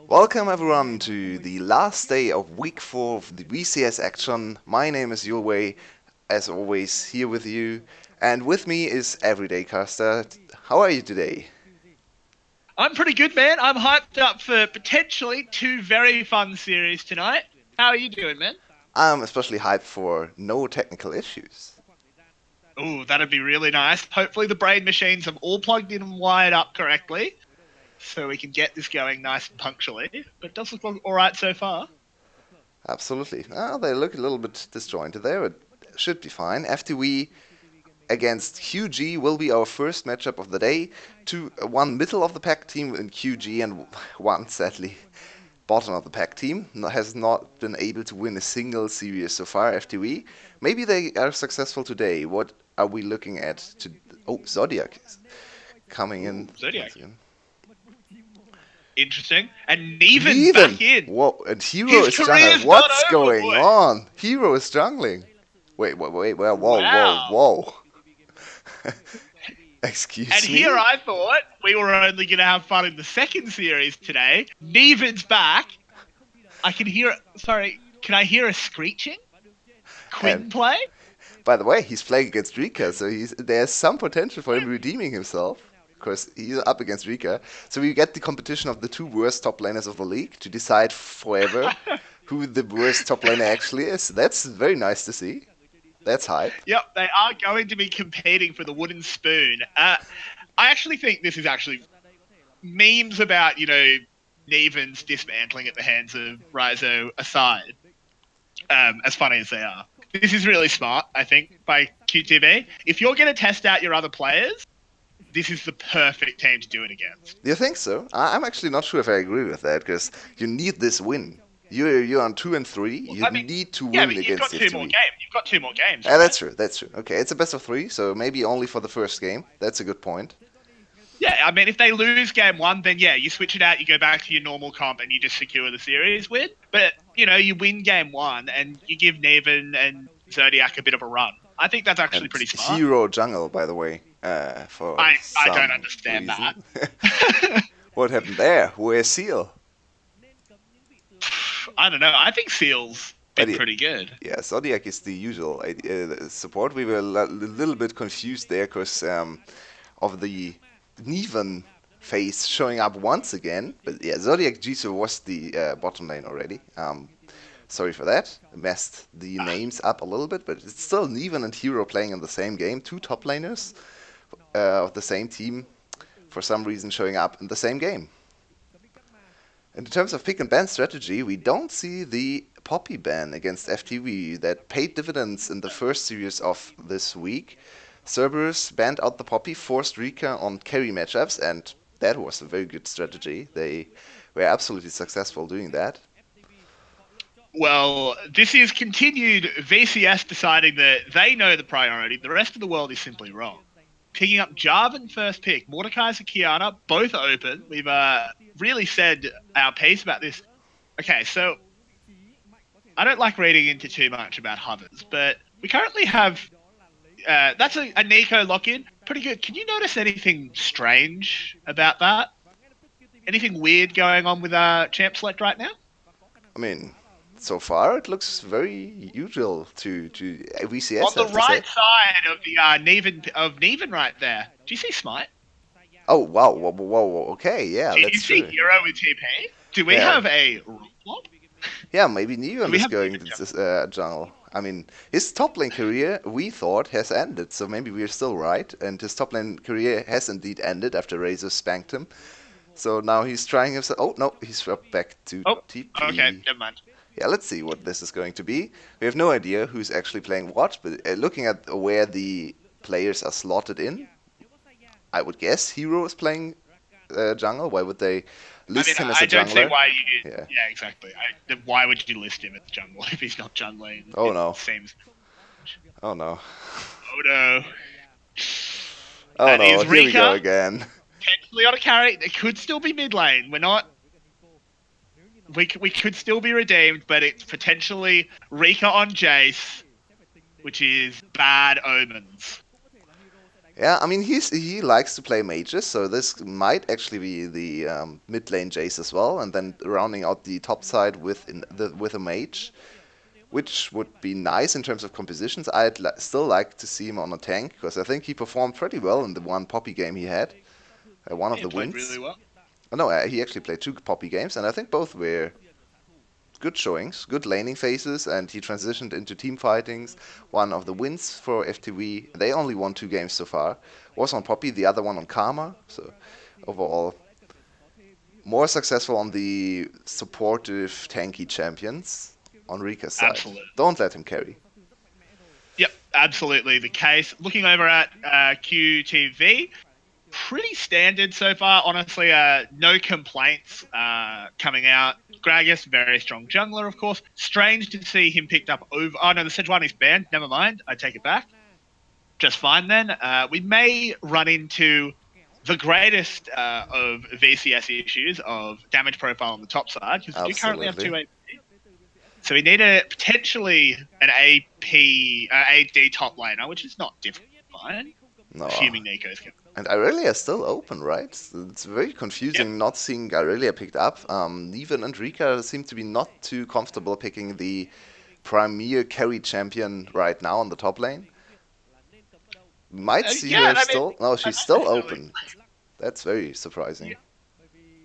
Welcome everyone to the last day of week 4 of the VCS action. My name is Yulwei, as always here with you, and with me is Everyday Caster. How are you today? I'm pretty good, man. I'm hyped up for potentially 2 very fun series tonight. How are you doing, man? I'm especially hyped for no technical issues. Ooh, that'd be really nice. Hopefully the brain machines have all plugged in and wired up correctly, so we can get this going nice and punctually. But it does look alright so far. Absolutely. They look a little bit disjointed there, but should be fine. FTV against QG will be our first matchup of the day. One middle of the pack team in QG and one, sadly, bottom of the pack team has not been able to win a single series so far. FTV. Maybe they are successful today. What are we looking at? Zodiac is coming in. Zodiac. Interesting. And Neven Neven! back in. Whoa, and Hero His is career's jungling. not What's over, going boy. on? Hero is jungling. Wait, whoa. Excuse And me? here I thought we were only going to have fun in the second series today. Neven's back. I can hear... Sorry, can I hear a screeching? Quinn play? By the way, he's playing against Rika, so there's some potential for him redeeming himself. Of course, he's up against Rika. So we get the competition of the 2 worst top laners of the league to decide forever who the worst top laner actually is. That's very nice to see. That's hype. Yep, they are going to be competing for the wooden spoon. I actually think this is actually memes about, Neven's dismantling at the hands of Raizo aside, as funny as they are. This is really smart, I think, by QTB. If you're going to test out your other players, this is the perfect team to do it against. Do you think so? I'm actually not sure if I agree with that, because you need this win. You're on 2 and 3. You need to win but against you've got 2 more FTV. games. You've got 2 more games. Yeah, that's true. Okay, it's a best of 3, so maybe only for the first game. That's a good point. Yeah, I mean, if they lose game 1, then yeah, you switch it out, you go back to your normal comp, and you just secure the series win. But, you win game 1, and you give Neven and Zodiac a bit of a run. I think that's actually pretty smart. Hero jungle, by the way. I don't understand reason. that. What happened there? Where's Seal? I don't know. I think Seal's been pretty good. Yeah, Zodiac is the usual support. We were a little bit confused there because of the Neven phase showing up once again. But yeah, Zodiac Jisoo was the bottom lane already. Sorry for that. I messed the names up a little bit, but it's still Neven and Hero playing in the same game. 2 top laners of the same team for some reason showing up in the same game. In terms of pick and ban strategy, we don't see the Poppy ban against FTV that paid dividends in the first series of this week. Cerberus banned out the Poppy, forced Rika on carry matchups, and that was a very good strategy. They were absolutely successful doing that. Well, this is continued VCS deciding that they know the priority. The rest of the world is simply wrong. Picking up Jarvan first pick, Mordekaiser, Kiana, both open. We've really said our piece about this. Okay, so I don't like reading into too much about hovers, but we currently have... that's a Nico lock-in. Pretty good. Can you notice anything strange about that? Anything weird going on with Champ Select right now? I mean, so far it looks very usual to VCS. On the right side of the Neven right there. Do you see Smite? Oh wow, whoa, okay, yeah, Do that's you see true. Hero with TP? Do we have a roadblock? Yeah, maybe Neven is going to this jungle. I mean, his top lane career, we thought, has ended, so maybe we're still right. And his top lane career has indeed ended after Razor spanked him. So now he's trying himself. Oh, no, he's up back to TP. Okay, never mind. Yeah, let's see what this is going to be. We have no idea who's actually playing what, but looking at where the players are slotted in, I would guess Hero is playing jungle. Why would they list him as a jungler? I don't see why you... Yeah, exactly. Why would you list him as jungle if he's not jungling? Oh, no. Oh, no. Oh, no, here we go again. Potentially on a carry. It could still be mid lane. We're not... We could still be redeemed, but it's potentially Rika on Jace, which is bad omens. Yeah, I mean he likes to play mages, so this might actually be the mid lane Jace as well, and then rounding out the top side with a mage, which would be nice in terms of compositions. I'd still like to see him on a tank because I think he performed pretty well in the one Poppy game he had, one of He the played really wins. well. Oh, no, he actually played two Poppy games, and I think both were good showings, good laning phases, and he transitioned into team fightings. One of the wins for FTV, they only won 2 games so far, was on Poppy, the other one on Karma. So overall, more successful on the supportive tanky champions on Rika's side. Absolutely. Don't let him carry. Yep, absolutely the case. Looking over at QTV, pretty standard so far. Honestly, no complaints coming out. Gragas, very strong jungler, of course. Strange to see him picked up over. Oh no, the Sejuani's banned. Never mind. I take it back. Just fine then. We may run into the greatest of VCS issues of damage profile on the top side, because we do currently have Absolutely. 2 AP. So we need potentially an AD top laner, which is not difficult to find, No. assuming Nico's going. And Irelia is still open, right? It's very Yep. confusing not seeing Irelia picked up. Neven and Rika seem to be not too comfortable picking the premier carry champion right now on the top lane. Might see Yeah, her I mean, still. No, she's I still definitely. open. That's very surprising. Yeah.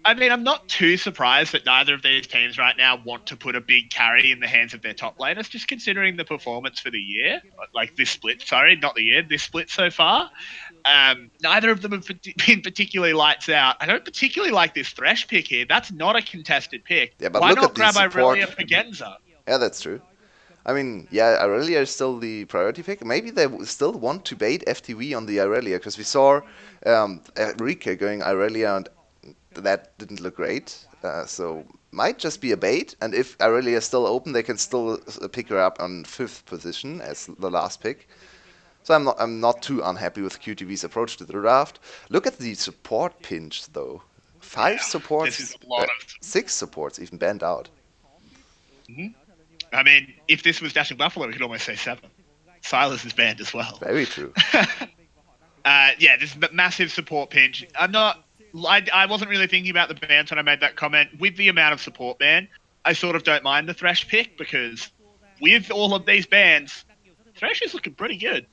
I mean, I'm not too surprised that neither of these teams right now want to put a big carry in the hands of their top laners, just considering the performance for the year, like this split. Sorry, not the year, this split so far. Neither of them have been particularly lights out. I don't particularly like this Thresh pick here. That's not a contested pick. Yeah, but Why look not at the grab support. Irelia for Genza? Yeah, that's true. I mean, yeah, Irelia is still the priority pick. Maybe they still want to bait FTV on the Irelia because we saw Rika going Irelia and that didn't look great. So might just be a bait. And if Irelia is still open, they can still pick her up on 5th position as the last pick. So I'm not too unhappy with QTV's approach to the draft. Look at the support pinch though. Five Yeah, this is supports, a lot of. 6 supports even banned out. Mhm. I mean, if this was Dashing Buffalo, we could almost say 7. Silas is banned as well. Very true. Yeah, this massive support pinch. I wasn't really thinking about the bans when I made that comment. With the amount of support ban, I sort of don't mind the Thresh pick because with all of these bans, Thresh is looking pretty good.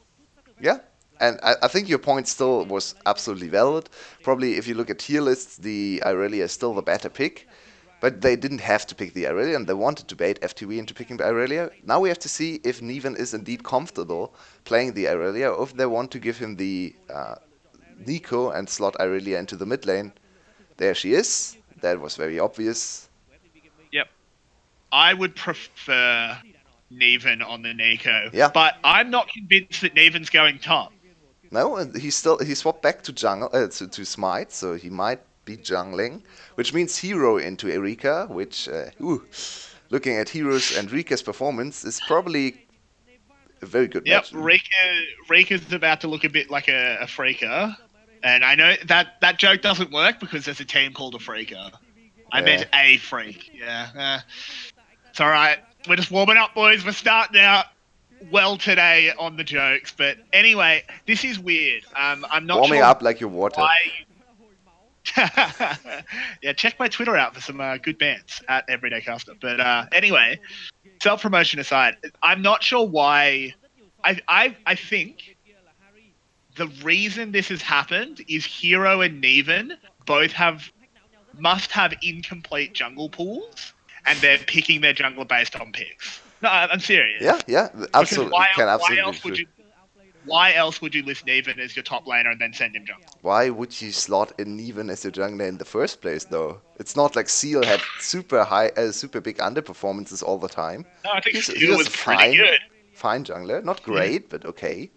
Yeah. And I think your point still was absolutely valid. Probably if you look at tier lists, the Irelia is still the better pick. But they didn't have to pick the Irelia, and they wanted to bait FTV into picking the Irelia. Now we have to see if Neven is indeed comfortable playing the Irelia, or if they want to give him the Nico and slot Irelia into the mid lane. There she is. That was very obvious. Yep. I would prefer Neven on the Nico, Yeah. but I'm not convinced that Neven's going top. No, and he swapped back to jungle to Smite, so he might be jungling, which means hero into Erika, which looking at heroes and Rika's performance is probably a very good Yep, match. Rika's about to look a bit like a freaker. And I know that joke doesn't work because there's a team called a freaker. I meant a freak. Yeah. It's alright. We're just warming up, boys. We're starting out well today on the jokes. But anyway, this is weird. I'm not Warming sure up like your water. why. Yeah, check my Twitter out for some good bands at Everyday Caster. But anyway, self promotion aside, I'm not sure why. I think the reason this has happened is Hero and Neven both must have incomplete jungle pools, and they're picking their jungler based on picks. No, I'm serious. Yeah, Because absolutely, can absolutely be true. why else would you list Neven as your top laner and then send him jungle? Why would you slot in Neven as your jungler in the first place, though? It's not like Seal had super big underperformances all the time. No, I think He Steel was was a pretty good. fine jungler. Not Yeah. great, but okay.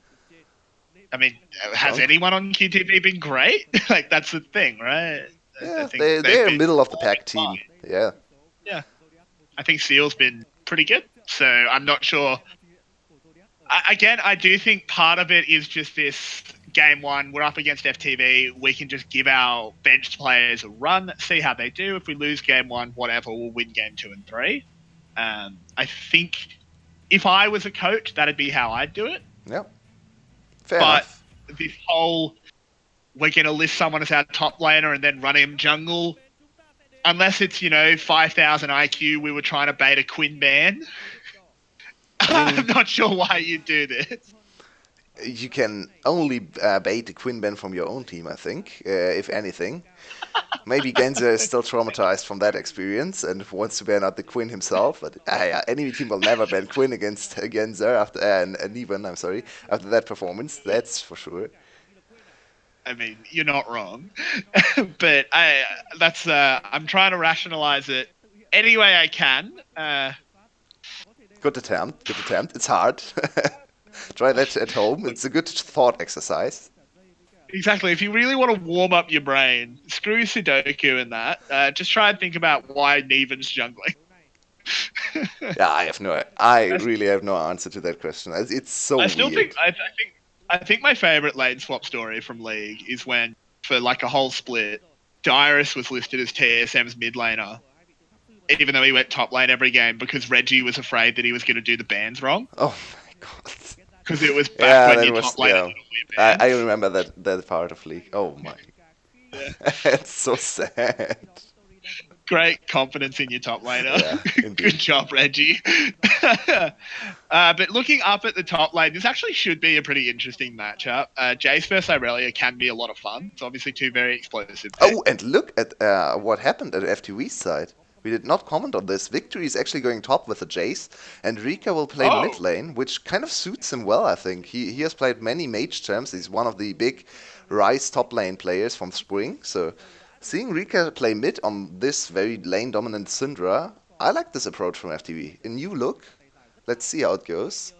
I mean, has Drunk. anyone on QTV been great? Like that's the thing, right? I Yeah, think they've they're a been middle of the all pack fine. team. Yeah. Yeah, I think Seal's been pretty good. So I'm not sure. Again, I do think part of it is just this game one. We're up against FTV. We can just give our bench players a run, see how they do. If we lose game one, whatever, we'll win game 2 and 3. I think if I was a coach, that'd be how I'd do it. Yeah. Fair But enough. this whole we're going to list someone as our top laner and then run him jungle. Unless it's, 5,000 IQ, we were trying to bait a Quinn ban. I I'm mean, not sure why you do this. you can only bait the Quinn ban from your own team, I think, if anything. Maybe Genzer is still traumatized from that experience and wants to ban out the Quinn himself, but enemy team will never ban Quinn against Genzer after and Neven, I'm sorry, after that performance. That's for sure. I mean, you're not wrong, but I'm trying to rationalize it any way I can. Good attempt. Good attempt. It's hard. Try that at home. It's a good thought exercise. Exactly. If you really want to warm up your brain, screw Sudoku and that. Just try and think about why Neven's jungling. Yeah, I really have no answer to that question. It's so I still weird. think I think my favorite lane swap story from League is when, for like a whole split, Dyrus was listed as TSM's mid laner, even though he went top lane every game because Reggie was afraid that he was going to do the bans wrong. Oh my god. Because it was back Yeah, when that your was top laner yeah. didn't clear I bans. remember that part of League. Oh my. Yeah. It's so sad. Great confidence in your top laner. Yeah, Good indeed. job, Reggie. But looking up at the top lane, this actually should be a pretty interesting matchup. Jace vs Irelia can be a lot of fun. It's obviously two very explosive picks. Oh, and look at what happened at FTV's side. We did not comment on this. Victory is actually going top with the Jace, and Rika will play mid Oh, lane, which kind of suits him well, I think. He has played many mage champs. He's one of the big Rise top lane players from Spring, so seeing Rika play mid on this very lane dominant Syndra, I like this approach from FTV. A new look. Let's see how it goes.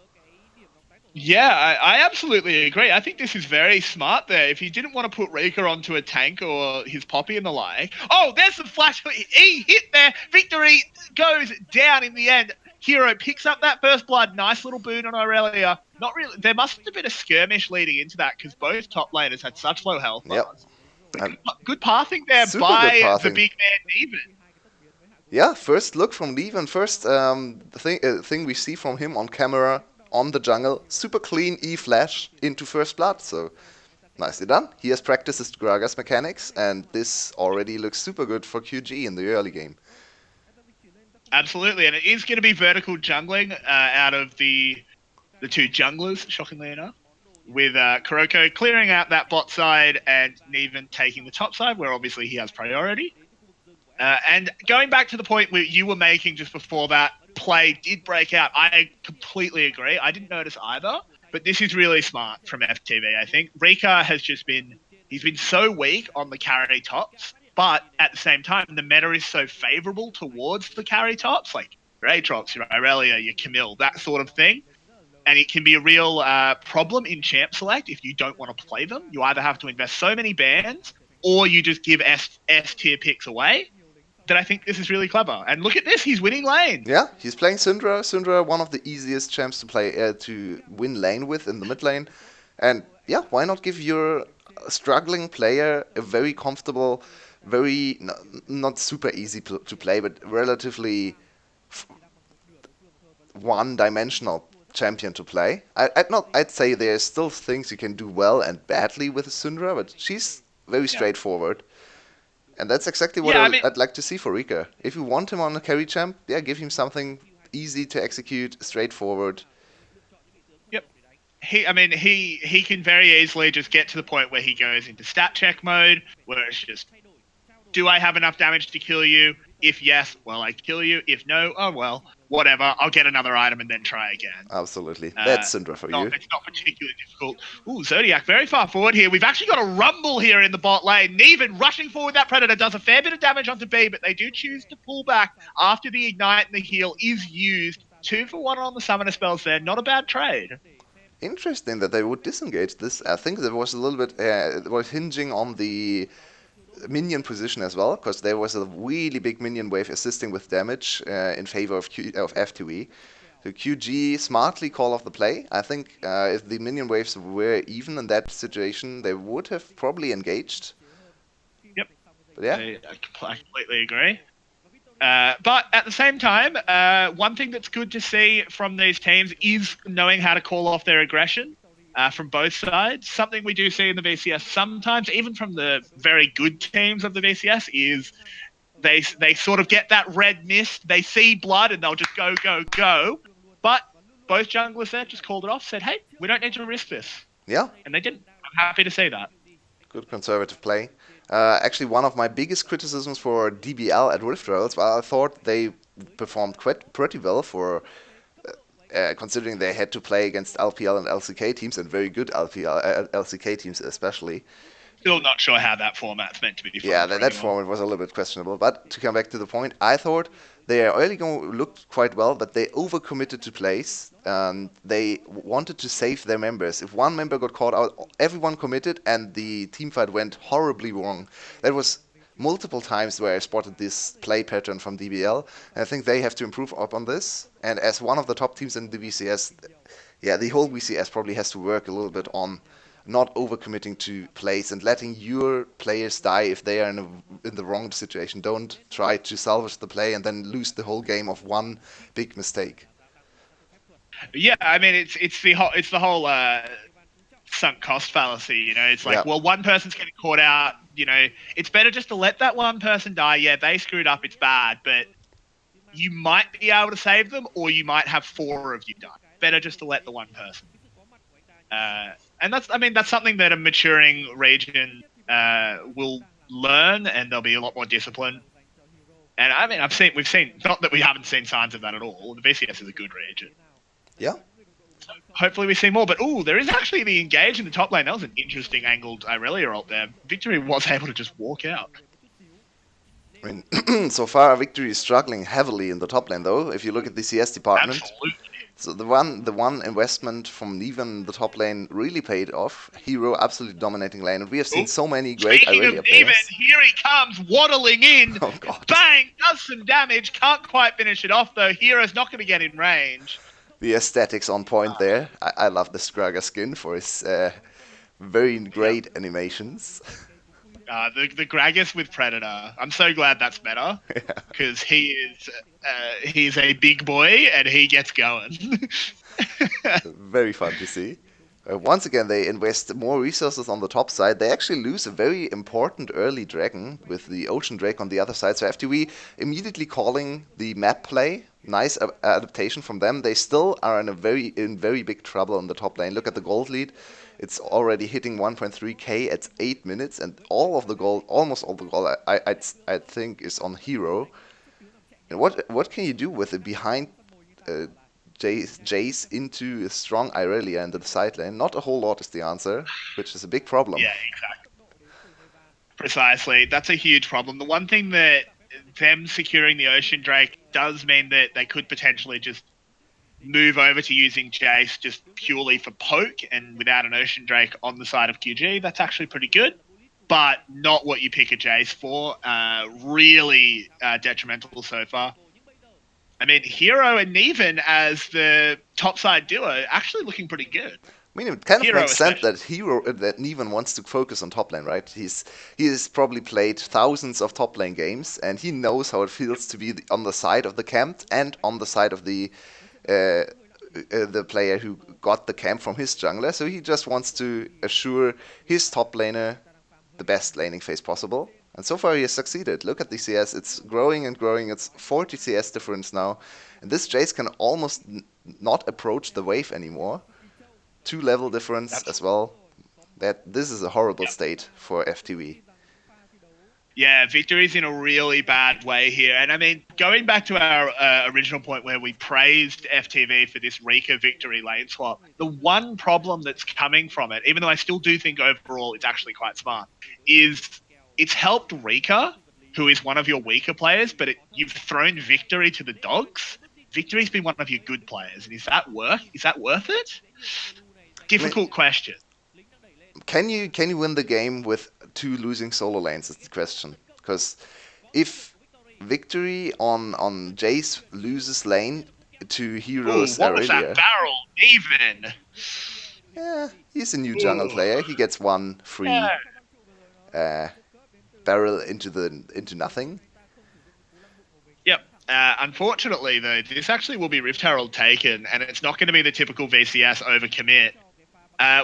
yeah, I absolutely agree. I think this is very smart there. If he didn't want to put Rika onto a tank or his Poppy and the like. Oh, there's the flash. He hit there. Victory goes down in the end. Hero picks up that first blood. Nice little boon on Aurelia. Not really. There must have been a skirmish leading into that because both top laners had such low health Yep. bars. But good pathing there Super good by the pathing. big man Neven. Yeah, first look from Leaf and first thing we see from him on camera on the jungle. Super clean E flash into first blood. So nicely done. He has practiced his Gragas mechanics, and this already looks super good for QG in the early game. Absolutely, and it is going to be vertical jungling out of the two junglers, shockingly enough, with Kuroko clearing out that bot side and Neven taking the top side, where obviously he has priority. And going back to the point where you were making just before that, play did break out. I completely agree. I didn't notice either, but this is really smart from FTV, I think. Rika has just been, he's been so weak on the carry tops, but at the same time, the meta is so favorable towards the carry tops, like your Aatrox, your Irelia, your Camille, that sort of thing. And it can be a real problem in champ select if you don't want to play them. You either have to invest so many bans or you just give S tier picks away. That I think this is really clever. And look at this, he's winning lane. Yeah, he's playing Syndra. Syndra, one of the easiest champs to play to win lane with in the mid lane. And yeah, why not give your struggling player a very comfortable, very not super easy to play, but relatively one-dimensional champion to play. I'd say there's still things you can do well and badly with Syndra, but she's very Yeah. straightforward. And that's exactly what Yeah, I mean, I'd like to see for Rika. If you want him on a carry champ, yeah, give him something easy to execute, straightforward. yep. He can very easily just get to the point where he goes into stat check mode, where it's just, do I have enough damage to kill you? If yes, well, I kill you. If no, oh well, whatever. I'll get another item and then try again. Absolutely. That's Syndra for you. It's not particularly difficult. Ooh, Zodiac very far forward here. We've actually got a rumble here in the bot lane. Neven rushing forward that Predator does a fair bit of damage onto B, but they do choose to pull back after the Ignite and the heal is used. 2 for 1 on the Summoner spells there. Not a bad trade. Interesting that they would disengage this. I think that was a little bit, it was hinging on the minion position as well, because there was a really big minion wave assisting with damage in favor of FTV. So QG smartly call off the play. I think if the minion waves were even in that situation, they would have probably engaged. Yep. But yeah. I completely agree. But at the same time, one thing that's good to see from these teams is knowing how to call off their aggression. from both sides. Something we do see in the VCS sometimes, even from the very good teams of the VCS, is they sort of get that red mist. They see blood and they'll just go, go, go. But both junglers there just called it off, said, hey, we don't need to risk this. Yeah, And they didn't. I'm happy to see that. good conservative play. Actually, one of my biggest criticisms for DBL at Rift Rails, well, I thought they performed quite pretty well for considering they had to play against LPL and LCK teams and very good LCK teams especially. Still not sure how that format's meant to be Yeah, fun for that anyone. format was a little bit questionable. But to come back to the point, I thought their early game looked quite well, but they overcommitted to plays. And they wanted to save their members. If one member got caught out, everyone committed, and the team fight went horribly wrong. That was multiple times where I spotted this play pattern from DBL. And I think they have to improve upon this. And as one of the top teams in the VCS, yeah, the whole VCS probably has to work a little bit on not overcommitting to plays and letting your players die if they are in the wrong situation. Don't try to salvage the play and then lose the whole game of one big mistake. Yeah, I mean it's the whole sunk cost fallacy. You know, it's Yeah, like, well, one person's getting caught out. You know, it's better just to let that one person die. Yeah, they screwed up. It's bad, but you might be able to save them, or you might have four of you die. Better just to let the one person. And that's something that a maturing region will learn, and there'll be a lot more discipline. And I mean, we've seen, not that we haven't seen signs of that at all. The VCS is a good region. yeah. Hopefully we see more. But there is actually the engage in the top lane. That was an interesting angled Irelia ult there. Victory was able to just walk out. I mean, so far Victory is struggling heavily in the top lane, though. If you look at the CS department, Absolutely. so the one investment from Neven in the top lane really paid off. Hero absolutely dominating lane, and we have seen Oh, so many great speaking of Irelia even, players. here he comes, waddling in. Oh god. Bang! Does some damage. Can't quite finish it off, though. Hero's not going to get in range. The aesthetics on point there. I love the Scragger skin for his very Yeah. great animations. The Gragas with Predator. I'm so glad that's better Yeah. because he's a big boy and he gets going. Very fun to see. Once again, they invest more resources on the top side. They actually lose a very important early dragon with the Ocean Drake on the other side. So FTV immediately calling the map play. Nice adaptation from them. They still are in very big trouble on the top lane. Look at the gold lead. It's already hitting 1.3k at 8 minutes, and all of the gold, almost all the gold, I think, is on Hero. And what can you do with it behind uh, Jace into a strong Irelia in the side lane? Not a whole lot is the answer, which is a big problem. Yeah, exactly. Precisely. That's a huge problem. The one thing that them securing the Ocean Drake does mean that they could potentially just move over to using Jace just purely for poke and without an Ocean Drake on the side of QG. That's actually pretty good, but not what you pick a Jace for. Really detrimental so far. I mean, Hero and Neven as the topside duo actually looking pretty good. I mean, it kind of Hero makes sense especially. that Neven wants to focus on top lane, right? He's probably played thousands of top lane games, and he knows how it feels to be on the side of the camp and on the side of the player who got the camp from his jungler. So he just wants to assure his top laner the best laning phase possible. And so far he has succeeded. Look at the CS, it's growing and growing. It's 40 CS difference now. And this Jace can almost not approach the wave anymore. 2 level difference That's as well. This is a horrible yeah. state for FTV. Yeah, Victory's in a really bad way here. And I mean, going back to our original point where we praised FTV for this Rika Victory lane swap, the one problem that's coming from it, even though I still do think overall it's actually quite smart, is it's helped Rika, who is one of your weaker players, but you've thrown Victory to the dogs. Victory's been one of your good players, and is that worth it? I mean, Difficult question. can you win the game with 2 losing solo lanes? Is the question. Because if Victory on Jace loses lane to Ooh, Heroes what was that Aurelia, barrel even? yeah, he's a new jungle Ooh, player. He gets one free yeah. uh, barrel into nothing. Yep. Unfortunately, though, this actually will be Rift Herald taken, and it's not going to be the typical VCS overcommit.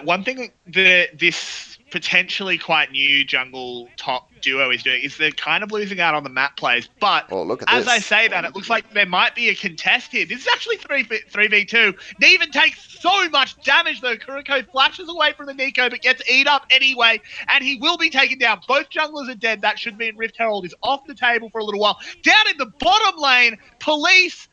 One thing that this potentially quite new jungle top duo is doing is they're kind of losing out on the map plays. But Oh, look at as I this. say that, it looks like there might be a contest here. This is actually 3v2. Neven takes so much damage, though. Kuriko flashes away from the Nico, but gets eat up anyway, and he will be taken down. Both junglers are dead. That should mean Rift Herald is off the table for a little while. Down in the bottom lane, Police,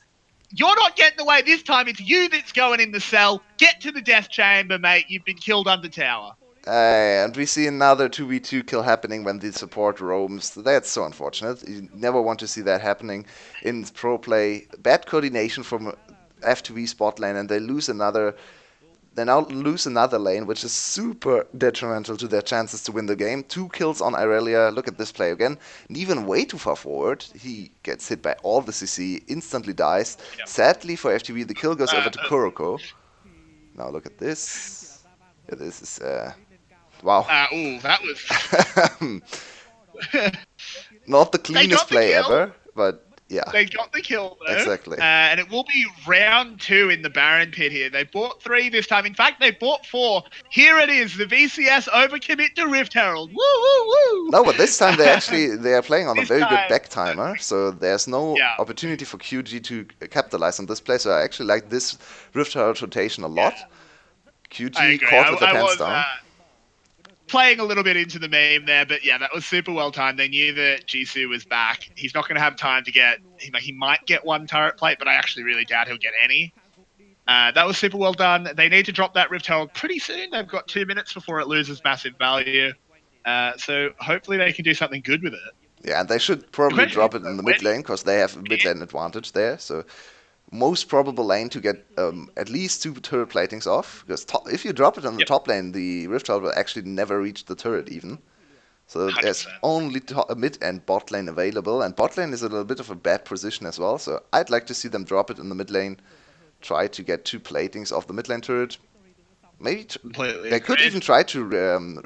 you're not getting away this time. It's you that's going in the cell. Get to the death chamber, mate. You've been killed under tower. And we see another 2v2 kill happening when the support roams. That's so unfortunate. You never want to see that happening in pro play. Bad coordination from FTV spot lane, and they lose another. They now lose another lane, which is super detrimental to their chances to win the game. 2 kills on Irelia. Look at this play again. And even way too far forward. He gets hit by all the CC, instantly dies. Yep. Sadly for FTV, the kill goes over to Kuroko. Now look at this. Yeah, this is wow. That was. Not the They cleanest got the play kill. ever, but yeah. They got the kill, though. Exactly. And it will be round 2 in the Baron pit here. They bought 3 this time. In fact, they bought 4. Here it is. The VCS overcommit to Rift Herald. Woo, woo, woo. No, but this time they are playing on a This very good time- back timer, so there's no Yeah. opportunity for QG to capitalize on this play. So I actually like this Rift Herald rotation a lot. I QG agree. caught with the I pants was down. playing a little bit into the meme there, but yeah, that was super well timed. They knew that Jisoo was back. He's not going to have time to get. He might get 1 turret plate, but I actually really doubt he'll get any. That was super well done. They need to drop that Rift Herald pretty soon. They've got 2 minutes before it loses massive value. So hopefully they can do something good with it. Yeah, and they should probably When- drop it in the when- mid lane because they have a mid lane advantage there. So most probable lane to get at least 2 turret platings off. Because if you drop it on the Yep. top lane, the Rift Herald will actually never reach the turret even. So there's 100%. only mid and bot lane available, and bot lane is a little bit of a bad position as well. So I'd like to see them drop it in the mid lane, try to get 2 platings off the mid lane turret. Maybe Completely they could agreed. even try to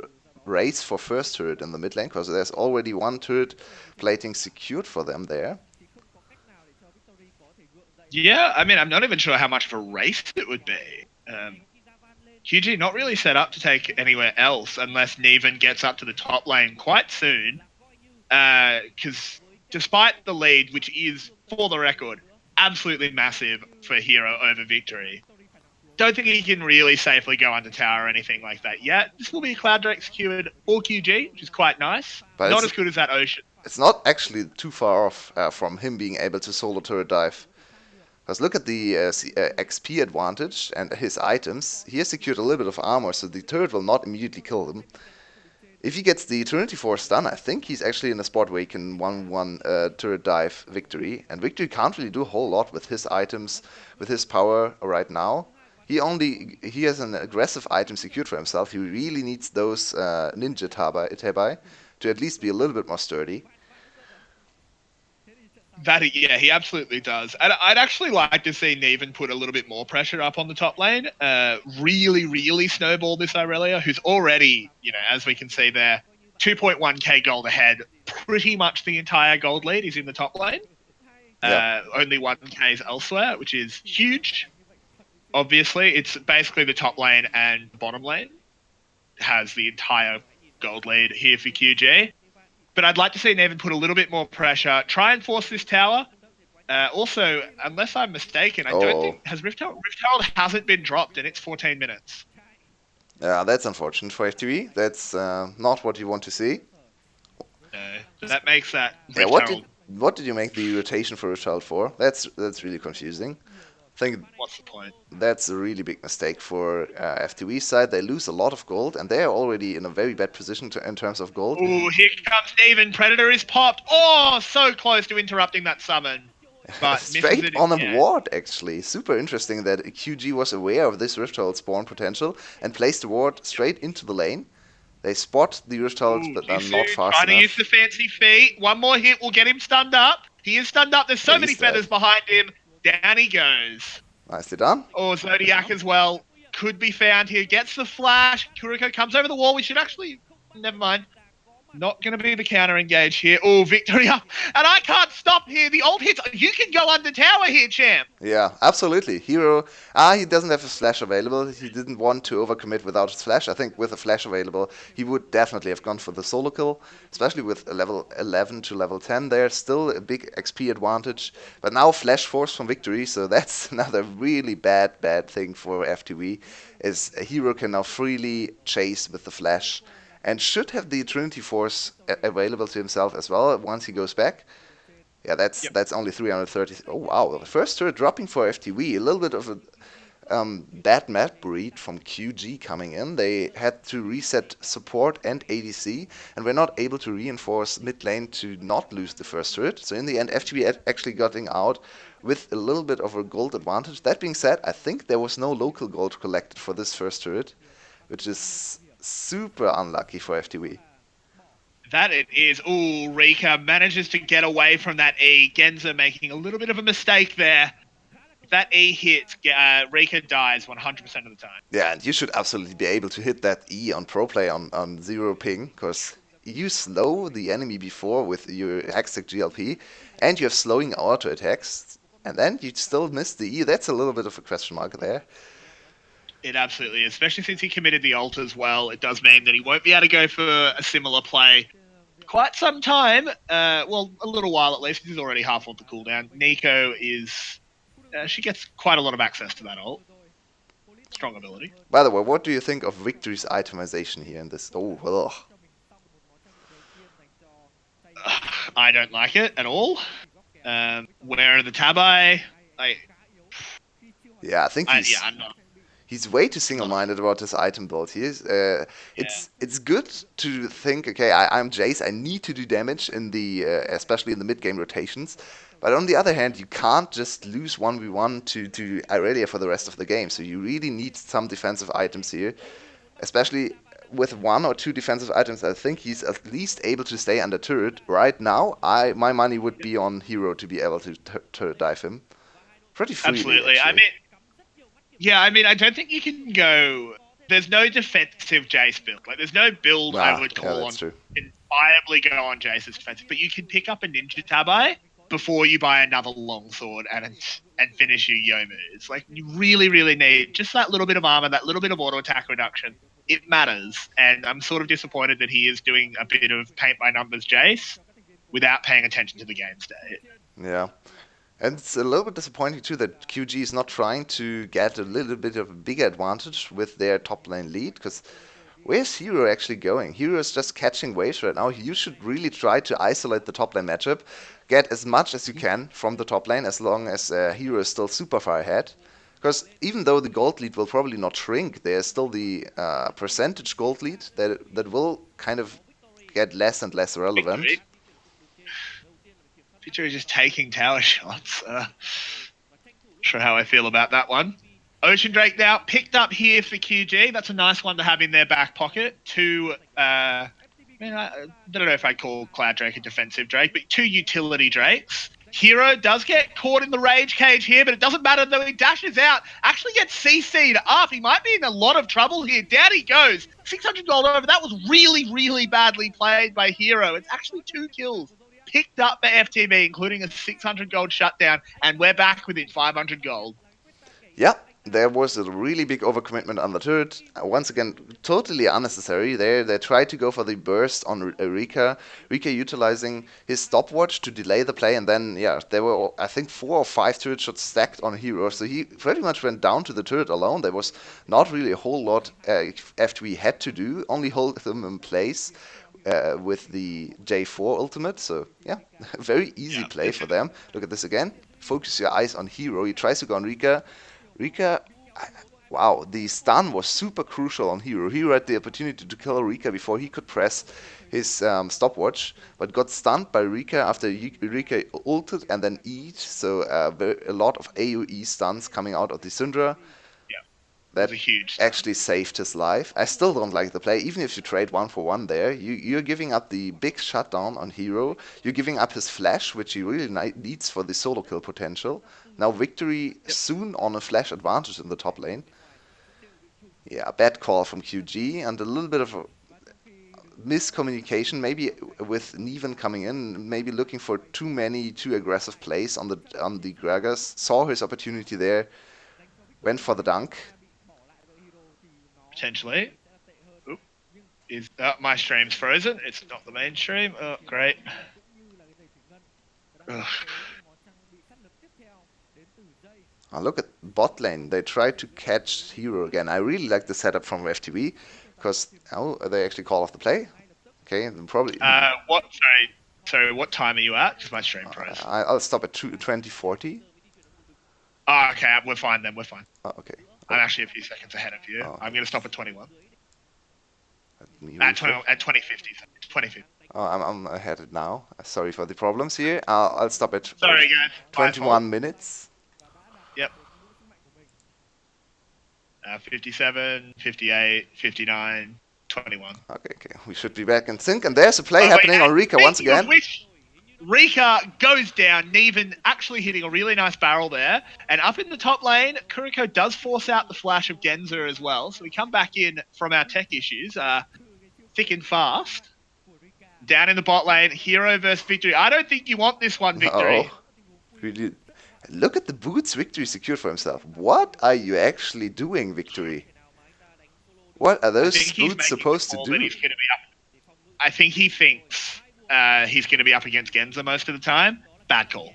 race for first turret in the mid lane because there's already 1 turret plating secured for them there. Yeah, I mean, I'm not even sure how much of a race it would be. QG not really set up to take anywhere else unless Neven gets up to the top lane quite soon. Because despite the lead, which is, for the record, absolutely massive for Hero over Victory, don't think he can really safely go under tower or anything like that yet. This will be a Cloud Direct secured for QG, which is quite nice. But Not it's- as good as that Ocean. It's not actually too far off from him being able to solo turret dive. Because look at the XP advantage and his items. He has secured a little bit of armor, so the turret will not immediately kill him. If he gets the Trinity Force stun, I think he's actually in a spot where he can 1-1 turret dive Victory. And Victory can't really do a whole lot with his items, with his power right now. He has an aggressive item secured for himself. He really needs those ninja tabai to at least be a little bit more sturdy. Yeah, he absolutely does. And I'd actually like to see Neven put a little bit more pressure up on the top lane. Really snowball this Irelia, who's already, as we can see there, 2.1k gold ahead. Pretty much the entire gold lead is in the top lane. Yeah. Only 1k is elsewhere, which is huge. Obviously, it's basically the top lane and bottom lane has the entire gold lead here for QG. But I'd like to see Neven put a little bit more pressure, try and force this tower. Also, unless I'm mistaken, I don't think Rift Herald hasn't been dropped, and it's 14 minutes. Yeah, that's unfortunate for FTV. That's not what you want to see. So that makes that Yeah, Rift Herald. what did you make the rotation for Rift Herald for? That's really confusing. I think What's the point? that's a really big mistake for FTV's side. They lose a lot of gold, and they are already in a very bad position in terms of gold. Ooh, here comes Neven. Predator is popped. Oh, so close to interrupting that summon. But Straight on a ward, actually. Super interesting that QG was aware of this Rift Herald spawn potential and placed the ward straight into the lane. They spot the Rift Herald, but are not fast trying to enough. use the fancy feet. One more hit will get him stunned up. He is stunned up. There's so Yeah, many he's dead. feathers behind him. Down he goes. Nicely done. Or Zodiac as well. Could be found here. Gets the flash. Kuriko comes over the wall. We should actually... Never mind. Not going to be the counter engage here. Oh, victory up. And I can't stop here. The ult hits. You can go under tower here, champ. Yeah, absolutely. Hero, he doesn't have his flash available. He didn't want to overcommit without his flash. I think with a flash available, he would definitely have gone for the solo kill, especially with a level 11 to level 10 there. Still a big XP advantage. But now flash force from victory, so that's another really bad thing for FTV, is a hero can now freely chase with the flash and should have the Trinity Force available to himself as well once he goes back. Yeah, Yep. that's only 330. Oh wow, the first turret dropping for FTV. A little bit of a bad map read from QG coming in. They had to reset support and ADC, and were not able to reinforce mid lane to not lose the first turret. So in the end, FTV actually getting out with a little bit of a gold advantage. That being said, I think there was no local gold collected for this first turret, which is super unlucky for FTV. That it is. Ooh, Rika manages to get away from that E. Genza making a little bit of a mistake there. If that E hits, Rika dies 100% of the time. Yeah, and you should absolutely be able to hit that E on pro play on zero ping, because you slow the enemy before with your Hextech GLP, and you have slowing auto attacks, and then you still miss the E. That's a little bit of a question mark there. It absolutely is, especially since he committed the ult as well. It does mean that he won't be able to go for a similar play quite some time. Well, a little while at least. He's already half of the cooldown. Nico is. She gets quite a lot of access to that ult. Strong ability. By the way, what do you think of Victory's itemization here in this? Oh, well. I don't like it at all. Where are the tabi? Yeah, I think I'm not. he's way too single-minded about his item build. It's good to think, okay, I'm Jace, I need to do damage in the especially in the mid-game rotations. But on the other hand, you can't just lose 1v1 to Irelia for the rest of the game. So you really need some defensive items here, especially with one or two defensive items. I think he's at least able to stay under turret. Right now, my money would be on Hero to be able to turret dive him pretty freely, Absolutely. actually. I mean, I don't think you can go. There's no defensive Jace build. Like, there's no build I would Yeah, call that's on true. viably go on Jace's defensive. But you can pick up a Ninja Tabi before you buy another longsword and finish your Yomu. It's like you really need just that little bit of armor, that little bit of auto attack reduction. It matters, and I'm sort of disappointed that he is doing a bit of paint by numbers Jace without paying attention to the game state. Yeah. And it's a little bit disappointing too that QG is not trying to get a little bit of a bigger advantage with their top lane lead, because where's Hero actually going? Hero is just catching waves right now. You should really try to isolate the top lane matchup, get as much as you can from the top lane as long as Hero is still super far ahead. Because even though the gold lead will probably not shrink, there's still the percentage gold lead that will kind of get less and less relevant. Victory. Victory just taking tower shots. Not sure how I feel about that one. Ocean Drake now picked up here for QG. That's a nice one to have in their back pocket. I don't know if I'd call Cloud Drake a defensive Drake, but two utility Drakes. Hero does get caught in the rage cage here, but it doesn't matter though. He dashes out, actually gets CC'd up. He might be in a lot of trouble here. Down he goes. 600 gold over. That was really badly played by Hero. It's actually 2 kills picked up by FTV, including a 600 gold shutdown, and we're back within 500 gold. Yeah, there was a really big overcommitment on the turret. Once again, totally unnecessary. They tried to go for the burst on Rika. Rika utilizing his stopwatch to delay the play, and then, yeah, there were, I think, 4 or 5 turret shots stacked on Hero. So he pretty much went down to the turret alone. There was not really a whole lot FTV had to do, only hold them in place. With the J4 ultimate, so yeah, very easy play for them. Look at this again. Focus your eyes on Hero. He tries to go on Rika. Rika, wow, the stun was super crucial on Hero. Hero had the opportunity to kill Rika before he could press his stopwatch, but got stunned by Rika after Rika ulted and then E'd, so a lot of AoE stuns coming out of the Syndra. That was a huge actually saved his life. I still don't like the play. Even if you trade 1-for-1 there, you're giving up the big shutdown on Hero. You're giving up his flash, which he really needs for the solo kill potential. Now Victory soon on a flash advantage in the top lane. Yeah, bad call from QG and a little bit of miscommunication, maybe with Neven coming in, maybe looking for too aggressive plays on the Gragas. Saw his opportunity there, went for the dunk. Potentially. Oop. My stream's frozen? It's not the main stream. Oh, great. Ugh. Look at bot lane. They tried to catch Hero again. I really like the setup from FTV because they actually call off the play. Okay, then probably. What? Sorry. What time are you at? Because my stream froze. I'll stop at 2040. Oh, okay. We're fine then. We're fine. Oh, okay. I'm actually a few seconds ahead of you. Oh. I'm going to stop at 21. At 2050. 2050. Oh, I'm ahead now. Sorry for the problems here. I'll stop at Sorry, guys. 21 minutes. Yep. 57, 58, 59, 21. Okay. We should be back in sync. And there's a play happening on Rika once again. Rika goes down. Neven actually hitting a really nice barrel there. And up in the top lane, Kuriko does force out the flash of Genza as well. So we come back in from our tech issues, thick and fast. Down in the bot lane, Hero versus Victory. I don't think you want this one, Victory. Oh, really? Look at the boots Victory secured for himself. What are you actually doing, Victory? What are those boots supposed to do? I think he thinks he's going to be up against Genza most of the time. Bad call.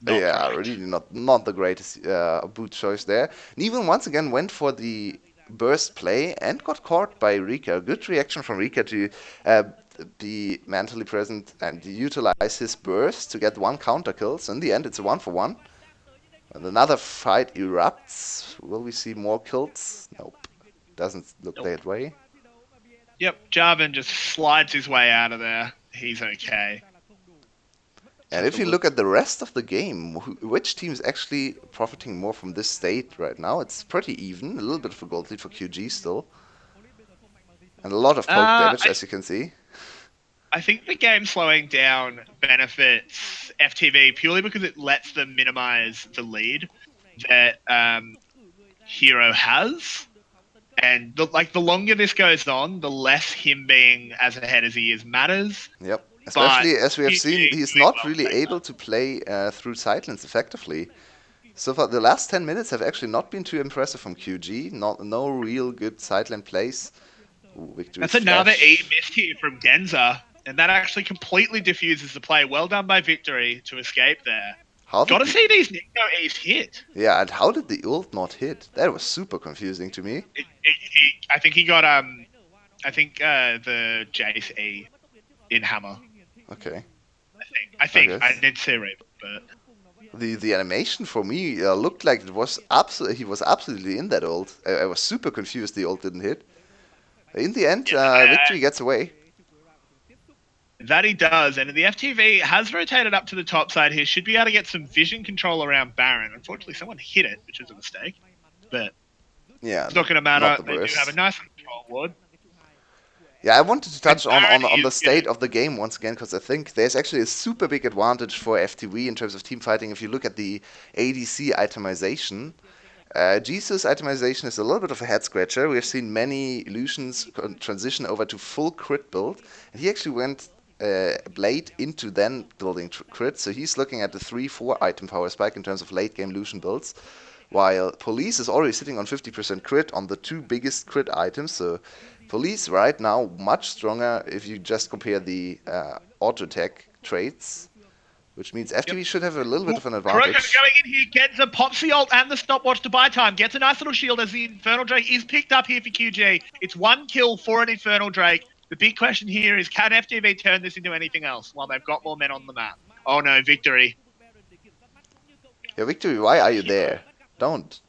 Really not the greatest boot choice there. Neven once again went for the burst play and got caught by Rika. Good reaction from Rika to be mentally present and utilize his burst to get one counter kill. So in the end, it's a 1-for-1. And another fight erupts. Will we see more kills? Nope. Doesn't look that way. Yep, Jarvan just slides his way out of there. He's okay. And if you look at the rest of the game, which team is actually profiting more from this state right now? It's pretty even. A little bit of a gold lead for QG still. And a lot of poke damage, as you can see. I think the game slowing down benefits FTV purely because it lets them minimize the lead that Hero has. And the longer this goes on, the less him being as ahead as he is matters. Yep. Especially as we have seen, he's not really able to play through sidelines effectively. So far, the last 10 minutes have actually not been too impressive from QG. No real good sideline plays. That's another E missed here from Genza. And that actually completely diffuses the play. Well done by Victory to escape there. Got to see these Nico E's hit. Yeah, and how did the ult not hit? That was super confusing to me. I think he got the Jace E in Hammer. Okay. I think I did see it, but the animation for me looked like he was absolutely in that ult. I was super confused the ult didn't hit. In the end, Victory gets away. That he does, and the FTV has rotated up to the top side here. Should be able to get some vision control around Baron. Unfortunately, someone hit it, which was a mistake. But it's not going to matter. They do have a nice control ward. Yeah, I wanted to touch on the state of the game once again, because I think there's actually a super big advantage for FTV in terms of team fighting. If you look at the ADC itemization, Jesus itemization is a little bit of a head scratcher. We've seen many Lucians transition over to full crit build, and he actually went Blade into then building crit, so he's looking at the 3-4 item power spike in terms of late game Lucian builds, while Police is already sitting on 50% crit on the two biggest crit items. So Police right now much stronger if you just compare the auto attack traits, which means FTV should have a little bit of an advantage. Kuroko's going in here, gets a pops the ult and the stopwatch to buy time, gets a nice little shield as the Infernal Drake is picked up here for QG. It's one kill for an Infernal Drake. The big question here is, can FTV turn this into anything else while they've got more men on the map? Oh no, Victory. Yeah, Victory, why are you there? Don't.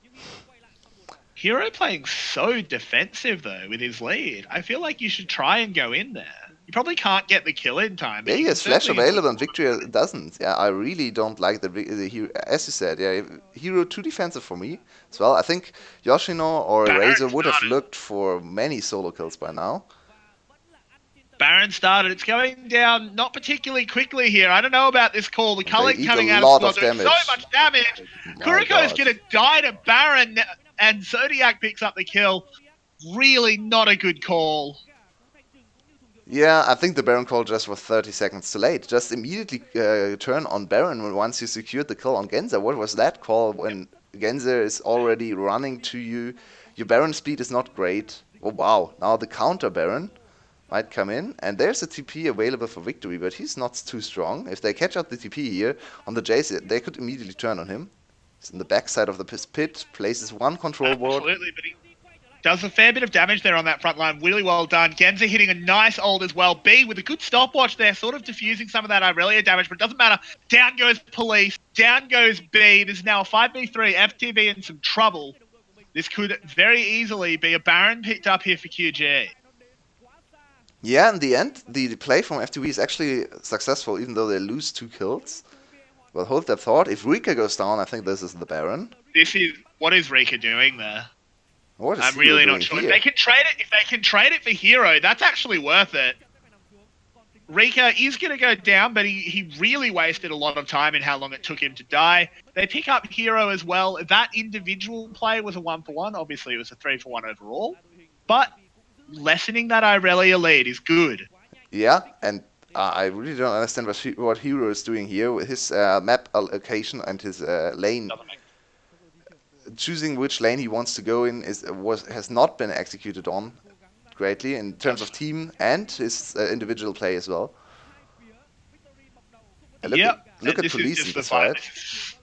Hero playing so defensive though with his lead. I feel like you should try and go in there. You probably can't get the kill in time. Yeah, he has flash available and Victory doesn't. Yeah, I really don't like the Hero. As you said, yeah, Hero too defensive for me as well. I think Yoshino or Razor would have looked for many solo kills by now. Baron started. It's going down not particularly quickly here. I don't know about this call. The culling coming out of the doing so much damage. Kuriko's going to die to Baron, and Zodiac picks up the kill. Really not a good call. Yeah, I think the Baron call just was 30 seconds too late. Just immediately turn on Baron once you secured the kill on Genza. What was that call when Genza is already running to you? Your Baron speed is not great. Oh wow, now the counter Baron might come in, and there's a TP available for victory, but he's not too strong. If they catch up the TP here on the Jace, they could immediately turn on him. He's in the backside of the pit, places one control board. Absolutely, but he does a fair bit of damage there on that front line. Really well done. Genza hitting a nice ult as well. B with a good stopwatch there, sort of diffusing some of that Irelia damage, but it doesn't matter. Down goes Police. Down goes B. This is now a 5v3. FTV in some trouble. This could very easily be a Baron picked up here for QG. Yeah, in the end, the play from FTV is actually successful, even though they lose 2 kills. Well, hold that thought. If Rika goes down, I think this is the Baron. What is Rika doing there? What is I'm Hero really doing not sure. here? If they can trade it for Hero, that's actually worth it. Rika is going to go down, but he really wasted a lot of time in how long it took him to die. They pick up Hero as well. That individual play was a 1-for-1. Obviously, it was a 3-for-1 overall. But lessening that Irelia lead is good. Yeah, and I really don't understand what Hero is doing here with his map allocation and his lane. Choosing which lane he wants to go in has not been executed on greatly in terms of team and his individual play as well. Look at This is Police in just the this fight. fight.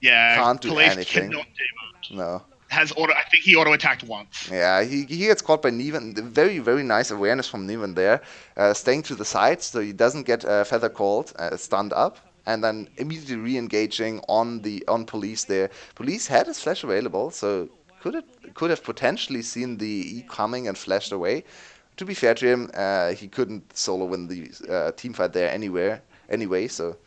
Yeah, Can't do Police anything. cannot do much. No. I think he auto-attacked once. Yeah, he gets caught by Neven. Very, very nice awareness from Neven there. Staying to the side so he doesn't get feather called, stunned up, and then immediately re-engaging on Police there. Police had his flash available, so could have potentially seen the E coming and flashed away. To be fair to him, he couldn't solo win the team fight there anyway, so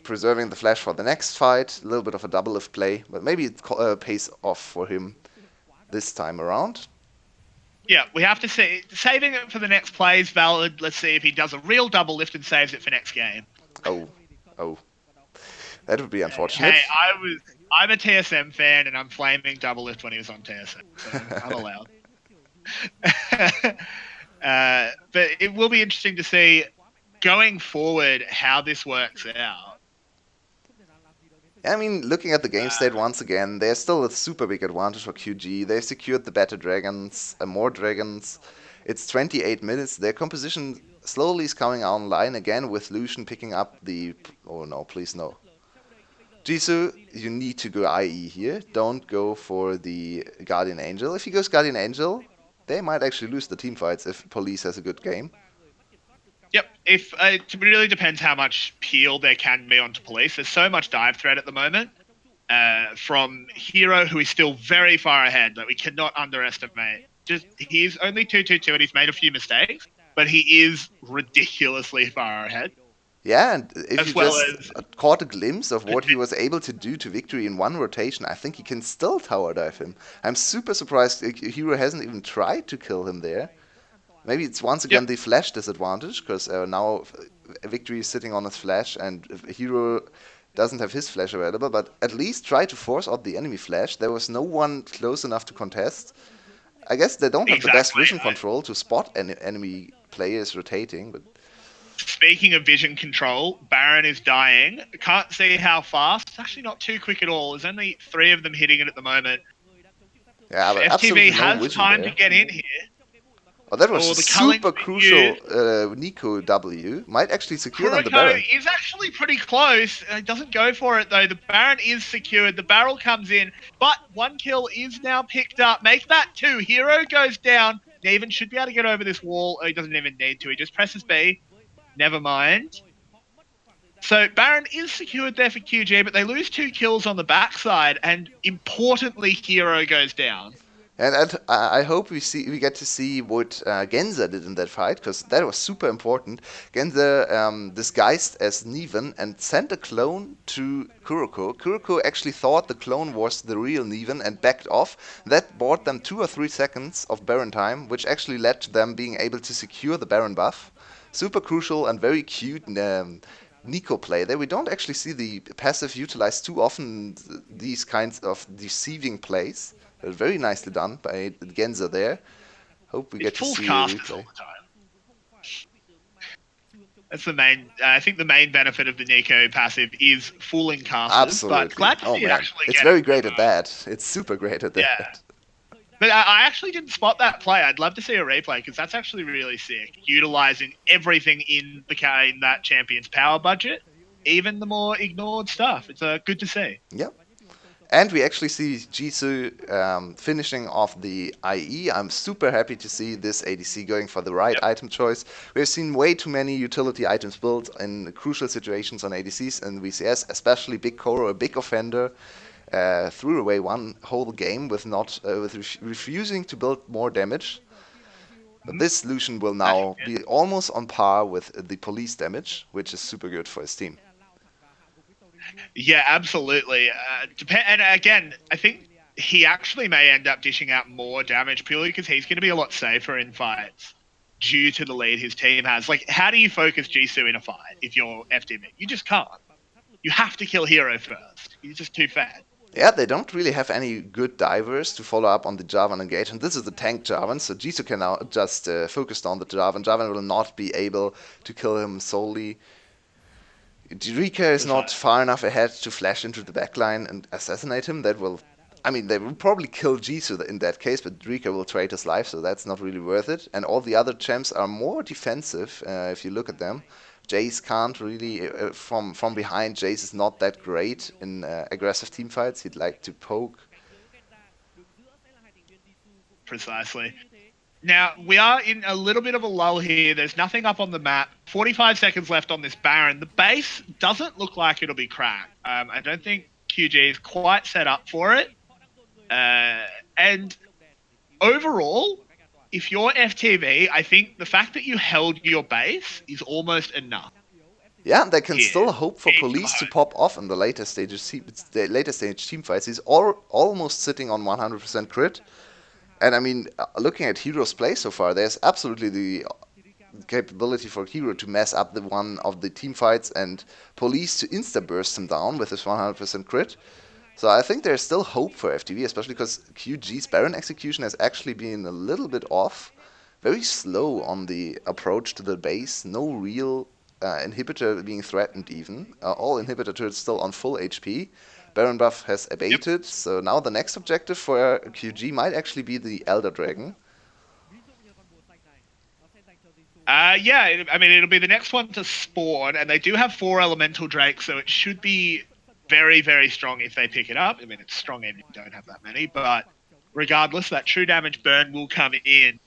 preserving the flash for the next fight. A little bit of a double lift play, but maybe it pays off for him this time around. Yeah, we have to see. Saving it for the next play is valid. Let's see if he does a real double lift and saves it for next game. Oh. That would be unfortunate. Hey, I'm a TSM fan, and I'm flaming double lift when he was on TSM, so I'm allowed. But it will be interesting to see going forward how this works out. I mean, looking at the game state once again, there's still a super big advantage for QG. They secured the better dragons, more dragons. It's 28 minutes. Their composition slowly is coming online again with Lucian picking up the... Oh no, please no. Jisoo, you need to go IE here. Don't go for the Guardian Angel. If he goes Guardian Angel, they might actually lose the team fights if Police has a good game. Yep, it really depends how much peel there can be onto Police. There's so much dive threat at the moment from Hero, who is still very far ahead that we cannot underestimate. He's only 2-2-2 and he's made a few mistakes, but he is ridiculously far ahead. Yeah, and if you just caught a glimpse of what he was able to do to Victory in one rotation, I think he can still tower dive him. I'm super surprised Hero hasn't even tried to kill him there. Maybe it's once again the flash disadvantage, because now Victory is sitting on his flash and Hero doesn't have his flash available, but at least try to force out the enemy flash. There was no one close enough to contest. I guess they don't have the best vision control to spot enemy players rotating, but... Speaking of vision control, Baron is dying. Can't see how fast. It's actually not too quick at all. There's only 3 of them hitting it at the moment. Yeah, but FTV has no time to get in here. Oh, that was a super crucial Nico W. Might actually secure them the Baron. Is actually pretty close. He doesn't go for it, though. The Baron is secured. The barrel comes in. But 1 kill is now picked up. Make that 2. Hero goes down. Neven should be able to get over this wall. Oh, he doesn't even need to. He just presses B. Never mind. So Baron is secured there for QG, but they lose 2 kills on the backside. And importantly, Hero goes down. And I hope we get to see what Genza did in that fight, because that was super important. Genza disguised as Neven and sent a clone to Kuroko. Kuroko actually thought the clone was the real Neven and backed off. That bought them 2 or 3 seconds of Baron time, which actually led to them being able to secure the Baron buff. Super crucial and very cute Nico play there. We don't actually see the passive utilized too often, these kinds of deceiving plays. Very nicely done by Genza there. Hope we get to see a replay. That's the main. I think the main benefit of the Nico passive is fooling casters, but Absolutely. glad to Oh see it man, actually it's getting very great at some. that. It's super great at Yeah, that. but I actually didn't spot that play. I'd love to see a replay because that's actually really sick. Utilizing everything in in that champion's power budget, even the more ignored stuff. It's good to see. Yep. And we actually see Jisoo finishing off the IE. I'm super happy to see this ADC going for the right Yep. item choice. We've seen way too many utility items built in crucial situations on ADCs and VCS, especially Big Koro, a big offender, threw away one whole game with not refusing to build more damage. But this Lucian will Smashing now it. be almost on par with the police damage, which is super good for his team. Yeah, absolutely. And again, I think he actually may end up dishing out more damage purely because he's going to be a lot safer in fights due to the lead his team has. Like, how do you focus Jisoo in a fight if you're FTV? You just can't. You have to kill Hero first. He's just too fat. Yeah, they don't really have any good divers to follow up on the Javan engage, and this is the tank Javan, so Jisoo can now just focus on the Javan. Javan will not be able to kill him solely. Rika is not Precisely. far enough ahead to flash into the backline and assassinate him. That will, I mean, they will probably kill Jisoo in that case, but Rika will trade his life, so that's not really worth it. And all the other champs are more defensive if you look at them. Jace can't really from behind. Jace is not that great in aggressive team fights. He'd like to poke. Precisely. Now, we are in a little bit of a lull here. There's nothing up on the map. 45 seconds left on this Baron. The base doesn't look like it'll be cracked. I don't think QG is quite set up for it. And overall, if you're FTV, I think the fact that you held your base is almost enough Yeah, they can here. still hope for Keep them police to home. pop off in the later stages. The later stage team fights. He's almost sitting on 100% crit. And I mean, looking at Hero's play so far, there's absolutely the capability for Hero to mess up the one of the team fights and Police to insta burst him down with his 100% crit. So I think there's still hope for FTV, especially because QG's Baron execution has actually been a little bit off. Very slow on the approach to the base. No real inhibitor being threatened even. All inhibitor turrets still on full HP. Baron buff has Yep. abated, so now the next objective for QG might actually be the Elder Dragon. Yeah, I mean, it'll be the next one to spawn, and they do have 4 elemental drakes, so it should be very, very strong if they pick it up. I mean, it's strong even if you don't have that many, but regardless, that true damage burn will come in.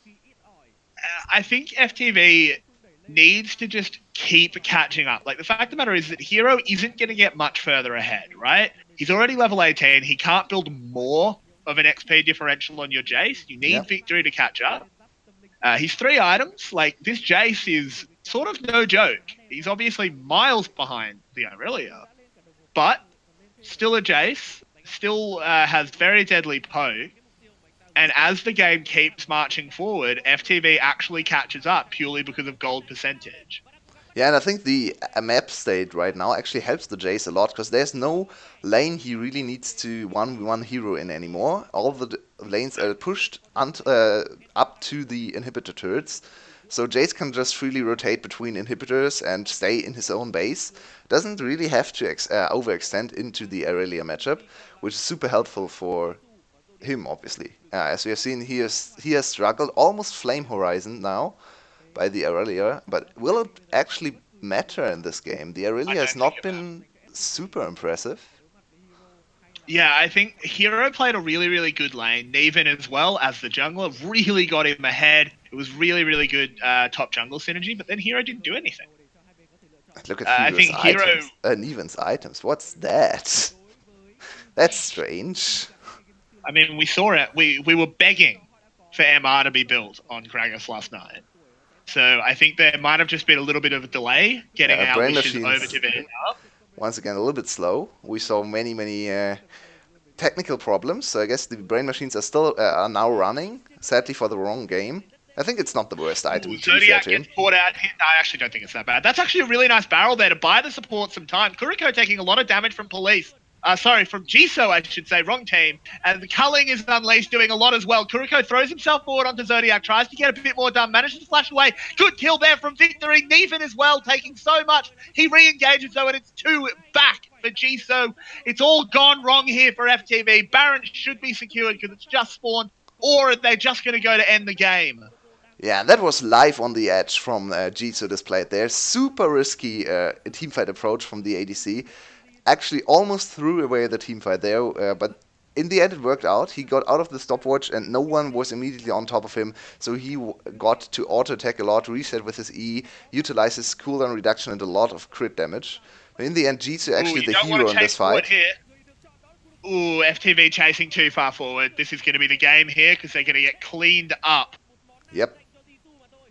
I think FTV needs to just keep catching up. Like, the fact of the matter is that Hero isn't going to get much further ahead, right? He's already level 18. He can't build more of an XP differential on your Jace. You Yeah. need Victory to catch up. He's 3 items. Like, this Jace is sort of no joke. He's obviously miles behind the Aurelia, but still a Jace, still has very deadly poke. And as the game keeps marching forward, FTV actually catches up purely because of gold percentage. Yeah, and I think the map state right now actually helps the Jace a lot because there's no lane he really needs to 1v1 Hero in anymore. All the lanes are pushed up to the inhibitor turrets. So Jace can just freely rotate between inhibitors and stay in his own base. Doesn't really have to overextend into the Aurelia matchup, which is super helpful for him, obviously. As we have seen, he has struggled, almost Flame Horizon now by the Aurelia, but will it actually matter in this game? The I Aurelia has don't think not it matters. been super impressive. Yeah, I think Hero played a really, really good lane. Neven as well as the jungler really got him ahead. It was really, really good top jungle synergy, but then Hero didn't do anything. Look at I Hero's think Hero. items. Neven's items. What's that? That's strange. I mean, we saw it. We were begging for MR to be built on Gragas last night. So I think there might have just been a little bit of a delay getting our Brain wishes over machines, to be up. once again, a little bit slow. We saw many technical problems. So I guess the brain machines are still are now running. Sadly for the wrong game. I think it's not the worst Ooh, item, to be fair Zodiac to him. gets caught out. I actually don't think it's that bad. That's actually a really nice barrel there to buy the support some time. Kuriko taking a lot of damage from police. From Jisoo, I should say, wrong team. And the culling is unleashed, doing a lot as well. Kuriko throws himself forward onto Zodiac, tries to get a bit more done, manages to flash away. Good kill there from Victory. Neven as well, taking so much. He re-engages though, and it's 2 back for Jisoo. It's all gone wrong here for FTV. Baron should be secured because it's just spawned, or they're just going to go to end the game. Yeah, that was live on the edge from Jitsu displayed there. Super risky teamfight approach from the ADC. Actually, almost threw away the teamfight there, but in the end it worked out. He got out of the stopwatch and no one was immediately on top of him, so he got to auto attack a lot, reset with his E, utilize his cooldown reduction and a lot of crit damage. But in the end, Jitsu Ooh, actually you the don't want hero to in this chase forward fight. here. Ooh, FTV chasing too far forward. This is going to be the game here because they're going to get cleaned up. Yep,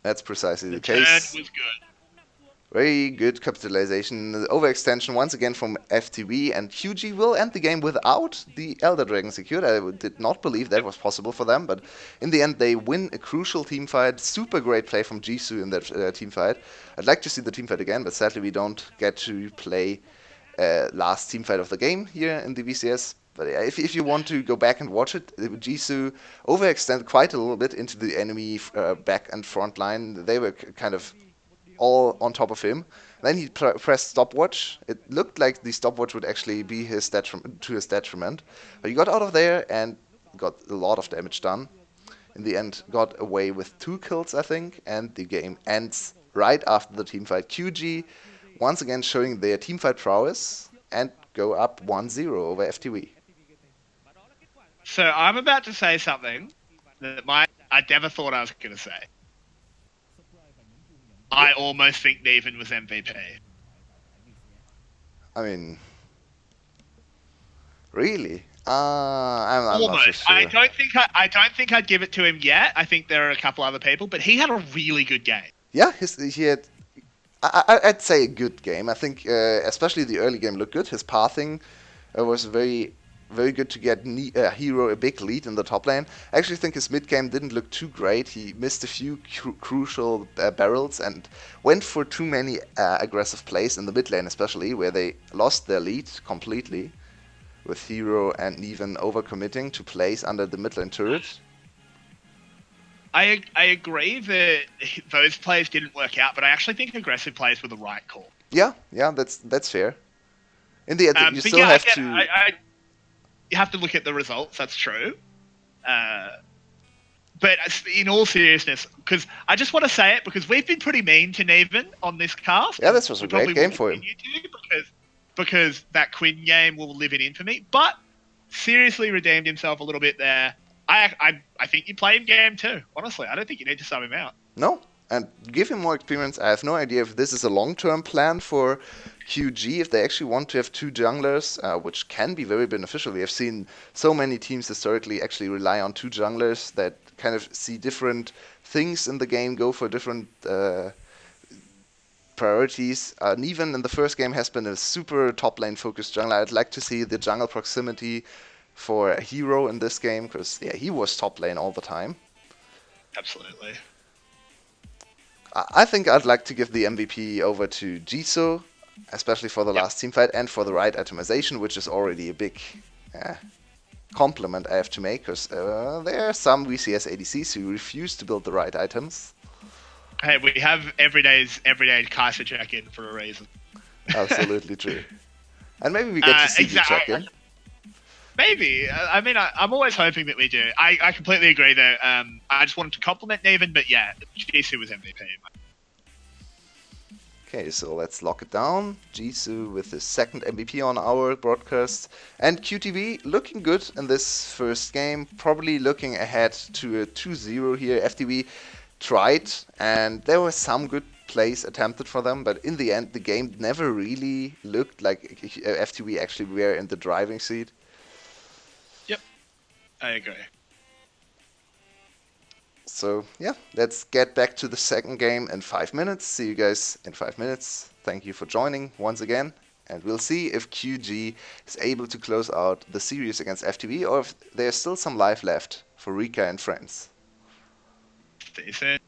that's precisely the The turn case. was good. Very good capitalization. The overextension once again from FTV, and QG will end the game without the Elder Dragon secured. I did not believe that was possible for them, but in the end they win a crucial team fight. Super great play from Jisoo in that team fight. I'd like to see the team fight again, but sadly we don't get to play last team fight of the game here in the VCS. But yeah, if you want to go back and watch it, Jisoo overextended quite a little bit into the enemy back and front line. They were kind of all on top of him. Then he pressed stopwatch. It looked like the stopwatch would actually be to his detriment. But he got out of there and got a lot of damage done. In the end, got away with 2 kills, I think, and the game ends right after the teamfight. QG once again showing their teamfight prowess and go up 1-0 over FTV. So I'm about to say something that I never thought I was going to say. Yeah, I almost think Neven was MVP. I mean, really? I'm not so Almost. sure. I don't think I'd give it to him yet. I think there are a couple other people, but he had a really good game. Yeah, he had I'd say a good game. I think especially the early game looked good. His pathing was very good to get Hero a big lead in the top lane. I actually think his mid game didn't look too great. He missed a few crucial barrels and went for too many aggressive plays in the mid lane, especially where they lost their lead completely, with Hero and Neven overcommitting to plays under the mid lane turret. I agree that those plays didn't work out, but I actually think aggressive plays were the right call. Yeah, that's fair. In the end, you But still yeah, have again, to. you have to look at the results. That's true. Uh, but in all seriousness, because I just want to say it because we've been pretty mean to Neven on this cast, Yeah, and this was we a great probably will game for him. continue to because that Quinn game will live in infamy. But seriously redeemed himself a little bit there. I think you play him game 2. Honestly, I don't think you need to sub him out. No, and give him more experience. I have no idea if this is a long-term plan for QG, if they actually want to have 2 junglers, which can be very beneficial. We have seen so many teams historically actually rely on 2 junglers that kind of see different things in the game, go for different priorities. Neven in the first game has been a super top lane focused jungler. I'd like to see the jungle proximity for a Hero in this game, because yeah, he was top lane all the time. Absolutely. I think I'd like to give the MVP over to Jisoo, especially for the Yep. last teamfight and for the right itemization, which is already a big compliment I have to make, because there are some VCS ADCs who refuse to build the right items. Hey, we have everyday Kaiser check in for a reason. Absolutely true. And maybe we get to see the check-in. Maybe. I mean, I'm always hoping that we do. I completely agree, though. I just wanted to compliment Neven, but yeah, Jisoo was MVP. Okay, so let's lock it down. Jisoo with his second MVP on our broadcast. And QTV looking good in this first game. Probably looking ahead to a 2-0 here. FTV tried, and there were some good plays attempted for them, but in the end the game never really looked like FTV actually were in the driving seat. Yep, I agree. So yeah, let's get back to the second game in 5 minutes. See you guys in 5 minutes. Thank you for joining once again, and we'll see if QG is able to close out the series against FTV, or if there's still some life left for Rika and friends. Stay soon.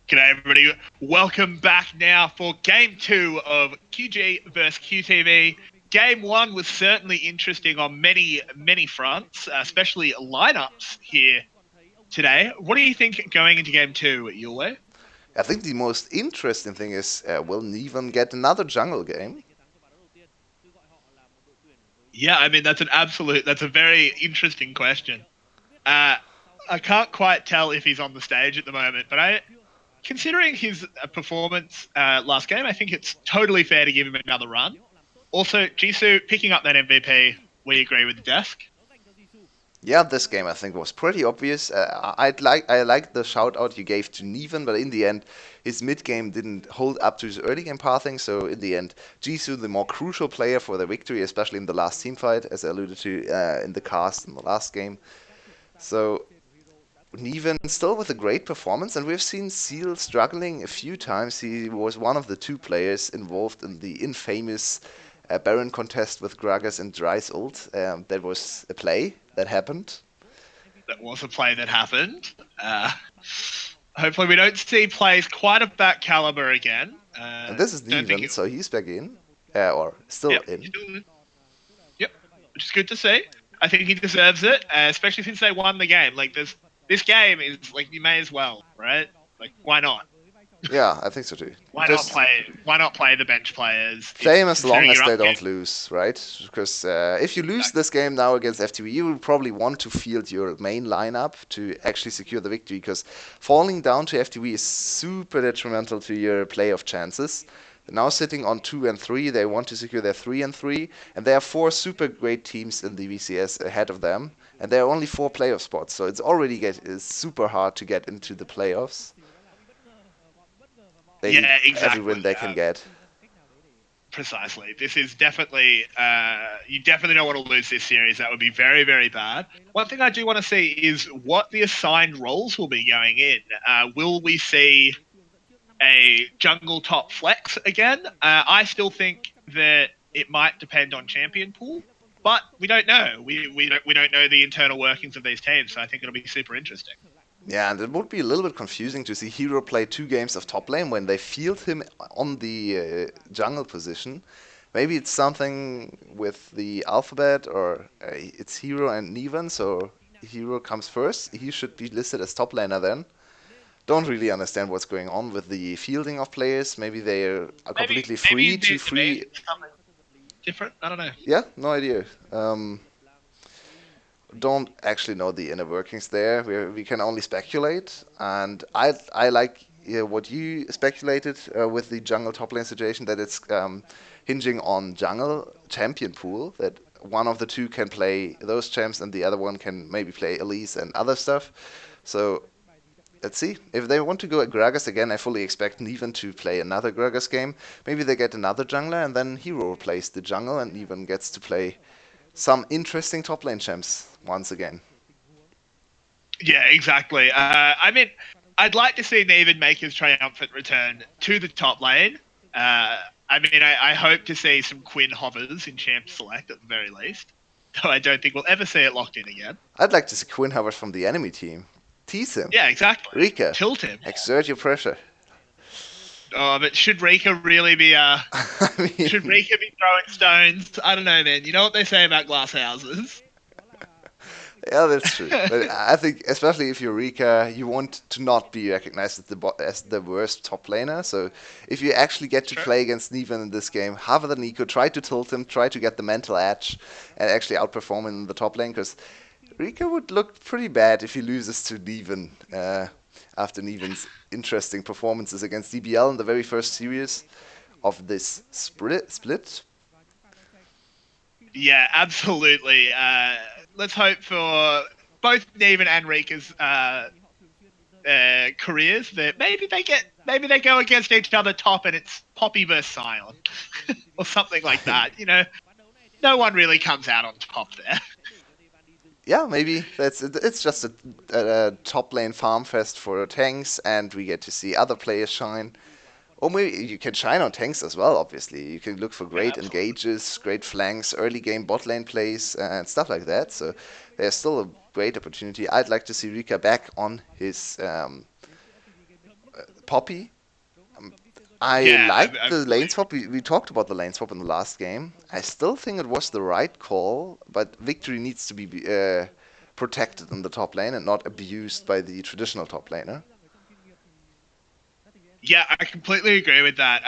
G'day, everybody. Welcome back now for Game 2 of QG versus QTV. Game 1 was certainly interesting on many, many fronts, especially lineups here today. What do you think going into Game 2, Yulwei? I think the most interesting thing is will Neven get another jungle game? Yeah, I mean, that's a very interesting question. Uh, I can't quite tell if he's on the stage at the moment, but considering his performance last game, I think it's totally fair to give him another run. Also, Jisoo picking up that MVP. We agree with the desk. Yeah, this game I think was pretty obvious. I liked the shout out you gave to Neven, but in the end, his mid game didn't hold up to his early game pathing. So in the end, Jisoo, the more crucial player for the victory, especially in the last team fight, as I alluded to in the cast in the last game. So Neven still with a great performance, and we've seen Seal struggling a few times. He was one of the two players involved in the infamous Baron contest with Gragas and Dry's ult. That was a play that happened. That was a play that happened. Hopefully, we don't see plays quite of that caliber again. And this is Don't think Neven, it. so he's back in, or still Yep, in. yep, which is good to see. I think he deserves it, especially since they won the game. Like this game is like you may as well, right? Like why not? Yeah, I think so too. Why not Just play? Why not play the bench players? play him as long Considering as you're they up don't against lose, right? Because if you lose this game now against FTV, you will probably want to field your main lineup to actually secure the victory. Because falling down to FTV is super detrimental to your playoff chances. They're now sitting on 2 and 3. They want to secure their 3 and 3, and there are 4 super great teams in the VCS ahead of them, and there are only 4 playoff spots. So it's super hard to get into the playoffs. They need Yeah, every exactly. win they can get. Precisely. This is definitely you definitely don't want to lose this series. That would be very, very bad. One thing I do want to see is what the assigned roles will be going in. Will we see a jungle top flex again? I still think that it might depend on champion pool, but we don't know. We don't know the internal workings of these teams, so I think it'll be super interesting. Yeah, and it would be a little bit confusing to see Hero play 2 games of top lane when they field him on the jungle position. Maybe it's something with the alphabet, or it's Hero and Neven, so Hero comes first. He should be listed as top laner then. Don't really understand what's going on with the fielding of players. Maybe they are completely free Maybe to the band free. is something different. I don't know. Yeah, no idea. Don't actually know the inner workings there. We can only speculate, and I like what you speculated with the jungle top lane situation, that it's hinging on jungle champion pool, that one of the two can play those champs and the other one can maybe play Elise and other stuff. So let's see. If they want to go at Gragas again, I fully expect Neven to play another Gragas game. Maybe they get another jungler, and then Hero plays the jungle, and Neven gets to play some interesting top lane champs once again. Yeah, exactly. I mean, I'd like to see Neven make his triumphant return to the top lane. I hope to see some Quinn hovers in Champ Select at the very least. Though I don't think we'll ever see it locked in again. I'd like to see Quinn Howard from the enemy team. Tease him. Yeah, exactly. Rika, Tilt him. exert your pressure. Oh, but should Rika really be I mean, should Rika be throwing stones? I don't know, man. You know what they say about glass houses. yeah, that's true. But I think, especially if you're Rika, you want to not be recognized as the worst top laner. So if you actually get to Sure. play against Neven in this game, have the Nico, try to tilt him, try to get the mental edge, and actually outperform him in the top lane. Because Rika would look pretty bad if he loses to Neven after Neven's interesting performances against DBL in the very first series of this split. Yeah, absolutely. Let's hope for both Neven and Rika's careers that maybe they go against each other top and it's Poppy versus Sion or something like that. You know, no one really comes out on top there. Yeah, maybe it's just a top lane farm fest for tanks, and we get to see other players shine. Or maybe you can shine on tanks as well, obviously. You can look for Yeah, great engages, great flanks, early game bot lane plays, and stuff like that. So there's still a great opportunity. I'd like to see Rika back on his Poppy. Um, I Yeah, liked I the lane believe. swap. We talked about the lane swap in the last game. I still think it was the right call, but Victory needs to be protected in the top lane and not abused by the traditional top laner. Yeah, I completely agree with that.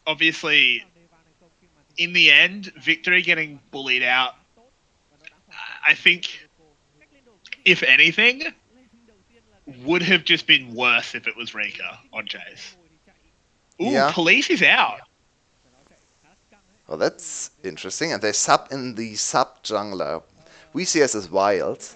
Obviously, in the end, Victory getting bullied out. I think, if anything, would have just been worse if it was Rika on Jace. Ooh, Yeah, Police is out. well, that's interesting. And they sub in the sub jungler. VCS is wild.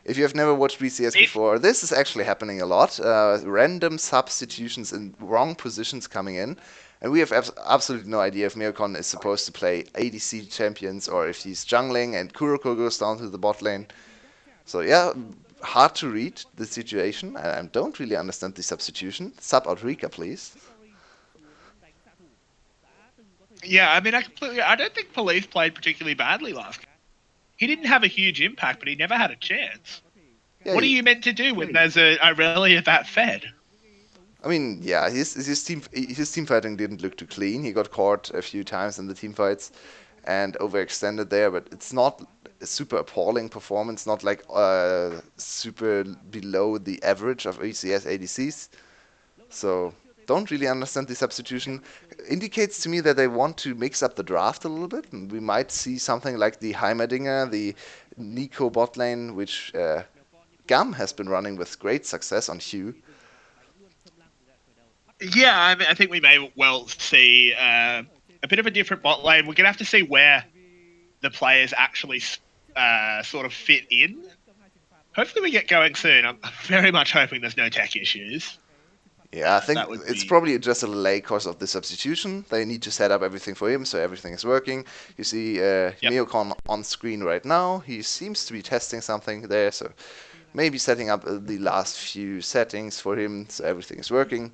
If you have never watched VCS It, before, this is actually happening a lot. Random substitutions in wrong positions coming in. And we have absolutely no idea if Mirkon is supposed to play ADC champions or if he's jungling and Kuroko goes down to the bot lane. So, yeah, hard to read the situation. I don't really understand the substitution. Sub out Rika, please. yeah, I mean, I don't think Police played particularly badly last game. He didn't have a huge impact, but he never had a chance. Yeah, What are you meant to do when there's a Irelia that fed? I mean, yeah, his team fighting didn't look too clean. He got caught a few times in the team fights and overextended there, but it's not a super appalling performance, not like super below the average of ECS ADCs. So don't really understand the substitution. Indicates to me that they want to mix up the draft a little bit, and we might see something like the Heimerdinger, the Nico bot lane, which Gum has been running with great success on Hugh. Yeah, I mean, I think we may well see a bit of a different bot lane. We're gonna have to see where the players actually sort of fit in. Hopefully, we get going soon. I'm very much hoping there's no tech issues. Yeah, I think That would it's be. probably just a delay because of the substitution. They need to set up everything for him so everything is working. You see Yep. Meocon on screen right now. He seems to be testing something there, so maybe setting up the last few settings for him so everything is working.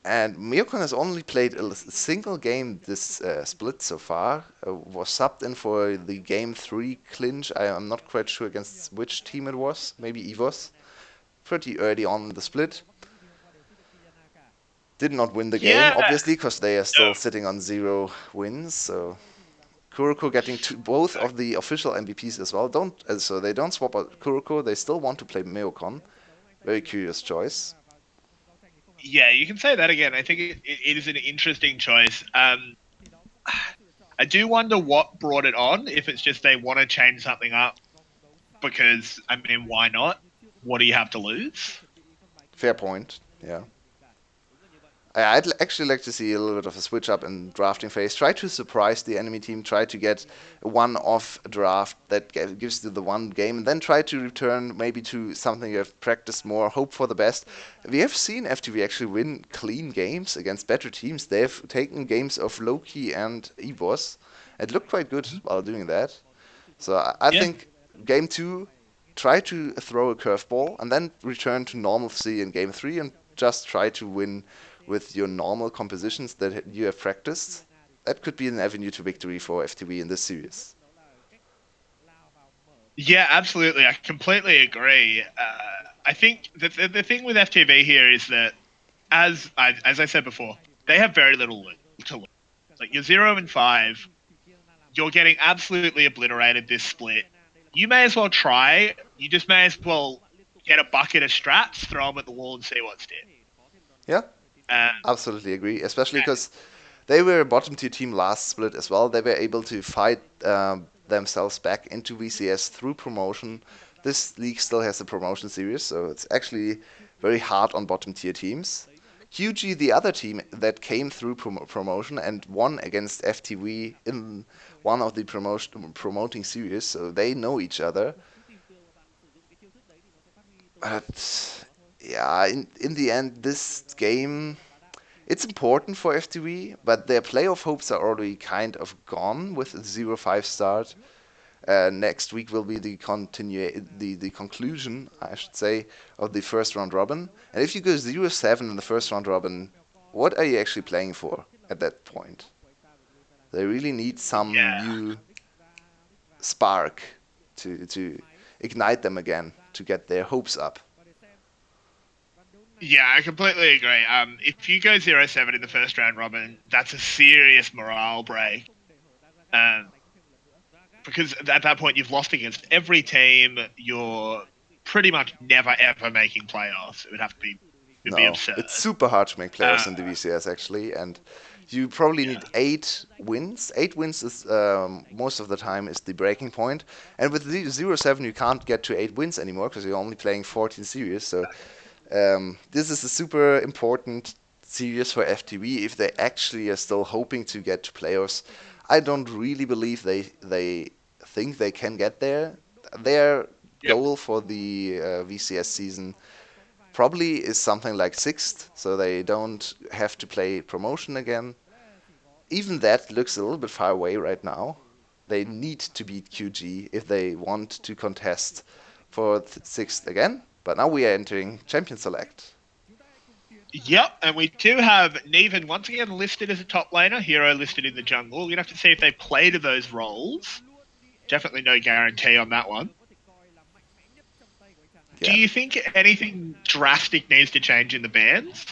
And Meocon has only played a single game this split so far. Was subbed in for the game 3 clinch. I'm not quite sure against which team it was. Maybe EVOS. Pretty early on in the split. Did not win the game, Yeah. obviously, because they are No. still sitting on 0 wins. So Kuroko getting both of the official MVPs as well. Don't so they don't swap out Kuroko. They still want to play Meocon. Very curious choice. Yeah, you can say that again. I think it is an interesting choice. I do wonder what brought it on. If it's just they want to change something up, because I mean, why not? What do you have to lose? Fair point. Yeah. I'd actually like to see a little bit of a switch up in drafting phase. Try to surprise the enemy team. Try to get a one-off draft that gives you the one game, and then try to return maybe to something you have practiced more. Hope for the best. We have seen FTV actually win clean games against better teams. They've taken games of Loki and EVOS. It looked quite good while doing that. So I Yeah. think game two, try to throw a curveball and then return to normalcy in game three and just try to win with your normal compositions that you have practiced. That could be an avenue to victory for FTV in this series. Yeah, absolutely. I completely agree. I think the thing with FTV here is that, as I said before, they have very little to lose. Like you're 0-5, you're getting absolutely obliterated this split. You may as well try. You just may as well get a bucket of strats, throw them at the wall, and see what sticks. Yeah, Uh, absolutely agree. Especially because they were a bottom tier team last split as well. They were able to fight themselves back into VCS through promotion. This league still has a promotion series, so it's actually very hard on bottom tier teams. QG, the other team that came through promotion and won against FTV in one of the promoting series, so they know each other. But yeah, in the end, this game it's important for FTV, but their playoff hopes are already kind of gone with a 0-5 start. Next week will be the conclusion, I should say, of the first round robin. And if you go 0-7 in the first round robin, what are you actually playing for at that point? They really need some yeah, new spark to ignite them again to get their hopes up. Yeah, I completely agree. If you go 0-7 in the first round robin, that's a serious morale break. Um, because at that point you've lost against every team. You're pretty much never ever making playoffs. It'd be No, it's absurd. super hard to make Uh, playoffs in the VCS actually, and you probably yeah, need 8 wins. 8 wins is most of the time is the breaking point, and with the 0-7 you can't get to 8 wins anymore because you're only playing 14 series. So this is a super important series for FTV if they actually are still hoping to get to playoffs. I don't really believe they think they can get there. Their yep, goal for the VCS season probably is something like sixth, so they don't have to play promotion again. Even that looks a little bit far away right now. They need to beat QG if they want to contest for sixth again. But now we are entering Champion Select. yep. And we do have Neven once again listed as a top laner, Hero listed in the jungle. We're gonna have to see if they play to those roles. Definitely no guarantee on that one. Do Yeah. you think anything drastic needs to change in the bans?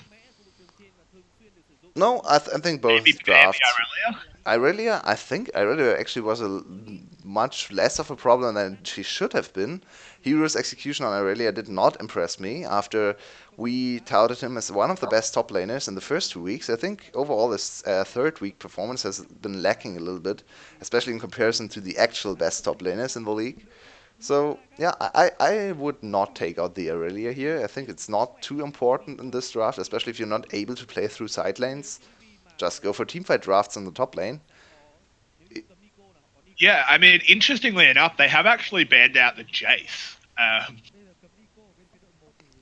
No, I think Maybe both ban the drafts. Irelia? Irelia, I think Irelia actually was much less of a problem than she should have been. Hero's execution on Irelia did not impress me after we touted him as one of the best top laners in the first 2 weeks. I think overall his third week performance has been lacking a little bit, especially in comparison to the actual best top laners in the league. So yeah, I would not take out the Irelia here. I think it's not too important in this draft, especially if you're not able to play through side lanes. Just go for teamfight drafts in the top lane. Yeah, I mean, interestingly enough, they have actually banned out the Jace.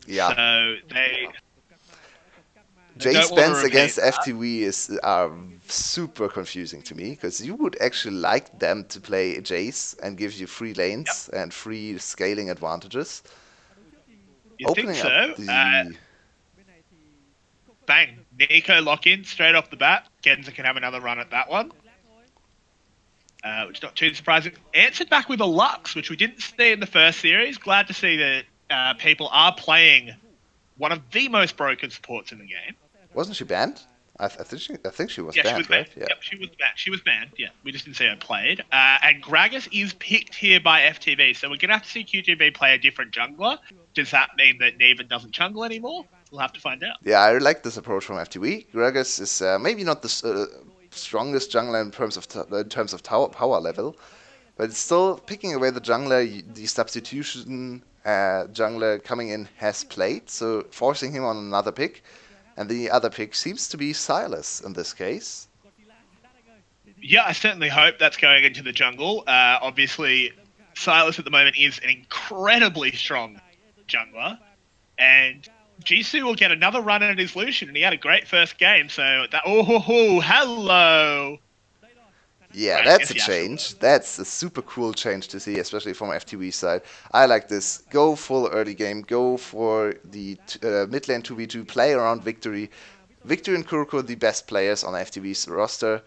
Yeah, So they Jace don't want to bans repeat against that. FTV are super confusing to me because you would actually like them to play Jace and give you free Yep, lanes and free scaling advantages. you think Opening up so? the Bang, Nico lock in straight off the bat. Genza can have another run at that one, which is not too surprising. Answered back with a Lux, which we didn't see in the first series. Glad to see that people are playing one of the most broken supports in the game. wasn't she banned? I think she was Yeah, she was banned, banned. right? Yeah. Yep, she was banned. She was banned. Yeah, we just didn't see her played. And Gragas is picked here by FTV, so we're gonna have to see QGB play a different jungler. Does that mean that Neven doesn't jungle anymore? We'll have to find out. Yeah, I like this approach from FTV. Gragas is maybe not the strongest jungler in terms of power level, but it's still picking away the jungler. The substitution jungler coming in has played, so forcing him on another pick. And the other pick seems to be Silas in this case. Yeah, I certainly hope that's going into the jungle. Obviously, Silas at the moment is an incredibly strong jungler, and Jisoo will get another run at his Lucian, and he had a great first game. So that hello, Yeah, right? I that's guess a Yasuo. change. That's a super cool change to see, especially from FTV side. I like this. Go full early game. Go for the mid lane 2v2. Play around Victory. Victory and Kuroko, the best players on FTV's roster,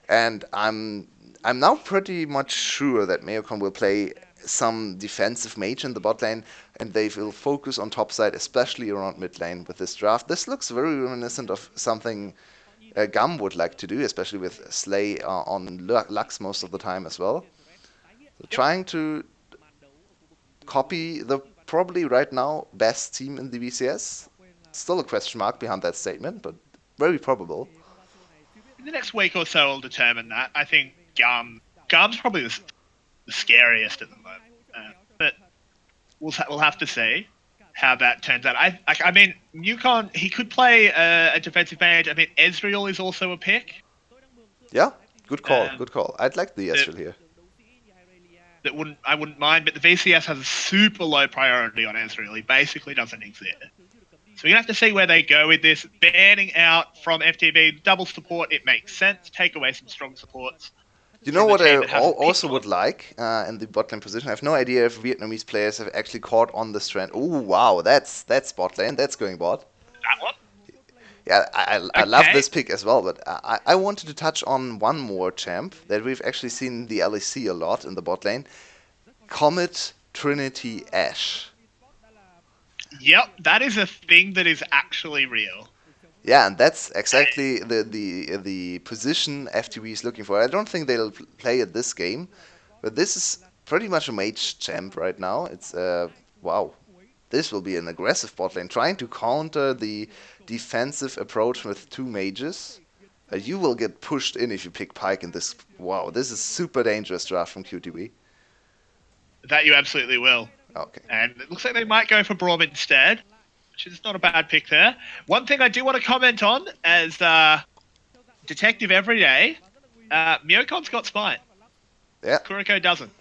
and I'm now pretty much sure that Mayocon will play some defensive mage in the bot lane, and they will focus on top side, especially around mid lane with this draft. This looks very reminiscent of something Gum would like to do, especially with Slay on Lux most of the time as well. So Yep. trying to copy the probably right now best team in the VCS. Still a question mark behind that statement, but very probable. In the next week or so, will determine that. I think Gum's probably the scariest at the moment, but we'll have to see how that turns out. I mean, Yukon he could play a defensive mage. I mean, Ezreal is also a pick. Yeah, good call, Um, good call. I'd like the that Ystrel here. I wouldn't mind, but the VCS has a super low priority on Ezreal. He basically doesn't exist. So we're gonna have to see where they go with this. Banning out from FTB double support, it makes sense. Take away some strong supports You know from the what I team that hasn't picked also one. would like in the bot lane position? I have no idea if Vietnamese players have actually caught on this trend. Oh wow, that's bot lane. That's going bot. That one. Yeah, I love Okay. this pick as well, but I wanted to touch on one more champ that we've actually seen in the LEC a lot in the bot lane. Comet Trinity Ash. Yep, that is a thing that is actually real. Yeah, and that's exactly the position FTV is looking for. I don't think they'll play at this game, but this is pretty much a mage champ right now. It's wow, this will be an aggressive bot lane trying to counter the defensive approach with two mages. You will get pushed in if you pick Pike in this. Wow, this is super dangerous draft from QTV. That you absolutely will. Okay. And it looks like they might go for Braum instead, which is not a bad pick there. One thing I do want to comment on as Detective Everyday, Myokon's got spine. Yeah. Kuriko doesn't.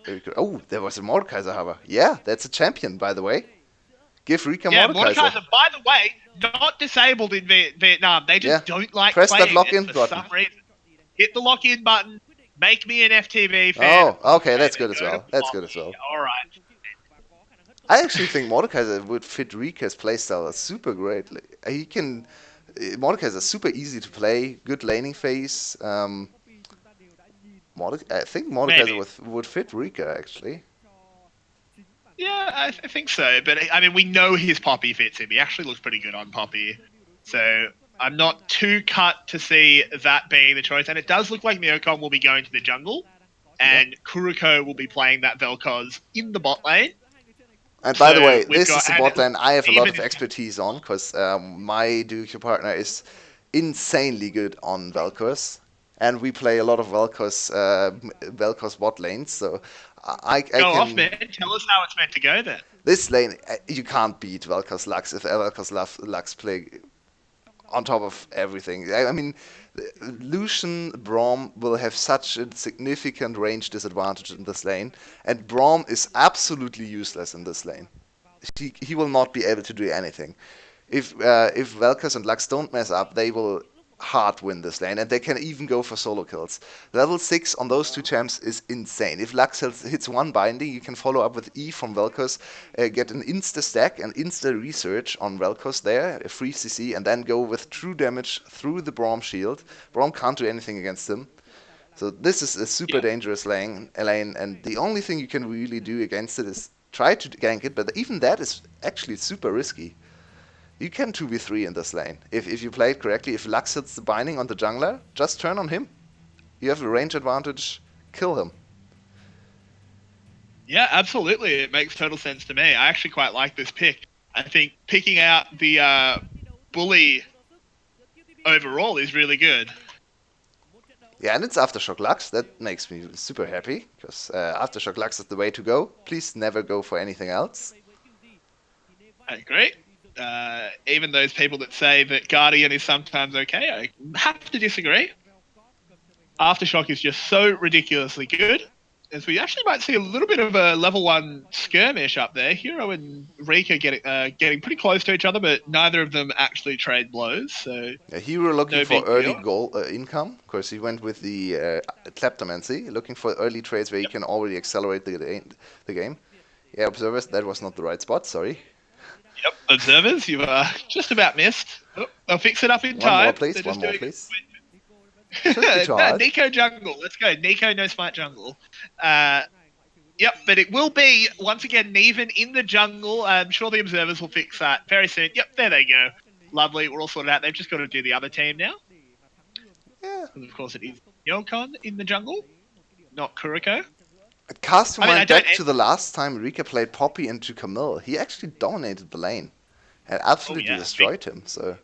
Very good. Oh, there was a Mordekaiser Hammer. Yeah, that's a champion, by the way. Give Rika Yeah, Mordekaiser. Mordekaiser, by the way, not disabled in Vietnam. They Yeah. just don't like Press that playing lock it in for button. some reason. Hit the lock in button. Make me an FTV fan. Oh, okay, Okay, that's then good as go to well. That's good as Poppy. well. All right. I actually think Mordekaiser would fit Rika's playstyle super great. He can. Mordekaiser is super easy to play, good laning phase. I think Mordekaiser Maybe. would fit Rika actually. Yeah, I think so. But I mean, we know his Poppy fits him. He actually looks pretty good on Poppy. So I'm not too cut to see that being the choice. And it does look like Myokon will be going to the jungle, Yeah. and Kuriko will be playing that Vel'Koz in the bot lane. And by the So way, we've this got is a and bot lane I have a lot even of expertise on because my duo partner is insanely good on Vel'Koz, and we play a lot of Vel'Koz bot lanes. So I go off, can man. Tell us how it's meant to go then. this lane you can't beat Vel'Koz Lux if Vel'Koz Lux play on top of everything. I mean, Lucian Braum will have such a significant range disadvantage in this lane, and Braum is absolutely useless in this lane. He will not be able to do anything. If Vel'Koz and Lux don't mess up, they will hard win this lane, and they can even go for solo kills. Level 6 on those two champs is insane. If Lux hits one binding, you can follow up with E from Vel'Koz, get an insta stack and insta research on Vel'Koz there, a free CC, and then go with true damage through the Braum shield. Braum can't do anything against him. So this is a super Yeah. dangerous lane, and the only thing you can really do against it is try to gank it, but even that is actually super risky. You can 2v3 in this lane. If you play it correctly, if Lux hits the binding on the jungler, just turn on him. You have a range advantage, kill him. Yeah, absolutely. It makes total sense to me. I actually quite like this pick. I think picking out the bully overall is really good. Yeah, and it's Aftershock Lux. That makes me super happy, because Aftershock Lux is the way to go. Please never go for anything else. I agree. Even those people that say that Guardian is sometimes okay, I have to disagree. Aftershock is just so ridiculously good. As we actually might see a little bit of a level 1 skirmish up there. Hero and Rika getting pretty close to each other, but neither of them actually trade blows, so Yeah, he were looking no for big early deal. goal income, because he went with the Kleptomancy, looking for early trades where he Yep. can already accelerate the game. Yeah, observers, that was not the right spot, sorry. Yep, observers, you've just about missed. Oh, they'll fix it up in One more, time. please, They're one just more, doing please. Should be it. too No, hard. Nico Jungle. Let's go. Nico no smite jungle. Yep, but it will be once again Neven in the jungle. I'm sure the observers will fix that very soon. Yep, there they go. Lovely. We're all sorted out. They've just got to do the other team now. Yeah. And of course, it is Yokon in the jungle, not Kuriko. Cast your I mean, I mind don't. back to the last time Rika played Poppy into Camille. He actually dominated the lane and Oh absolutely yeah, destroyed him. So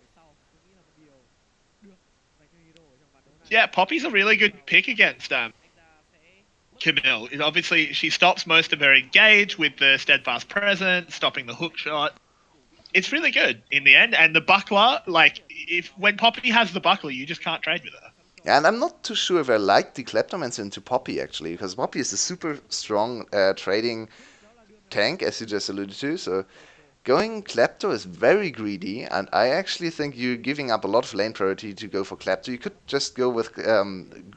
yeah. Poppy's a really good pick against Camille. Obviously, she stops most of her engage with the steadfast presence, stopping the hook shot. It's really good in the end. And the buckler, like, if when Poppy has the buckler, you just can't trade with her. yeah, and I'm not too sure if I like the Kleptomancer into Poppy actually, because Poppy is a super strong trading tank, as you just alluded to. So going Klepto is very greedy, and I actually think you're giving up a lot of lane priority to go for Klepto. You could just go with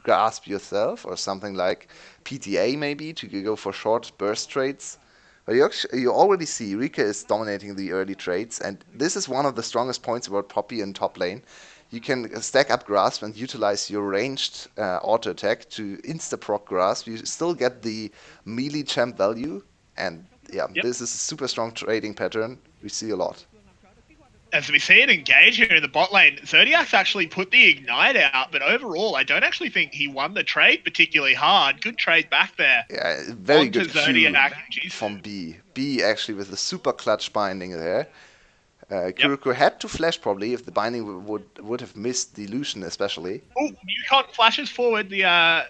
Grasp yourself or something like PTA maybe to go for short burst trades. But you already see Rika is dominating the early trades, and this is one of the strongest points about Poppy in top lane. You can stack up Grasp and utilize your ranged auto attack to insta proc Grasp. You still get the melee champ value, and yeah, Yep. this is a super strong trading pattern. we see a lot. As we see it engage here in the bot lane, Zodiac's actually put the Ignite out, but overall, I don't actually think he won the trade particularly hard. Good trade back there. Yeah, very Onto good Q Zodiac and Jisoo. from B. B actually with the super clutch binding there. Yep. Kuroko had to flash probably if the binding would have missed the illusion especially. Oh, Yukon flashes forward the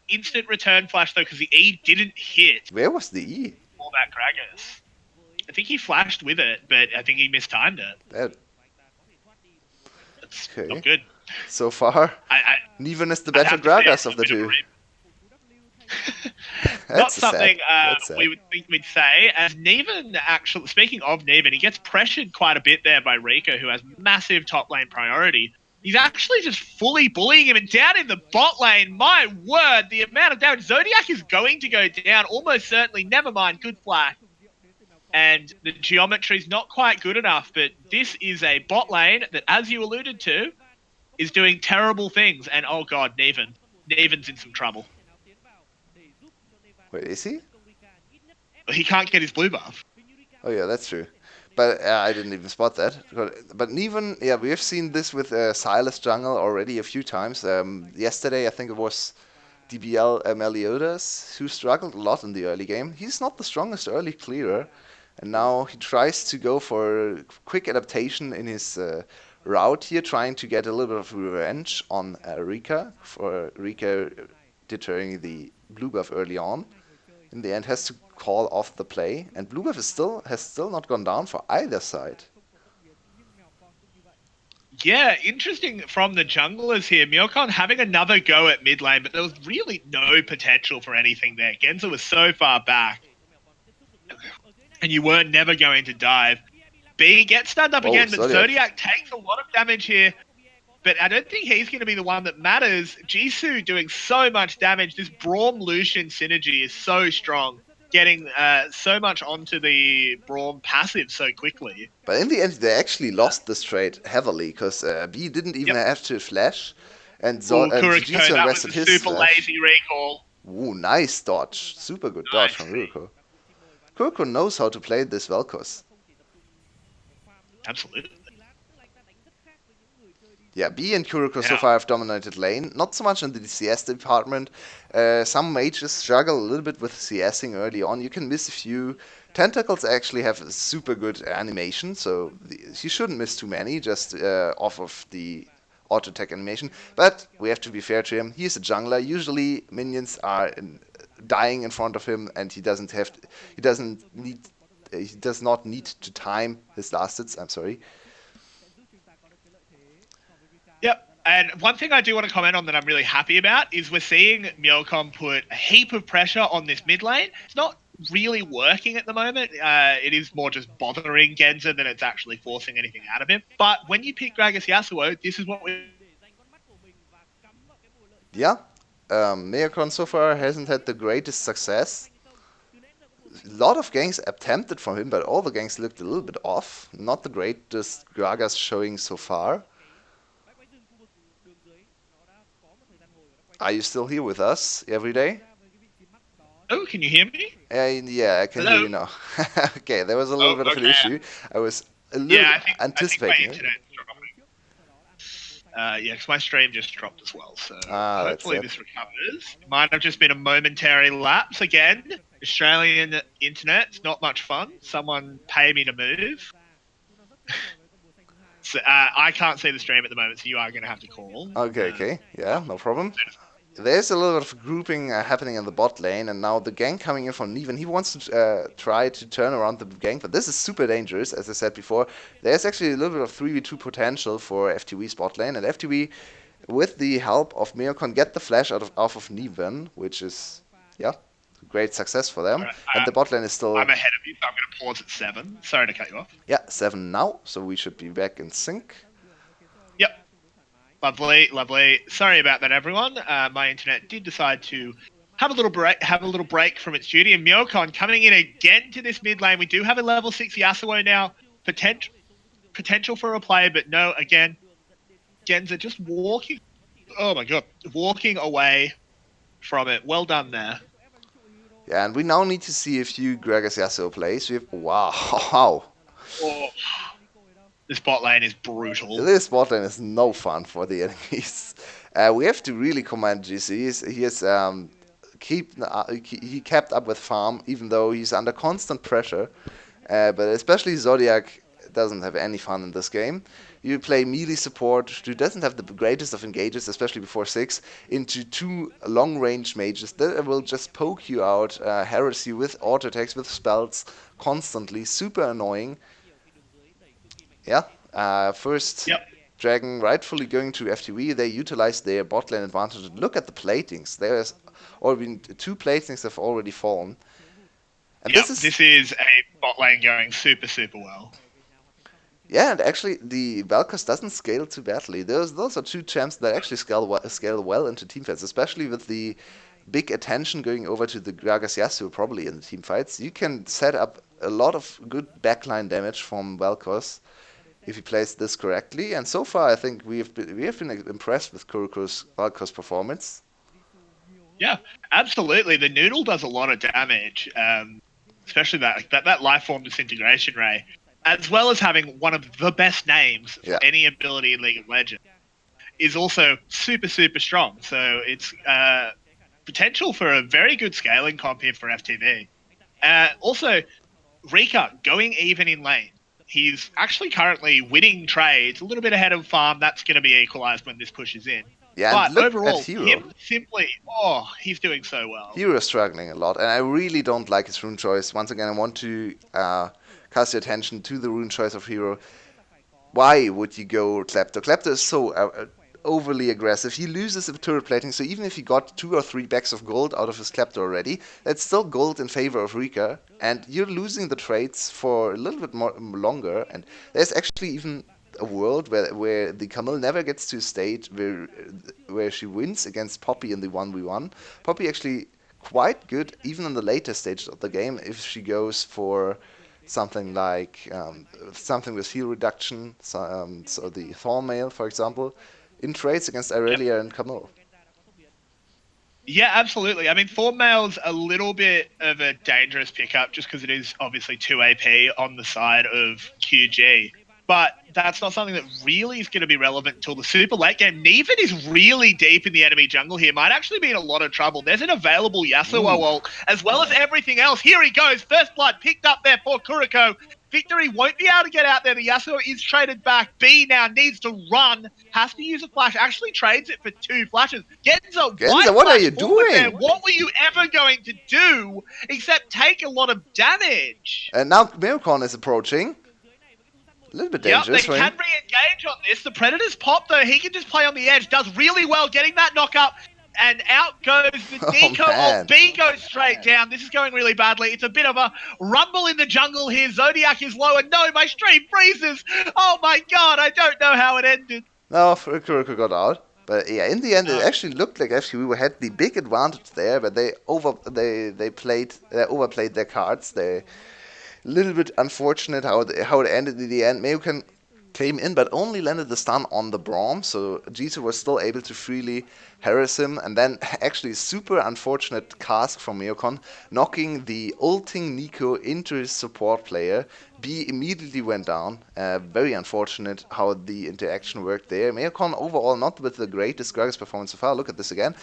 instant return flash though, because the E didn't hit Where was the E? all that Gragas. I think he flashed with it, but I think he mistimed it. That. That's Okay. not good. So far, Neven is the better Gragas of the two. Not something sad. we would think we'd say. As Neven, actually, speaking of Neven, he gets pressured quite a bit there by Rika, who has massive top lane priority. He's actually just fully bullying him, and down in the bot lane, my word, the amount of damage. Zodiac is going to go down, almost certainly. Never mind, good flash. And the geometry's not quite good enough, but this is a bot lane that, as you alluded to, is doing terrible things. And oh god, Neven's in some trouble. Wait, is he? He can't get his blue buff. Oh yeah, that's true. But I didn't even spot that. But Neven, yeah, we have seen this with Silas Jungle already a few times. Yesterday, I think it was DBL Meliodas who struggled a lot in the early game. He's not the strongest early clearer. And now he tries to go for quick adaptation in his route here, trying to get a little bit of revenge on Rika, for Rika deterring the blue buff early on. In the end, has to call off the play, and blue buff has still not gone down for either side. Yeah, interesting from the junglers here. Myokon having another go at mid lane, but there was really no potential for anything there. Genza was so far back, and you were never going to dive. B gets stunned up again, but Zodiac takes a lot of damage here. But I don't think he's going to be the one that matters. Jisoo doing so much damage. This Braum Lucian synergy is so strong, getting so much onto the Braum passive so quickly. But in the end, they actually lost this trade heavily, because B didn't even have to flash, and Jisoo invested his super lazy recall. Ooh, nice dodge. Super good dodge from Kuroko. Kuroko knows how to play this Vel'Koz. Absolutely. Yeah, B and Kuroko so far have dominated lane. Not so much in the CS department. Some mages struggle a little bit with CSing early on. You can miss a few. Tentacles actually have a super good animation, so he shouldn't miss too many, just off of the auto attack animation. But we have to be fair to him. He's a jungler. Usually minions are dying in front of him, and he does not need to time his last hits. I'm sorry. Yep, and one thing I do want to comment on that I'm really happy about is we're seeing Myokon put a heap of pressure on this mid lane. It's not really working at the moment. It is more just bothering Genza than it's actually forcing anything out of him. But when you pick Gragas Yasuo, this is what we... Yeah, Myokon so far hasn't had the greatest success. A lot of ganks attempted from him, but all the ganks looked a little bit off. Not the greatest Gragas showing so far. Are you still here with us every day? Oh, can you hear me? Yeah, I can hear you now. Okay, there was a little bit of an issue. I was a little anticipating it. Yeah, because my stream just dropped as well, so hopefully this recovers. It might have just been a momentary lapse again. Australian internet's not much fun. Someone pay me to move. So, I can't see the stream at the moment, so you are going to have to call. Okay, yeah, no problem. There's a little bit of grouping happening in the bot lane, and now the gank coming in from Neven. He wants to try to turn around the gank, but this is super dangerous, as I said before. There's actually a little bit of 3v2 potential for FTV's bot lane, and FTV, with the help of Myokon, get the flash off of Neven, which is, yeah, great success for them. And the bot lane is still... I'm ahead of you, so I'm going to pause at 7. Sorry to cut you off. Yeah, 7 now, so we should be back in sync. Yep. Lovely, lovely. Sorry about that, everyone. My internet did decide to have a little break from its duty. And Myokon coming in again to this mid lane. We do have a level 6 Yasuo now. Potential for a play, but no, again, Genza just walking. Oh my god, walking away from it. Well done there. Yeah, and we now need to see a few Gragas Yasuo plays. We have, wow. Oh, this bot lane is brutal. This bot lane is no fun for the enemies. We have to really command GC. He is he kept up with farm even though he's under constant pressure. But especially Zodiac doesn't have any fun in this game. You play melee support who doesn't have the greatest of engages, especially before 6, into 2 long-range mages that will just poke you out, harass you with auto attacks, with spells, constantly. Super annoying. Yeah, first Yep. Dragon rightfully going to FTV. They utilize their bot lane advantage. Look at the platings. There's already been 2 platings have already fallen. And Yep. this is This is a bot lane going super, super well. Yeah, and actually, the Valkos doesn't scale too badly. Those are 2 champs that actually scale well into teamfights, especially with the big attention going over to the Gragas Yasuo probably in the teamfights. You can set up a lot of good backline damage from Valkos if he plays this correctly. And so far, I think we have been impressed with Kuroko's Valkos performance. Yeah, absolutely. The noodle does a lot of damage, especially that life form disintegration ray, as well as having one of the best names for Yeah. any ability in League of Legends, is also super, super strong. So it's potential for a very good scaling comp here for FTV. Also, Rika going even in lane. He's actually currently winning trades, a little bit ahead of farm. That's going to be equalized when this pushes in. Yeah, and But look at overall, Hero. him simply, he's doing so well. Hero is struggling a lot, and I really don't like his rune choice. Once again, I want to cast your attention to the rune choice of Hero. Why would you go Klepto? Klepto is so overly aggressive. He loses the turret plating, so even if he got 2 or 3 bags of gold out of his Klepto already, that's still gold in favor of Rika, and you're losing the trades for a little bit more longer. And there's actually even a world where the Camille never gets to a state where she wins against Poppy in the 1v1. Poppy actually quite good even in the later stages of the game if she goes for something like something with heal reduction, so the Thorn Mail, for example, in trades against Yep. Irelia and Camille. Yeah, absolutely. I mean, Thorn Mail's a little bit of a dangerous pickup just because it is obviously 2 AP on the side of QG. But that's not something that really is going to be relevant until the super late game. Neven is really deep in the enemy jungle here. Might actually be in a lot of trouble. There's an available Yasuo Ooh. ult, as well as everything else. Here he goes. First blood picked up there for Kuriko. Victory won't be able to get out there. The Yasuo is traded back. B now needs to run. Has to use a flash. Actually trades it for 2 flashes. Genza, Genza, what are flash you forward there. doing? What were you ever going to do except take a lot of damage? And now Miracon is approaching. A little bit Yep, they dangerous for can him. re-engage on this. The Predator's pop, though. He can just play on the edge. Does really well getting that knock up. And out goes the Oh, Nico man. ult. B goes straight down. This is going really badly. It's a bit of a rumble in the jungle here. Zodiac is low. And no, my stream freezes. Oh my god, I don't know how it ended. No, Kuroko got out. But yeah, in the end, it No. actually looked like actually we had the big advantage there, but they overplayed their cards. They a little bit unfortunate how it ended in the end. Mayukan came in, but only landed the stun on the Braum, so Jisoo was still able to freely harass him. And then actually super unfortunate cast from Mayukan, knocking the ulting Nico into his support player. B immediately went down. Very unfortunate how the interaction worked there. Mayukan overall not with the greatest Gragas performance so far. Look at this again.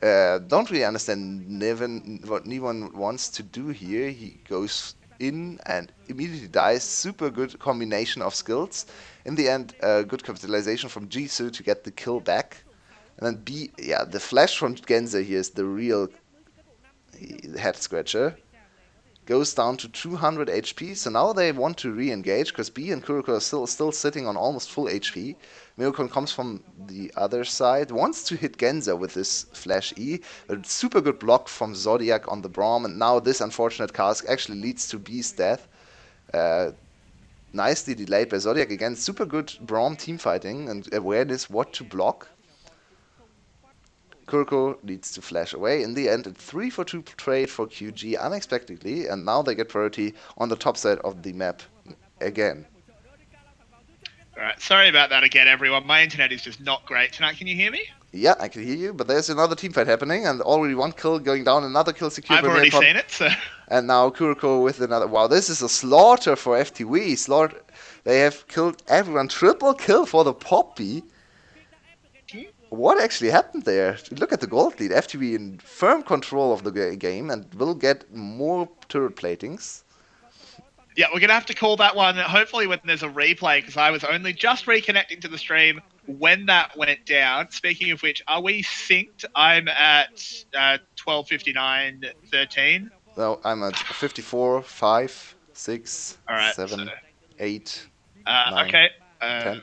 Don't really understand what Nivan wants to do here. He goes in and immediately dies. Super good combination of skills. In the end, good capitalization from Jisoo to get the kill back. And then B, yeah, the flash from Genza here is the real head scratcher. Goes down to 200 HP, so now they want to re-engage because B and Kuroko are still sitting on almost full HP. Mirokon comes from the other side, wants to hit Genza with this flash E, but super good block from Zodiac on the Braum, and now this unfortunate cast actually leads to B's death. Nicely delayed by Zodiac again. Super good Braum teamfighting and awareness what to block. Kurko needs to flash away. In the end, a 3-for-2 trade for QG unexpectedly, and now they get priority on the top side of the map again. Alright, sorry about that again, everyone. My internet is just not great tonight. Can you hear me? Yeah, I can hear you, but there's another team fight happening, and already one kill going down, another kill secured I've by already Mircon, seen it, so and now Kuroko with another. Wow, this is a slaughter for FTV. Slaughter. They have killed everyone. Triple kill for the Poppy. What actually happened there? Look at the gold lead. FTV in firm control of the game and will get more turret platings. yeah, we're gonna have to call that one. Hopefully, when there's a replay, because I was only just reconnecting to the stream when that went down. Speaking of which, are we synced? I'm at 12:59:13. No, I'm at 54, 5, 6, All right, so 7, 8, 9, okay. 10,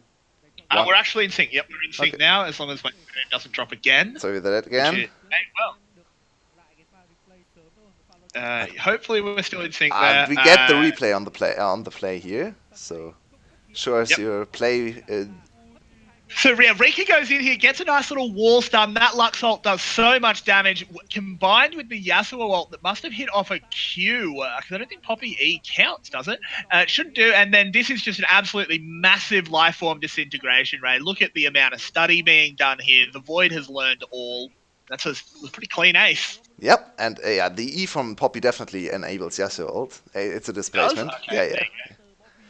1. We're actually in sync. Yep, we're in sync Okay, now, as long as my screen doesn't drop again. sorry for that Which again. is hopefully we're still in sync there. And we get the replay on the play here. So show us Yep. your play. So yeah, Rika goes in here, gets a nice little wall stun. That Lux ult does so much damage, combined with the Yasuo ult that must have hit off a Q, because I don't think Poppy E counts, does it? It shouldn't do. And then this is just an absolutely massive lifeform disintegration, Ray. Look at the amount of study being done here. The Void has learned all. That's a pretty clean ace. Yep, and yeah, the E from Poppy definitely enables Yasuo ult. It's a displacement. Okay, Yeah, there yeah. you go.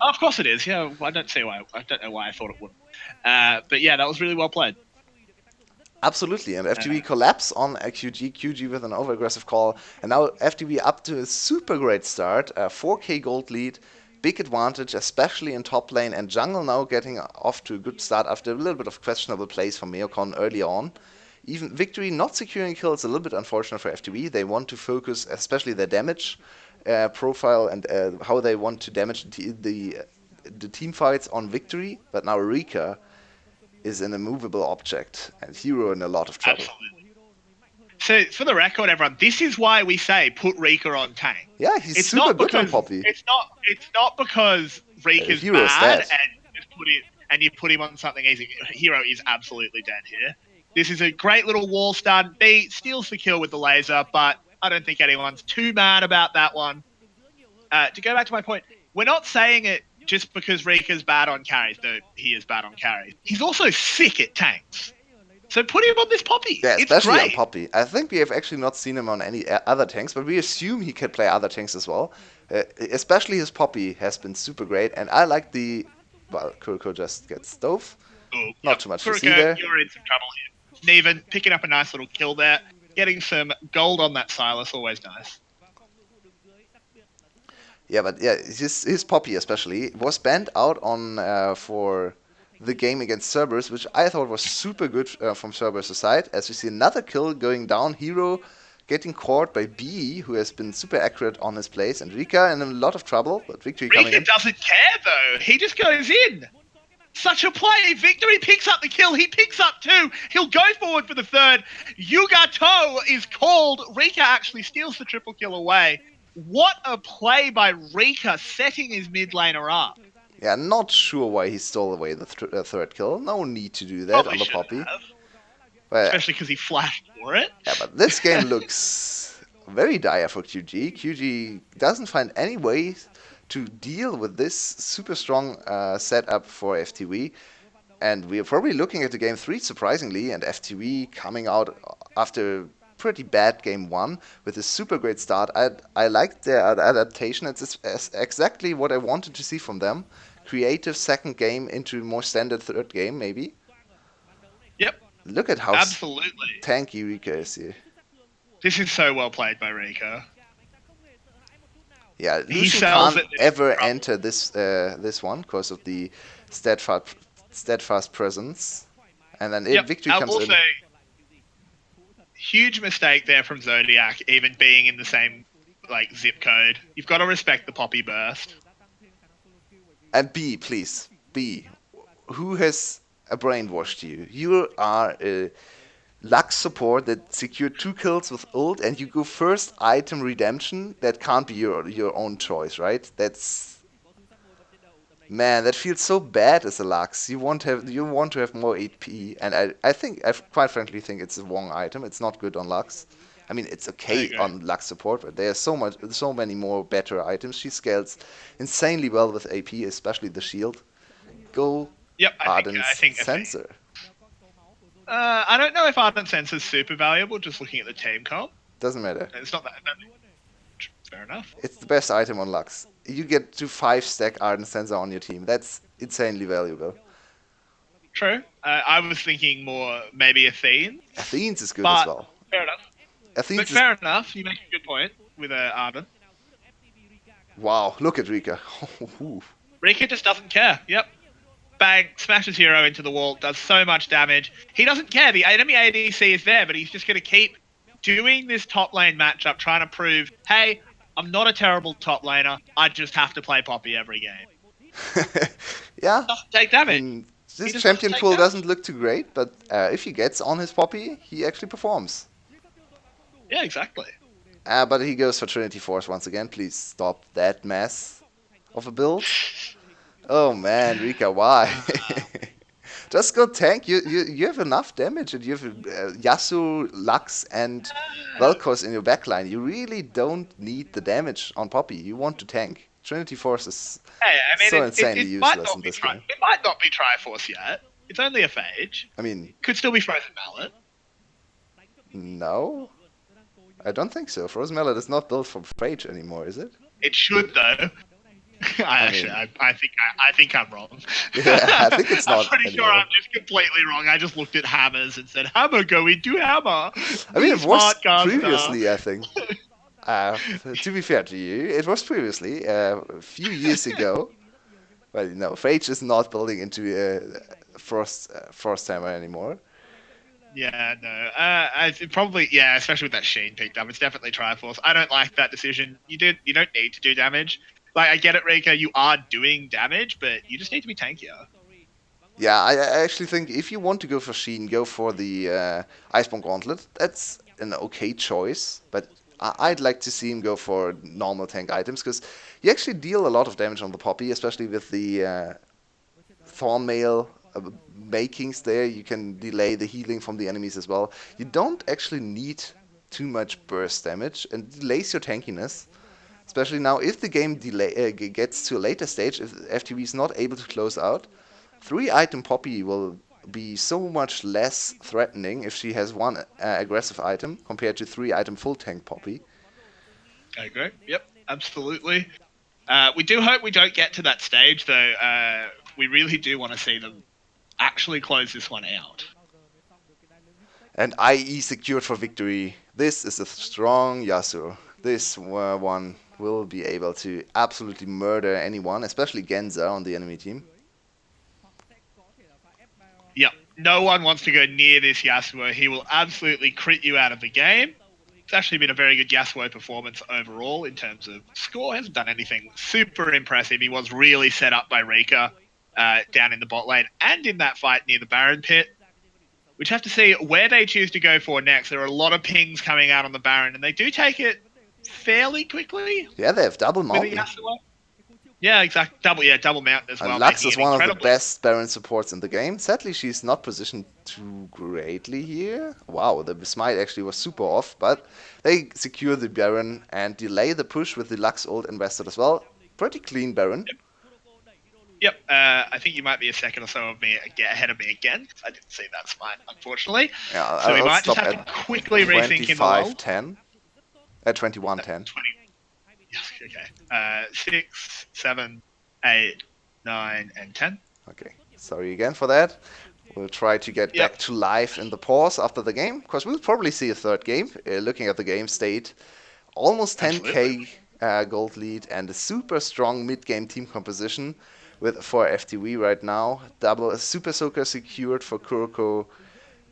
Oh, of course it is. Yeah, I don't see why. I don't know why I thought it wouldn't. But yeah, that was really well played. Absolutely, and FTV collapse on QG. QG with an over-aggressive call, and now FTV up to a super great start. 4k gold lead, big advantage, especially in top lane, and jungle now getting off to a good start after a little bit of questionable plays from Meocon early on. Even victory not securing kills a little bit unfortunate for FTV. They want to focus especially their damage profile and how they want to damage the team fights on victory, but now Rika is an immovable object, and Hero in a lot of trouble. Absolutely. So, for the record, everyone, this is why we say put Rika on tank. Yeah, he's It's super not good because on Poppy. it's not because Rika's Hero is bad dead. and you put him on something easy. Hero is absolutely dead here. This is a great little wall stun. B steals the kill with the laser, but I don't think anyone's too mad about that one. To go back to my point, we're not saying it just because Rika's bad on carries, though he is bad on carries. He's also sick at tanks. So put him on this Poppy. Yeah, It's especially great. on Poppy. I think we have actually not seen him on any other tanks, but we assume he can play other tanks as well. Especially his Poppy has been super great, and I like the... Well, Kuroko just gets stove. Ooh, Not too much to Kuroko, see there. you're in some trouble here. Neven picking up a nice little kill there. Getting some gold on that Silas, always nice. Yeah, but yeah, his Poppy especially was banned out on for the game against Cerberus, which I thought was super good from Cerberus' side. As we see another kill going down, Hero getting caught by B, who has been super accurate on his plays, and Rika in a lot of trouble, but Victory coming Rika in. doesn't care though. He just goes in. Such a play. Victory picks up the kill. He picks up two. He'll go forward for the third. Yugato is called. Rika actually steals the triple kill away. What a play by Rika, setting his mid laner up. Yeah, not sure why he stole away the third kill. No need to do that Probably on the shouldn't Poppy. have, But, especially because he flashed for it. yeah, but this game looks very dire for QG. QG doesn't find any way to deal with this super strong setup for FTV. And we are probably looking at the game 3 surprisingly, and FTV coming out after a pretty bad game 1 with a super great start. I liked their adaptation. It's exactly what I wanted to see from them. Creative second game into more standard third game, maybe. Yep. Look at how absolutely tanky Rika is here. This is so well played by Rika. Yeah, Lucian can't ever enter this this one because of the steadfast presence. And then Victory comes also, in. Huge mistake there from Zodiac, even being in the same like zip code. You've got to respect the Poppy burst. And B, please. B. Who has brainwashed you? You are a Lux support that secured 2 kills with ult, and you go first item redemption. That can't be your own choice, right? That's... Man, that feels so bad as a Lux. You want to have more HP, and I quite frankly think it's the wrong item. It's not good on Lux. I mean, it's okay on Lux support, but there's so many more better items. She scales insanely well with AP, especially the shield. Go Arden's Sensor. I don't know if Ardent Sense is super valuable. Just looking at the team comp, Doesn't matter. it's not that. Fair enough. It's the best item on Lux. You get to 5-stack Ardent Sensor on your team. That's insanely valuable. True. I was thinking more maybe Athene, Athene's is good as but well. fair enough. But Athene's is... fair enough. You make a good point with Arden. Wow, look at Rika. Rika just doesn't care. Yep. Bang, smashes hero into the wall, does so much damage. He doesn't care. The enemy ADC is there, but he's just going to keep doing this top lane matchup, trying to prove, hey, I'm not a terrible top laner. I just have to play Poppy every game. Yeah. Doesn't take damage. This champion pool doesn't look too great, but if he gets on his Poppy, he actually performs. Yeah, exactly. But he goes for Trinity Force once again. Please stop that mess of a build. Oh man, Rika, why? Just go tank. You have enough damage, and you have Yasuo, Lux, and Vel'Koz in your backline. You really don't need the damage on Poppy. You want to tank. Trinity Force is so insanely useless in this game. It might not be Triforce yet. It's only a phage. I mean, Could still be Frozen Mallet. no, I don't think so. Frozen Mallet is not built for Phage anymore, is it? It should though. I think I'm wrong. Yeah, I think it's not. I'm pretty sure I'm just completely wrong. I just looked at hammers and said, "Hammer, go into hammer." I mean, it was previously, I think. To be fair to you, it was previously a few years ago. But no, Phage is not building into Frost Hammer anymore. Yeah, no. Probably, yeah, especially with that Sheen picked up. It's definitely Triforce. I don't like that decision. You don't need to do damage. Like, I get it, Rika, you are doing damage, but you just need to be tankier. Yeah, I actually think if you want to go for Sheen, go for the Iceborne Gauntlet. That's an okay choice, but I'd like to see him go for normal tank items, because you actually deal a lot of damage on the Poppy, especially with the Thornmail makings there. You can delay the healing from the enemies as well. You don't actually need too much burst damage, and it delays your tankiness. Especially now, if the game gets to a later stage, if FTV is not able to close out, 3-item Poppy will be so much less threatening if she has one aggressive item compared to 3-item full tank Poppy. I agree. Yep, absolutely. We do hope we don't get to that stage, though. We really do want to see them actually close this one out. And IE secured for victory. This is a strong Yasuo. This one will be able to absolutely murder anyone, especially Genza on the enemy team. Yep, no one wants to go near this Yasuo. He will absolutely crit you out of the game. It's actually been a very good Yasuo performance overall in terms of score. Hasn't done anything super impressive. He was really set up by Rika down in the bot lane and in that fight near the Baron pit. We'd have to see where they choose to go for next. There are a lot of pings coming out on the Baron, and they do take it fairly quickly. Yeah, they have double mountain. Yeah, exactly. Double mountain as well. And Lux is one of the best Baron supports in the game. Sadly, she's not positioned too greatly here. Wow, the smite actually was super off, but they secure the Baron and delay the push with the Lux ult invested as well. Pretty clean Baron. Yep, I think you might be a second or so of me ahead of me again. I didn't see that smite, unfortunately. Yeah, so we might just have to quickly rethink in the lull. 25-10. At 21-10. Yes, okay. 6, 7, 8, 9, and 10. Okay, sorry again for that. We'll try to get back to life in the pause after the game, because we'll probably see a third game. Looking at the game state, almost 10k gold lead and a super strong mid-game team composition for FTV right now. Double Super Soaker secured for Kuroko.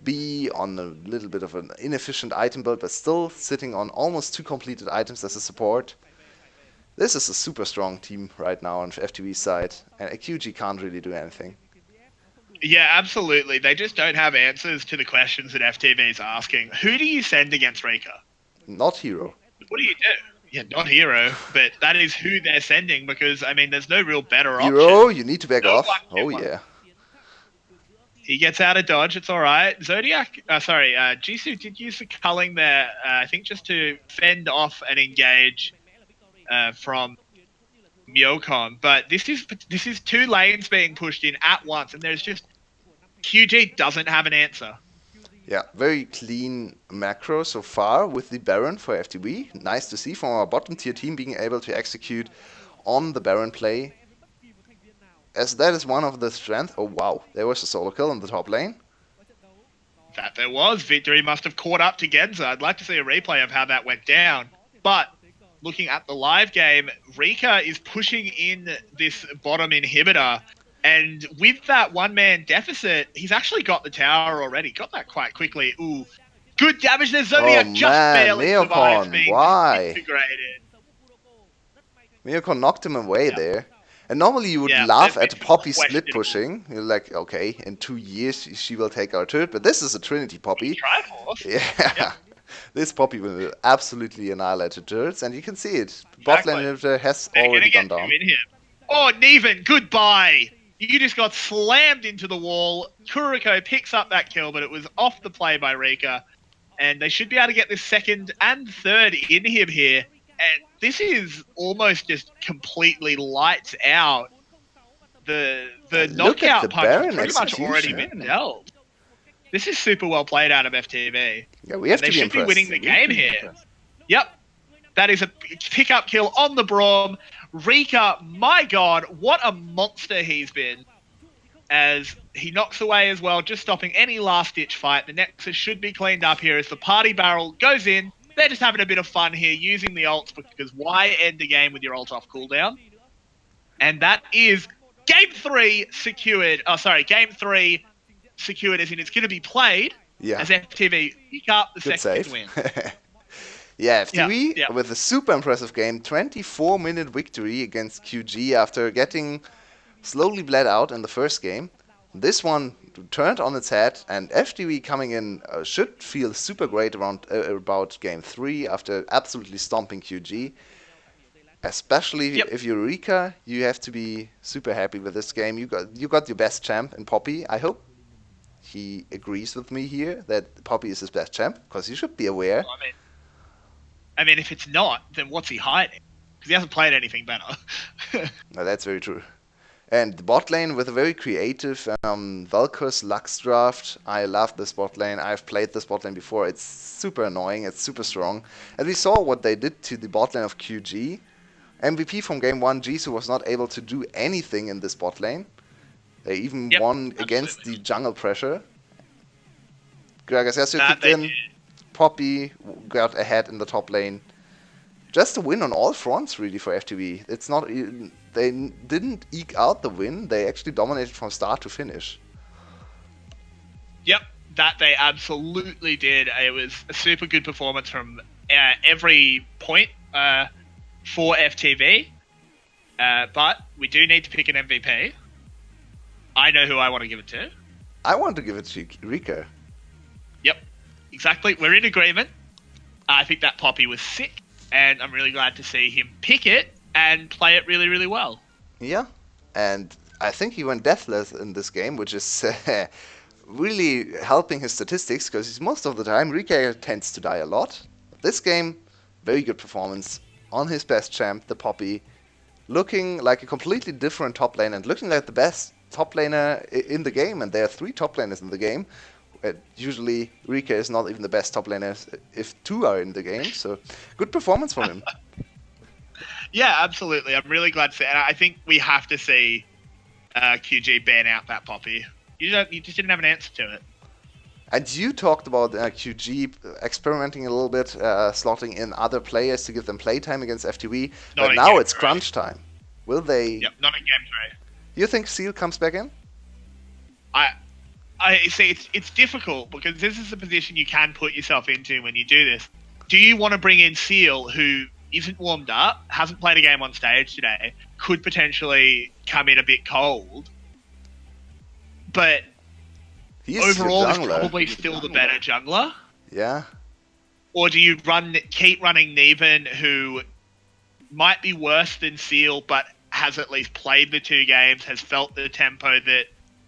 B on a little bit of an inefficient item build, but still sitting on almost 2 completed items as a support. This is a super strong team right now on FTV's side, and QG can't really do anything. Yeah, absolutely. They just don't have answers to the questions that FTV is asking. Who do you send against Rika? Not Hero. What do you do? Yeah, not Hero, but that is who they're sending, because, I mean, there's no real better option. Hero, you need to back off. Oh, yeah. He gets out of dodge, it's alright. Zodiac, Jisoo did use the culling there, I think just to fend off and engage from Myokon. But this is 2 lanes being pushed in at once, and there's just... QG doesn't have an answer. Yeah, very clean macro so far with the Baron for FTV. Nice to see from our bottom tier team being able to execute on the Baron play, as that is one of the strengths. Oh wow, there was a solo kill in the top lane. That there was. Victory must have caught up to Genza. I'd like to see a replay of how that went down. But looking at the live game, Rika is pushing in this bottom inhibitor. And with that one-man deficit, he's actually got the tower already. Got that quite quickly. Ooh, good damage there. Oh Zodiac just man, barely survives Neocon, being why? disintegrated. Neocon knocked him away Yeah, there. And normally you would yeah. laugh There's at been some Poppy split questionable pushing. You're like, okay, in 2 years she will take our turret, but this is a Trinity Poppy. Triforce. Yeah, Yep, this Poppy will absolutely annihilate the turrets, and you can see it. Bot lane exactly. inhibitor has They're already gonna gone get two down. in here. Oh, Neven, goodbye. You just got slammed into the wall. Kuriko picks up that kill, but it was off the play by Rika. And they should be able to get the second and third inhib here. And this is almost just completely lights out. The And look at the knockout punch has Baron pretty much already execution. been dealt. This is super well played out of FTV. Yeah, we And have they to be should be winning impressed. the game here. Yep. That is a pickup kill on the Braum. Rika, my god, what a monster he's been. As he knocks away as well, just stopping any last-ditch fight. The Nexus should be cleaned up here as the party barrel goes in. They're just having a bit of fun here using the ults, because why end the game with your ult off cooldown? And that is game 3 secured. Oh, sorry, game 3 secured as in it's going to be played Yeah, as FTV pick up the good second save. win. Yeah, Yeah, FTV yeah. with a super impressive game, 24-minute victory against QG after getting slowly bled out in the first game. This one turned on its head, and FTV coming in should feel super great around about game 3 after absolutely stomping QG. Especially Yep. if you're Rika, you have to be super happy with this game. You got your best champ in Poppy. I hope he agrees with me here that Poppy is his best champ, because you should be aware. I mean, if it's not, then what's he hiding? Because he hasn't played anything better. No, that's very true. And the bot lane with a very creative Vel'Koz Lux draft. I love this bot lane. I've played this bot lane before. It's super annoying. It's super strong. And we saw what they did to the bot lane of QG. MVP from game 1, Jisoo was not able to do anything in this bot lane. They even Yep, won against the jungle pressure. Gragas That kicked they in. did. Poppy got ahead in the top lane. Just a win on all fronts, really, for FTV. It's not. They didn't eke out the win. They actually dominated from start to finish. Yep, that they absolutely did. It was a super good performance from every point for FTV. But we do need to pick an MVP. I know who I want to give it to. I want to give it to Rika. Yep, exactly. We're in agreement. I think that Poppy was sick, and I'm really glad to see him pick it and play it really, really well. Yeah, and I think he went deathless in this game, which is really helping his statistics, because most of the time Rika tends to die a lot. This game, very good performance on his best champ, the Poppy, looking like a completely different top lane and looking like the best top laner in the game. And there are 3 top laners in the game. Usually Rika is not even the best top laner if 2 are in the game, so good performance from him. Yeah, absolutely. I'm really glad to see, and I think we have to see QG ban out that Poppy. You just didn't have an answer to it. And you talked about QG experimenting a little bit, slotting in other players to give them playtime against FTV, Not but in now game it's 3. crunch time. Will they... Yep, not in game 3. You think Seal comes back in? I see. It's difficult because this is the position you can put yourself into when you do this. Do you want to bring in Seal, who isn't warmed up, hasn't played a game on stage today, could potentially come in a bit cold, but He is overall your is jungler. probably still the better jungler? Yeah. Or do you keep running Neven, who might be worse than Seal, but has at least played the 2 games, has felt the tempo that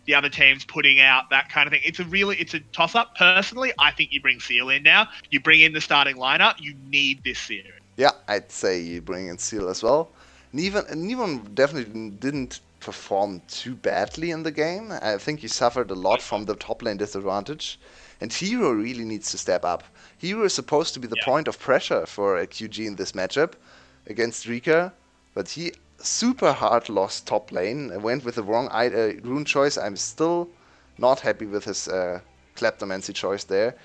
the other team's putting out, that kind of thing? It's a toss-up. Personally, I think you bring Seal in now. You bring in the starting lineup. You need this series. Yeah, I'd say you bring in Seal as well. Neven definitely didn't perform too badly in the game. I think he suffered a lot from the top lane disadvantage. And Hero really needs to step up. Hero is supposed to be the Yeah. point of pressure for a QG in this matchup against Rika, but he super hard lost top lane and went with the wrong rune choice. I'm still not happy with his Kleptomancy choice there.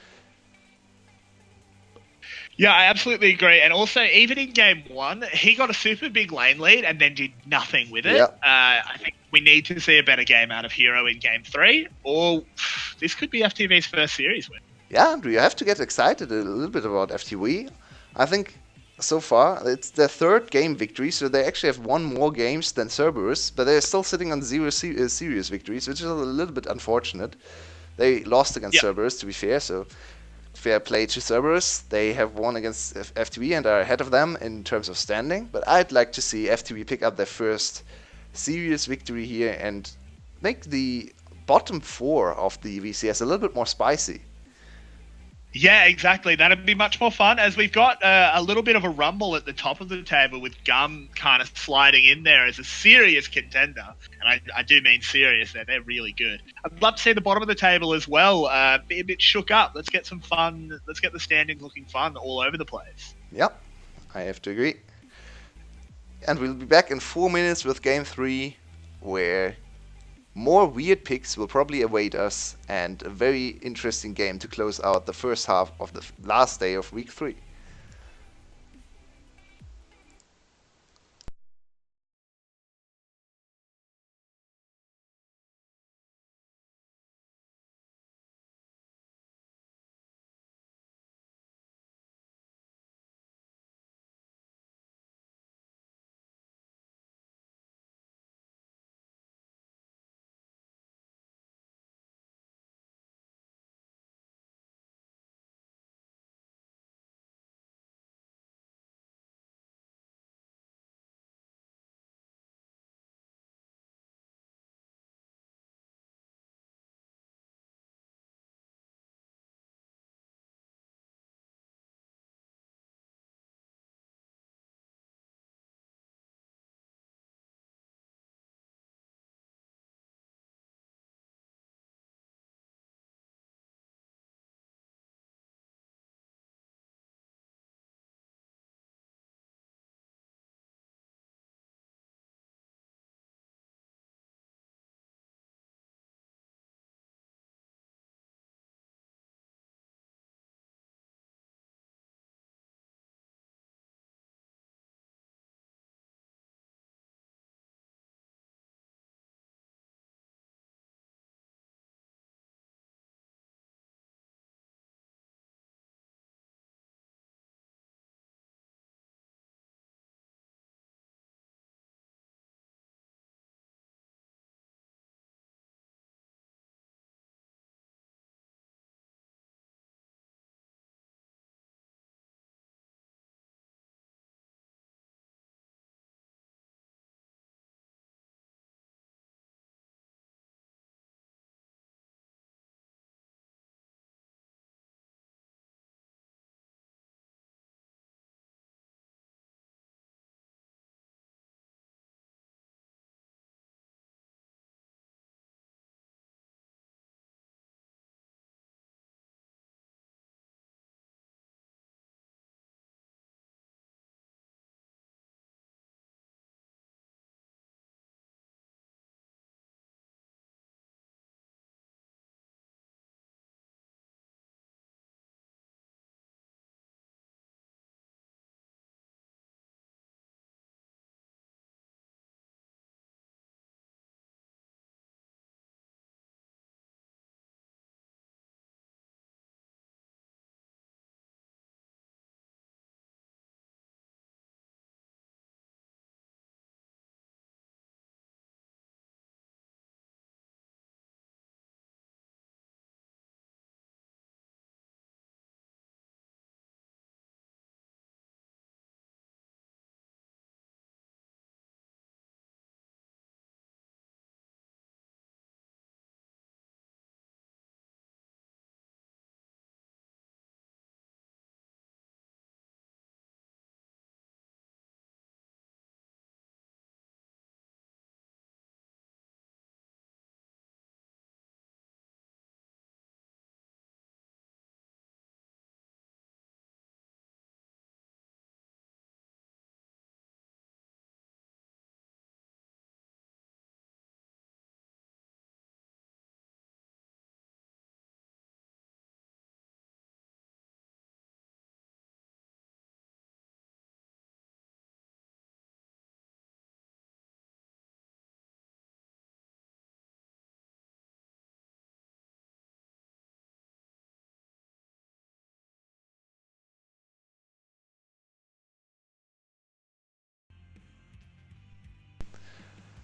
Yeah, I absolutely agree. And also, even in game one, he got a super big lane lead and then did nothing with it. Yeah. I think we need to see a better game out of Hero in game three, or this could be FTV's first series win. Yeah, you have to get excited a little bit about FTV. I think so far it's their third game victory, so they actually have won more games than Cerberus, but they're still sitting on zero serious victories, which is a little bit unfortunate. They lost against Yep. Cerberus, to be fair, so fair play to Cerberus. They have won against FTV and are ahead of them in terms of standing, but I'd like to see FTV pick up their first serious victory here and make the bottom four of the VCS a little bit more spicy. Yeah, exactly. That'd be much more fun, as we've got a little bit of a rumble at the top of the table with Gum kind of sliding in there as a serious contender. And I do mean serious there. They're really good. I'd love to see the bottom of the table as well be a bit shook up. Let's get some fun. Let's get the standings looking fun all over the place. Yep, I have to agree. And we'll be back in 4 minutes with Game 3, where more weird picks will probably await us, and a very interesting game to close out the first half of the last day of Week 3.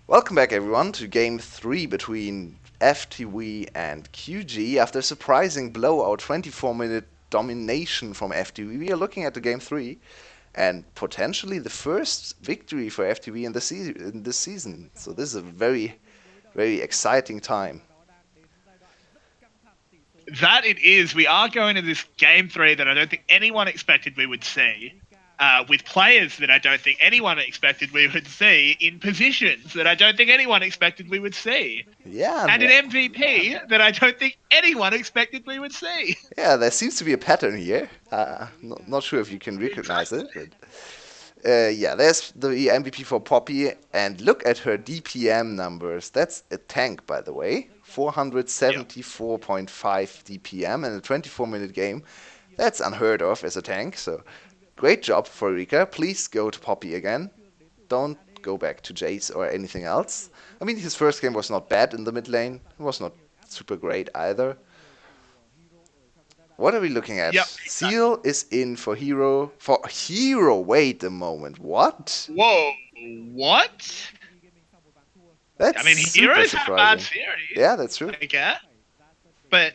Welcome back, everyone, to Game 3 between FTV and QG. After a surprising blowout 24-minute domination from FTV, we are looking at the Game 3 and potentially the first victory for FTV in this season. So this is a very, very exciting time. That it is. We are going to this game 3 that I don't think anyone expected we would see, with players that I don't think anyone expected we would see, in positions that I don't think anyone expected we would see, Yeah, and an MVP that I don't think anyone expected we would see. yeah, there seems to be a pattern here. Not sure if you can recognize it, but yeah, there's the MVP for Poppy, and look at her DPM numbers. That's a tank, by the way. 474.5 DPM in a 24-minute game. That's unheard of as a tank, so great job for Rika. Please go to Poppy again. Don't go back to Jace or anything else. I mean, his first game was not bad in the mid lane. It was not super great either. What are we looking at? Yep. Seal is in for hero. For hero? Wait a moment. What? Whoa, what? That's I mean, super Heroes have a bad surprising. series. Yeah, that's true. I get. But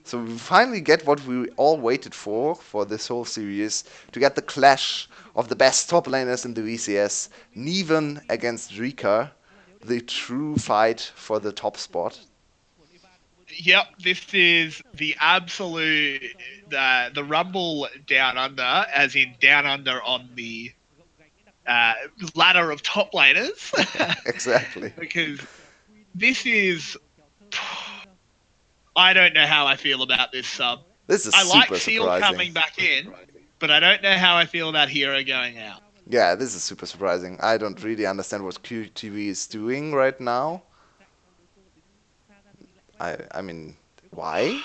So we finally get what we all waited for this whole series, to get the clash of the best top laners in the VCS, Neven against Rika, the true fight for the top spot. yep, this is the absolute the Rumble down under, as in down under on the ladder of top laners. Exactly. Because this is, I don't know how I feel about this sub. This is I like super Seal surprising. coming back in, but I don't know how I feel about Hero going out. Yeah, this is super surprising. I don't really understand what QTV is doing right now. I mean, why?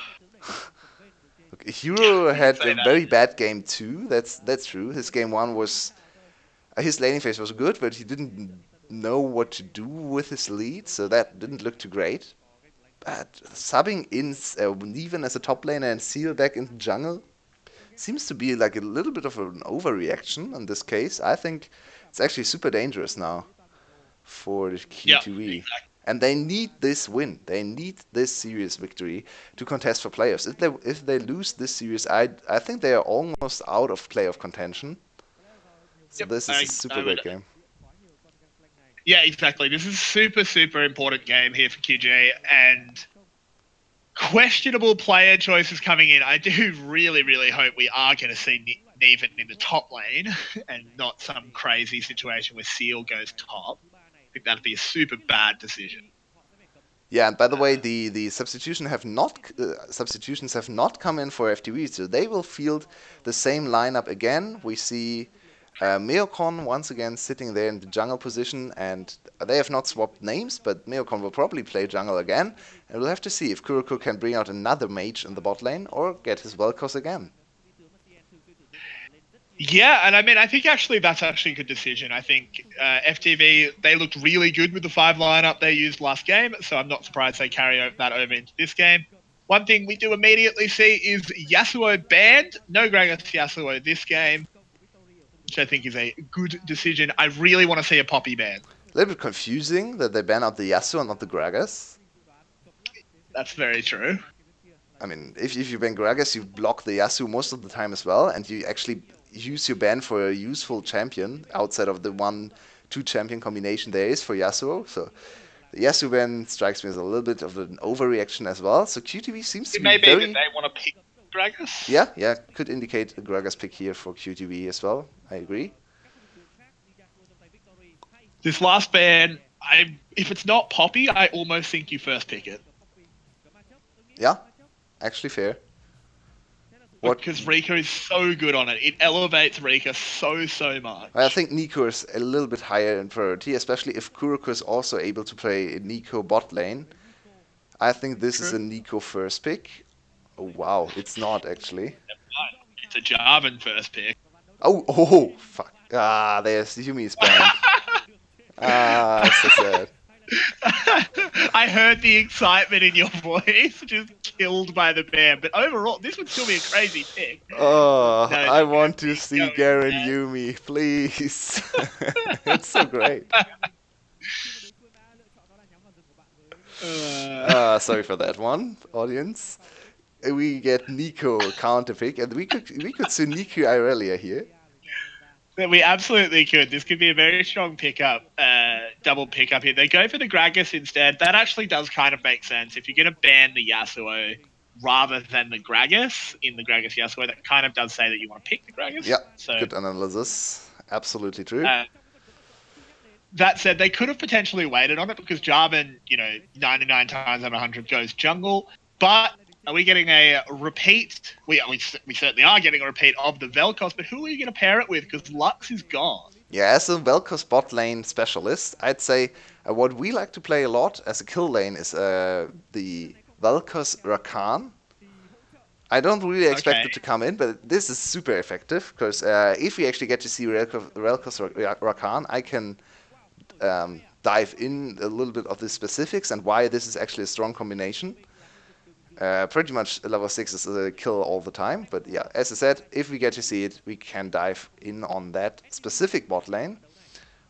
Look, Hero had a very bad game too. That's true. His game 1 was his laning phase was good, but he didn't know what to do with his lead, so that didn't look too great. But subbing in Neven as a top laner and Seal back in jungle seems to be like a little bit of an overreaction in this case. I think it's actually super dangerous now for the QTV. Yep, exactly. And they need this win. They need this serious victory to contest for playoffs. If they lose this series, I think they are almost out of playoff contention. So Yep, this is a super great game. Yeah, exactly. This is a super, super important game here for QG, and questionable player choices coming in. I do really, really hope we are going to see Neven in the top lane and not some crazy situation where Seal goes top. I think that'd be a super bad decision. Yeah, and by the way, the substitutions have not come in for FTV, so they will field the same lineup again. We see Meocon once again sitting there in the jungle position, and they have not swapped names, but Meocon will probably play jungle again, and we'll have to see if Kuroko can bring out another mage in the bot lane or get his Vel'Koz again. Yeah, and I mean, I think actually that's actually a good decision. I think FTV, they looked really good with the 5 lineup they used last game, so I'm not surprised they carry that over into this game. One thing we do immediately see is Yasuo banned. No Gragas Yasuo this game, which I think is a good decision. I really want to see a Poppy ban. A little bit confusing that they ban out the Yasuo and not the Gragas. That's very true. I mean, if you ban Gragas, you block the Yasuo most of the time as well, and you actually use your ban for a useful champion outside of the 1-2 champion combination there is for Yasuo. So the Yasuo ban strikes me as a little bit of an overreaction as well. So QTV seems to be very... It may be that they want to pick Gragas. Yeah, could indicate a Gragas pick here for QTV as well. I agree. This last ban, if it's not Poppy, I almost think you first pick it. Yeah, actually fair. Because Rika is so good on it. It elevates Rika so much. I think Nico is a little bit higher in priority, especially if Kuroko is also able to play Nico bot lane. I think this is a Nico first pick. Oh wow, it's not actually. It's a Jarvan first pick. Oh, fuck. There's Yumi's banned. So sad. I heard the excitement in your voice, just killed by the bear. But overall, this would still be a crazy pick. Oh, No, I want to see going Garen Yumi, please. It's so great. Sorry for that one, audience. We get Nico counter pick, and we could see Nico Irelia here. we absolutely could. This could be a very strong pickup, double pickup here. They go for the Gragas instead. That actually does kind of make sense. If you're going to ban the Yasuo rather than the Gragas in the Gragas Yasuo, that kind of does say that you want to pick the Yeah, Gragas. So good analysis. Absolutely true. uh, that said, they could have potentially waited on it because Jarvan, 99 times out of 100 goes jungle. But are we getting a repeat? We certainly are getting a repeat of the Vel'Koz, but who are you going to pair it with? Because Lux is gone. Yeah, as a Vel'Koz bot lane specialist, I'd say what we like to play a lot as a kill lane is the Vel'Koz Rakan. I don't really expect Okay. it to come in, but this is super effective because if we actually get to see Vel'Koz Rakan, I can dive in a little bit of the specifics and why this is actually a strong combination. Pretty much level 6 is a kill all the time, but yeah, as I said, if we get to see it, we can dive in on that specific bot lane.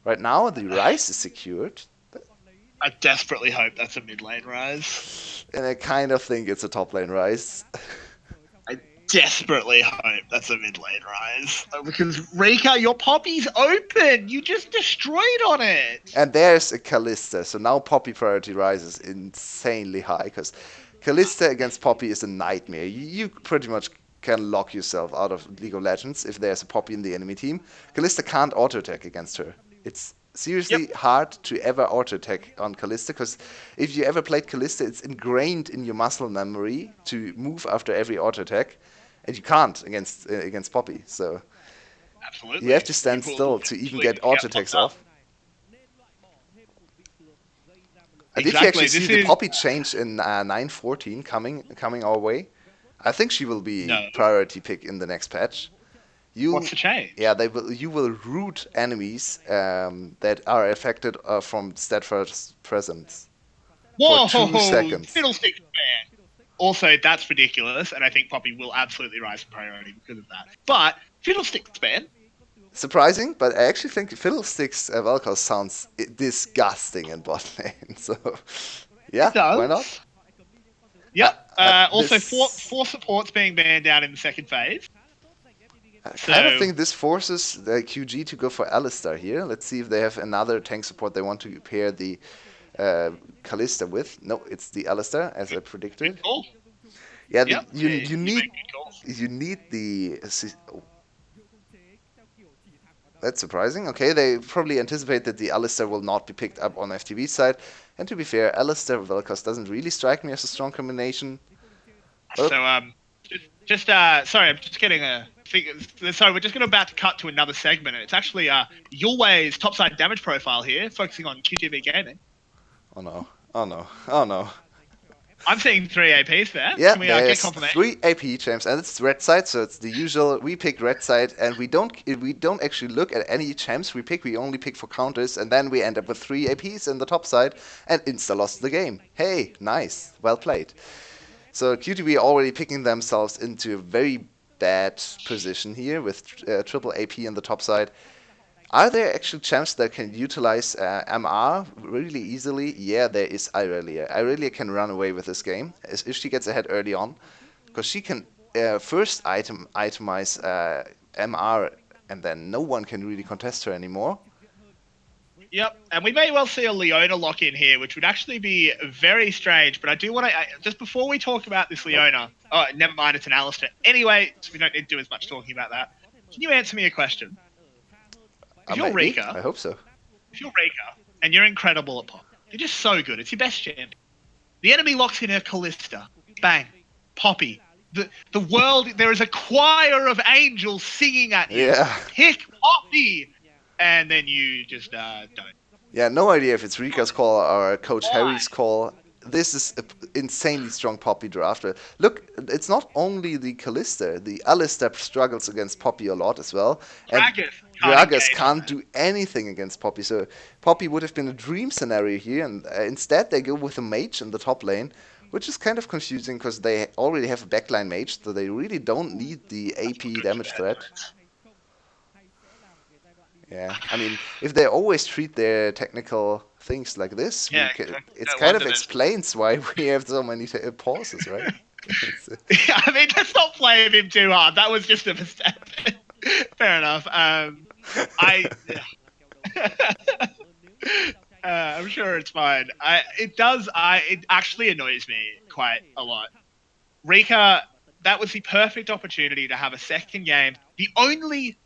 Right now, the Rise is secured, I desperately hope that's a mid lane rise. and I kind of think it's a top lane Rise. I desperately hope that's a mid lane rise. Because Rika, your poppy's open. You just destroyed on it. And there's a Kalista, so now Poppy priority rises insanely high, because Kalista against Poppy is a nightmare. You pretty much can lock yourself out of League of Legends if there's a Poppy in the enemy team. Kalista can't auto attack against her. It's seriously Yep. hard to ever auto attack on Kalista, because if you ever played Kalista, it's ingrained in your muscle memory to move after every auto attack, and you can't against Poppy. So you have Absolutely. to You stand will still to even eventually get auto get attacks locked up. off. Did you actually Exactly. see This the is Poppy change in 914 coming our way? I think she will be no. priority pick in the next patch. What's You, the change? yeah, you will root enemies that are affected from steadfast presence for Whoa, 2 seconds. fiddlesticks, man. Also, that's ridiculous, and I think Poppy will absolutely rise in priority because of that. But fiddlesticks, man. Surprising, but I actually think Fiddlesticks Vel'Koz sounds disgusting in bot lane. So, It yeah, why not? does. Yep. Also, This four supports being banned out in the second phase. I kind of So, think this forces the QG to go for Alistar here. Let's see if they have another tank support they want to pair the Kalista with. No, it's the Alistar, as I good predicted. call. Yeah, Yep. you You need make good calls. the. Oh, that's surprising. Okay, they probably anticipate that the Alistar will not be picked up on FTV side. And to be fair, Alistar Vel'Koz doesn't really strike me as a strong combination. Well, So, sorry, I'm just getting a. Sorry, we're just going to about to cut to another segment, and it's actually Yulwei's topside damage profile here, focusing on QTV gaming. oh no, oh no, oh no. I'm seeing 3 APs there. Yeah, Can we get there's confirmation? 3 AP champs, and it's red side, so it's the usual. We pick red side, and we don't actually look at any champs we pick. We only pick for counters, and then we end up with 3 APs in the top side, and insta lost the game. Hey, nice, well played. So QTB already picking themselves into a very bad position here with triple AP in the top side. Are there actual champs that can utilize MR really easily? Yeah, there is Irelia. Irelia can run away with this game if she gets ahead early on, because she can first itemize MR, and then no one can really contest her anymore. Yep, and we may well see a Leona lock in here, which would actually be very strange. But I do want to just before we talk about this Leona. Oh, never mind, it's an Alistair. Anyway, so we don't need to do as much talking about that. Can you answer me a question? If you're Maybe. I Rika, hope so. and you're incredible at pop, you're just so good. It's your best champion. The enemy locks in her Callista. Bang, Poppy. The world. There is a choir of angels singing at you. Yeah. Pick Poppy, and then you just don't. Yeah, no idea if it's Rika's call or Coach Why? Harry's call. this is an insanely strong Poppy draft. Look, it's not only the Kalista. The Alistair struggles against Poppy a lot as well. And Gragas can't Gragas engage with can't it. do anything against Poppy. So Poppy would have been a dream scenario here. And instead, they go with a mage in the top lane, which is kind of confusing because they already have a backline mage. So they really don't need the AP Good damage command threat. points. Yeah, I mean, if they always treat their technical things like this, Yeah, exactly. it's No kind of wonder there's. explains why we have so many pauses, right? I mean, let's not blame him too hard. That was just a mistake. Fair enough. I. I'm sure it's fine. It actually annoys me quite a lot. Rika, that was the perfect opportunity to have a second game. The only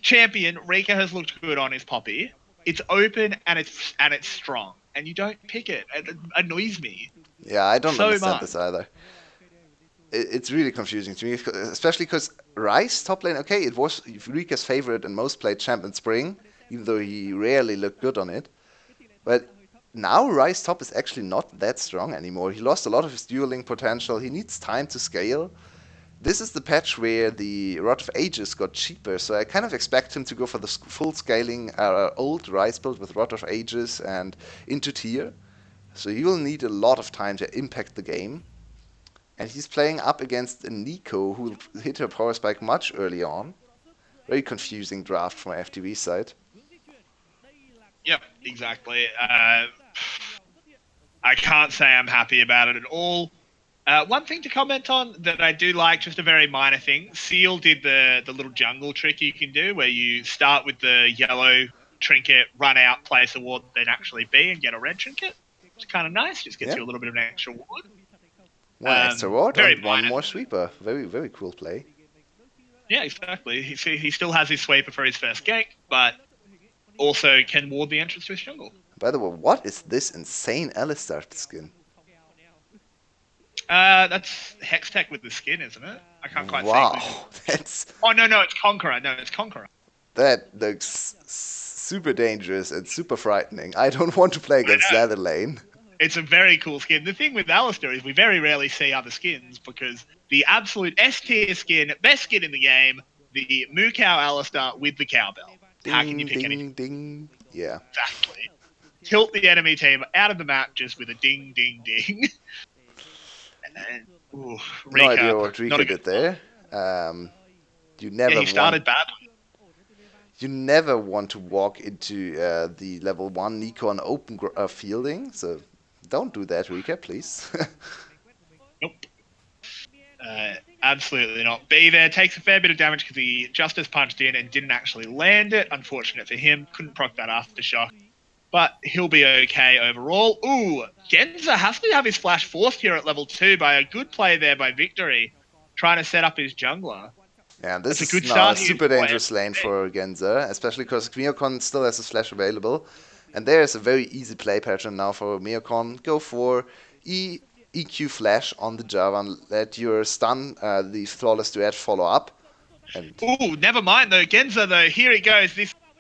champion Rika has looked good on is Poppy. It's open and it's strong, and you don't pick it. It annoys me Yeah, I don't so understand much. this either. It's really confusing to me, especially because Rice top lane. Okay, it was Rika's favorite and most played champ in spring, even though he rarely looked good on it. But now Rice top is actually not that strong anymore. He lost a lot of his dueling potential. He needs time to scale. This is the patch where the Rod of Ages got cheaper, so I kind of expect him to go for the full scaling old Rice build with Rod of Ages and into tier. So he will need a lot of time to impact the game. And he's playing up against a Nico who will hit her power spike much early on. Very confusing draft from FTV side. Yep, exactly. I can't say I'm happy about it at all. One thing to comment on that I do like, just a very minor thing. Seal did the little jungle trick you can do where you start with the yellow trinket, run out, place a ward, then actually B and get a red trinket. It's kind of nice. Just gets Yeah, you a little bit of an extra ward. one extra ward Very and one minor. more sweeper. Very, very cool play. Yeah, exactly. He still has his sweeper for his first gank, but also can ward the entrance to his jungle. By the way, what is this insane Alistar skin? That's Hextech with the skin, isn't it? I can't quite see. Wow, that's Oh no, it's Conqueror. No, it's Conqueror. that looks super dangerous and super frightening. I don't want to play I against know. that lane. It's a very cool skin. The thing with Alistair is we very rarely see other skins because the absolute S tier skin, best skin in the game, the Moo Cow Alistair with the cowbell. How can you Ding, pick anything? ding, ding. Yeah. Exactly. Tilt the enemy team out of the map just with a ding, ding, ding. And, ooh, No idea Rika, what not Rika a good did start. there. You Yeah, never he want started badly. you never want to walk into the level 1 Nico on open fielding, so don't do that, Rika, please. Nope. Absolutely not. B there takes a fair bit of damage because he just as punched in and didn't actually land it. Unfortunate for him. Couldn't proc that aftershock. But he'll be okay overall. Ooh, Genza has to have his flash forced here at level 2 by a good play there by Victory, trying to set up his jungler. Yeah, this That's a is good now a start here super for dangerous lane for Genza, especially because Miocon still has his flash available. And there's a very easy play pattern now for Miocon. Go for EQ flash on the Java and let your stun, the flawless duet, follow up. And Ooh, never mind though. Genza though, here he goes.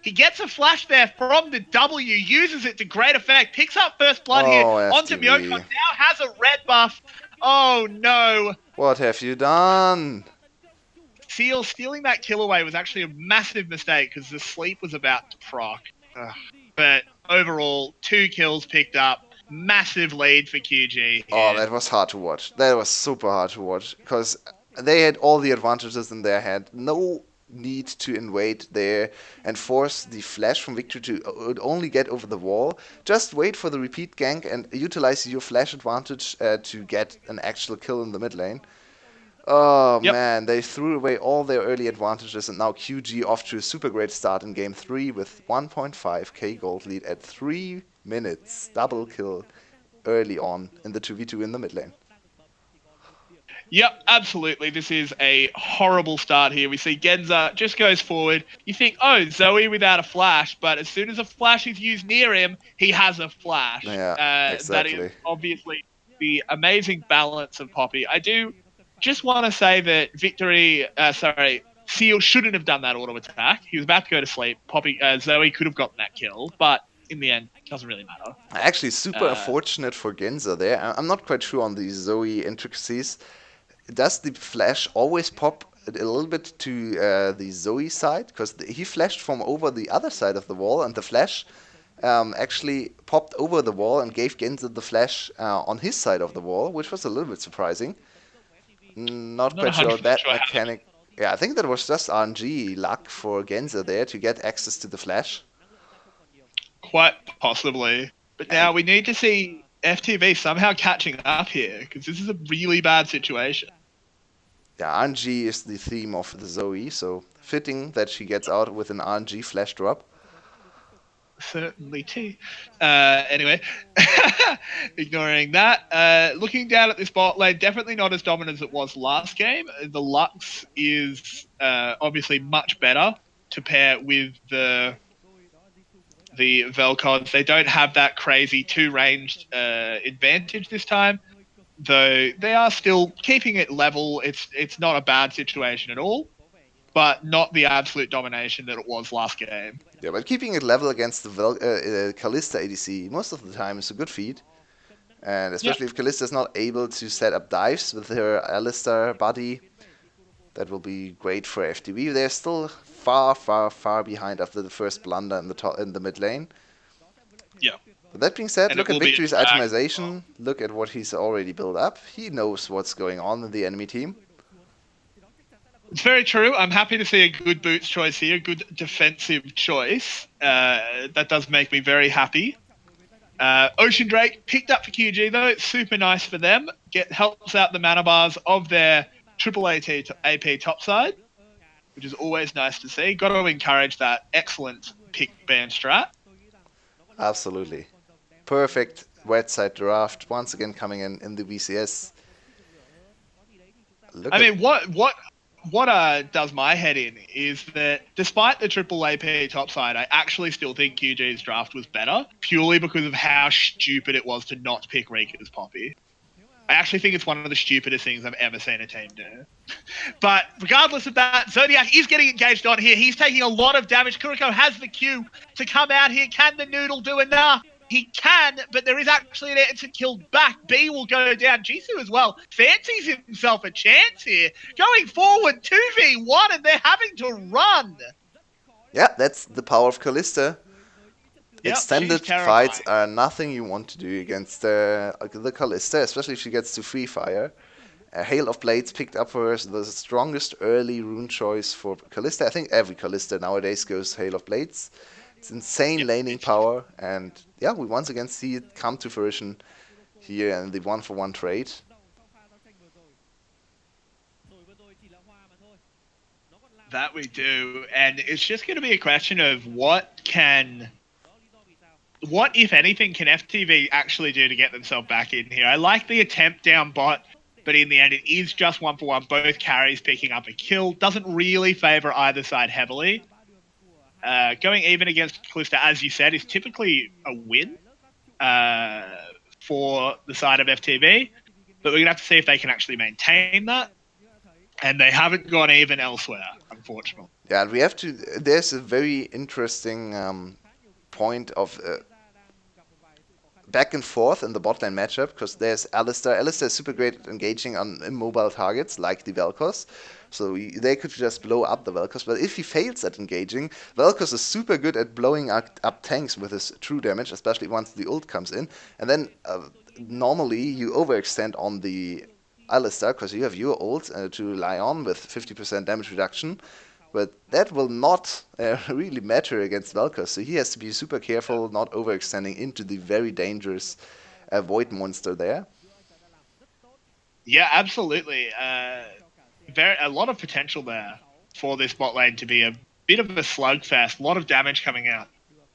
He gets a flash there from the W, uses it to great effect, picks up first blood here oh, onto Myokon, FTV. now has a red buff. Oh no. What have you done? Seal stealing that kill away was actually a massive mistake because the sleep was about to proc. Ugh. But overall, 2 kills picked up. Massive lead for QG Oh, here. that was hard to watch. That was super hard to watch because they had all the advantages in their hand. No need to invade there and force the flash from Victory to only get over the wall. Just wait for the repeat gank and utilize your flash advantage to get an actual kill in the mid lane. Oh Yep. man, they threw away all their early advantages and now QG off to a super great start in game 3 with 1.5k gold lead at 3 minutes. Double kill early on in the 2v2 in the mid lane. Yep, absolutely. This is a horrible start here. We see Genza just goes forward. You think, oh, Zoe without a flash, but as soon as a flash is used near him, he has a flash. Yeah, That is exactly. obviously the amazing balance of Poppy. I do just want to say that Seal shouldn't have done that auto attack. He was about to go to sleep. Zoe could have gotten that kill, but in the end, doesn't really matter. Actually, super unfortunate for Genza there. I'm not quite sure on the Zoe intricacies. Does the flash always pop a little bit to the Zoe side? Because he flashed from over the other side of the wall, and the flash actually popped over the wall and gave Genza the flash on his side of the wall, which was a little bit surprising. Not Not quite sure 100% that sure how. mechanic. Yeah, I think that was just RNG luck for Genza there to get access to the flash. Quite possibly. But And now we need to see FTV somehow catching up here, because this is a really bad situation. yeah, RNG is the theme of the Zoe, so fitting that she gets out with an RNG flash drop. Certainly tea. Anyway, ignoring that, looking down at this bot lane, definitely not as dominant as it was last game. The Lux is obviously much better to pair with the Vel'Kods. They don't have that crazy two-ranged advantage this time, though they are still keeping it level. It's not a bad situation at all, but not the absolute domination that it was last game. Yeah, but keeping it level against the Kalista ADC most of the time is a good feat. And Yeah. especially if Kalista is not able to set up dives with her Alistar body, that will be great for FTV. They're still far, far, far behind after the first blunder in the mid lane. Yeah. But that being said, And it look at will be a Victory's drag as well. itemization. Look at what he's already built up. He knows what's going on in the enemy team. It's very true. I'm happy to see a good boots choice here, a good defensive choice. That does make me very happy. Ocean Drake picked up for QG though. It's super nice for them. Helps out the mana bars of their triple AP topside, which is always nice to see. Got to encourage that excellent pick ban strat. Absolutely. Perfect wet side draft. Once again coming in the VCS. Look I at mean, what does my head in is that despite the triple AP topside, I actually still think QG's draft was better purely because of how stupid it was to not pick Rika's Poppy. I actually think it's one of the stupidest things I've ever seen a team do. But regardless of that, Zodiac is getting engaged on here. He's taking a lot of damage. Kuriko has the Q to come out here. Can the Noodle do enough? He can, but there is actually an instant kill back. B will go down. Jisoo as well fancies himself a chance here. Going forward, 2v1, and they're having to run. yeah, that's the power of Kalista. Yep, Extended she's terrifying. fights are nothing you want to do against the Kalista, especially if she gets to free fire. Hail of Blades picked up for her the strongest early rune choice for Kalista. I think every Kalista nowadays goes Hail of Blades. It's insane Yep, laning it's power, and yeah, we once again see it come to fruition here in the 1-for-1 trade. that we do, and it's just going to be a question of what, if anything, can FTV actually do to get themselves back in here? I like the attempt down bot, but in the end, it is just 1-for-1. Both carries picking up a kill. Doesn't really favor either side heavily. Going even against Calista, as you said, is typically a win for the side of FTV, but we're going to have to see if they can actually maintain that. And they haven't gone even elsewhere, unfortunately. Yeah, and we have to. There's a very interesting point of back and forth in the bot lane matchup because there's Alistar. Alistar is super great at engaging on immobile targets like the Vel'Koz. So they could just blow up the Vel'Koz. But if he fails at engaging, Vel'Koz is super good at blowing up tanks with his true damage, especially once the ult comes in. And then normally you overextend on the Alistar because you have your ult to rely on with 50% damage reduction. But that will not really matter against Vel'Koz, so he has to be super careful not overextending into the very dangerous Void monster there. Yeah, absolutely. A lot of potential there for this bot lane to be a bit of a slugfest. A lot of damage coming out.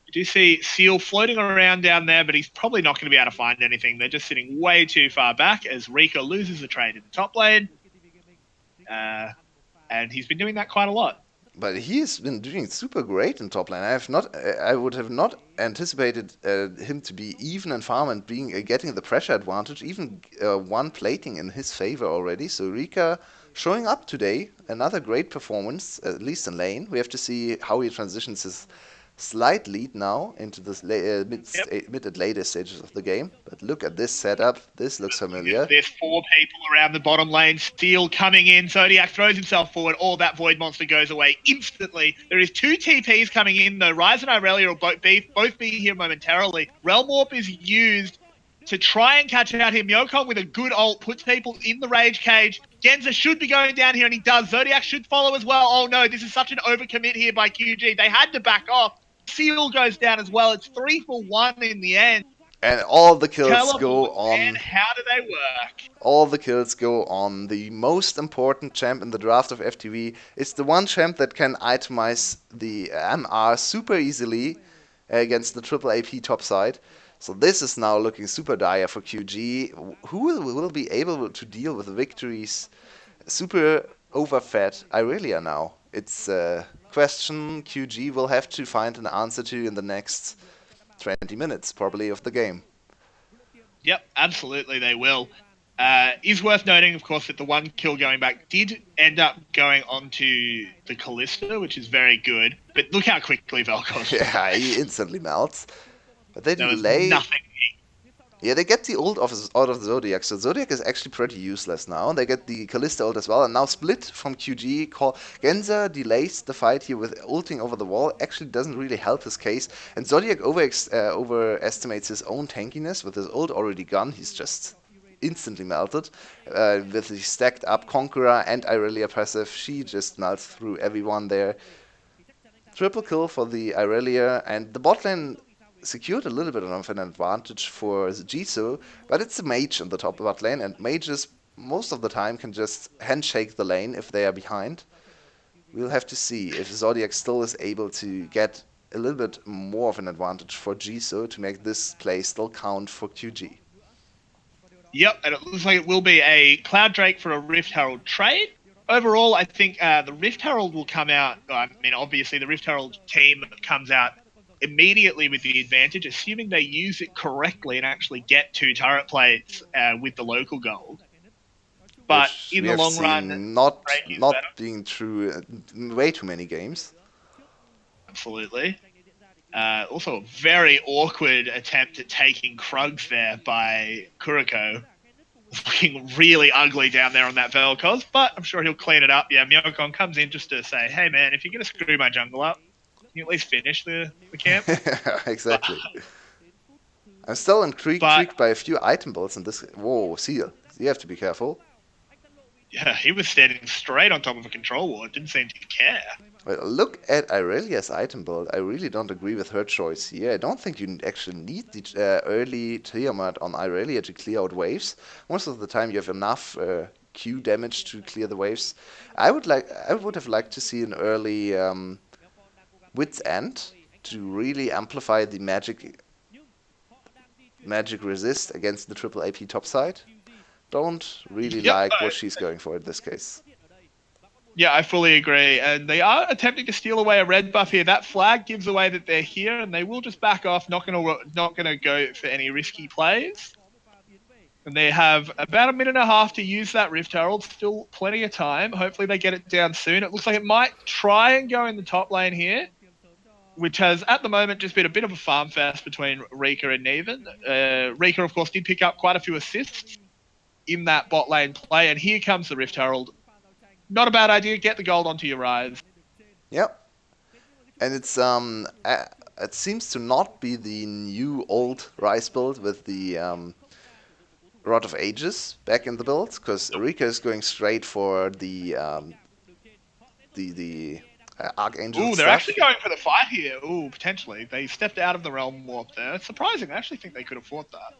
You do see Seal floating around down there, but he's probably not going to be able to find anything. They're just sitting way too far back as Rika loses the trade in the top lane. And he's been doing that quite a lot. But he's been doing super great in top lane. I would have not anticipated him to be even in farm and getting the pressure advantage, even one plating in his favor already. So Rika showing up today, another great performance, at least in lane. We have to see how he transitions his slight lead now into the Yep. mid and later stages of the game. But look at this setup. This looks Look at familiar. this. Four people around the bottom lane. Steel coming in. Zodiac throws himself forward. All that Void Monster goes away instantly. There is two TPs coming in, though. Rise and Irelia will both be here momentarily. Realm Warp is used to try and catch out here. Myokon with a good ult puts people in the rage cage. Genza should be going down here, and he does. Zodiac should follow as well. Oh no, this is such an overcommit here by QG. They had to back off. Seal goes down as well. It's 3-for-1 in the end. And all the kills go Teleports, man. on. How do they work? All the kills go on the most important champ in the draft of FTV. It's the one champ that can itemize the MR super easily against the triple AP top side. So this is now looking super dire for QG, who will be able to deal with victories super overfed Irelia now. It's a question QG will have to find an answer to in the next 20 minutes, probably, of the game. Yep, absolutely they will. Is worth noting, of course, that the one kill going back did end up going onto the Callista, which is very good. But look how quickly Vel'Koz Yeah, he dies. instantly melts. But they There was delay. nothing. Yeah, they get the ult out of the Zodiac, so Zodiac is actually pretty useless now. They get the Callista ult as well, and now split from QG. Genza delays the fight here with ulting over the wall. Actually doesn't really help his case, and Zodiac overestimates his own tankiness. With his ult already gone, he's just instantly melted. With the stacked up Conqueror and Irelia passive, she just melts through everyone there. Triple kill for the Irelia, and the bot lane secured a little bit of an advantage for Jisoo, but it's a mage in the top bot lane, and mages most of the time can just handshake the lane if they are behind. We'll have to see if Zodiac still is able to get a little bit more of an advantage for Jisoo to make this play still count for QG. Yep, and it looks like it will be a Cloud Drake for a Rift Herald trade. Overall, I think the Rift Herald will come out. I mean, obviously, the Rift Herald team comes out immediately with the advantage, assuming they use it correctly and actually get two turret plates with the local gold. But Which in we the have long run, seen Drake is better. not being true in way too many games. Absolutely. Also, a very awkward attempt at taking Krugs there by Kuriko. Looking really ugly down there on that Vel'Koz, but I'm sure he'll clean it up. Yeah, Myokon comes in just to say, hey man, if you're going to screw my jungle up, can you at least finish the camp? Exactly. I'm still But intrigued by a few item builds in this. Whoa, Seal. You have to be careful. yeah, he was standing straight on top of a control ward, didn't seem to care. Well, look at Irelia's item build. I really don't agree with her choice here. I don't think you actually need the early Tiamat on Irelia to clear out waves. Most of the time you have enough Q damage to clear the waves. I would have liked to see an early Wit's End to really amplify the magic resist against the triple AP topside. Don't really Yep, like what she's going for in this case. yeah, I fully agree. And they are attempting to steal away a red buff here. That flag gives away that they're here, and they will just back off. Not gonna go for any risky plays. And they have about a minute and a half to use that Rift Herald. Still plenty of time. Hopefully they get it down soon. It looks like it might try and go in the top lane here, which has at the moment just been a bit of a farm fest between Rika and Neven. Rika, of course, did pick up quite a few assists in that bot lane play, and here comes the Rift Herald. Not a bad idea. Get the gold onto your Rise. Yep. And it seems to not be the new old Rise build with the Rod of Ages back in the build, because Rika is going straight for the Archangel Ooh, they're stuff. actually going for the fight here. Ooh, potentially. They stepped out of the Realm Warp there. It's surprising. I actually think they could have fought that.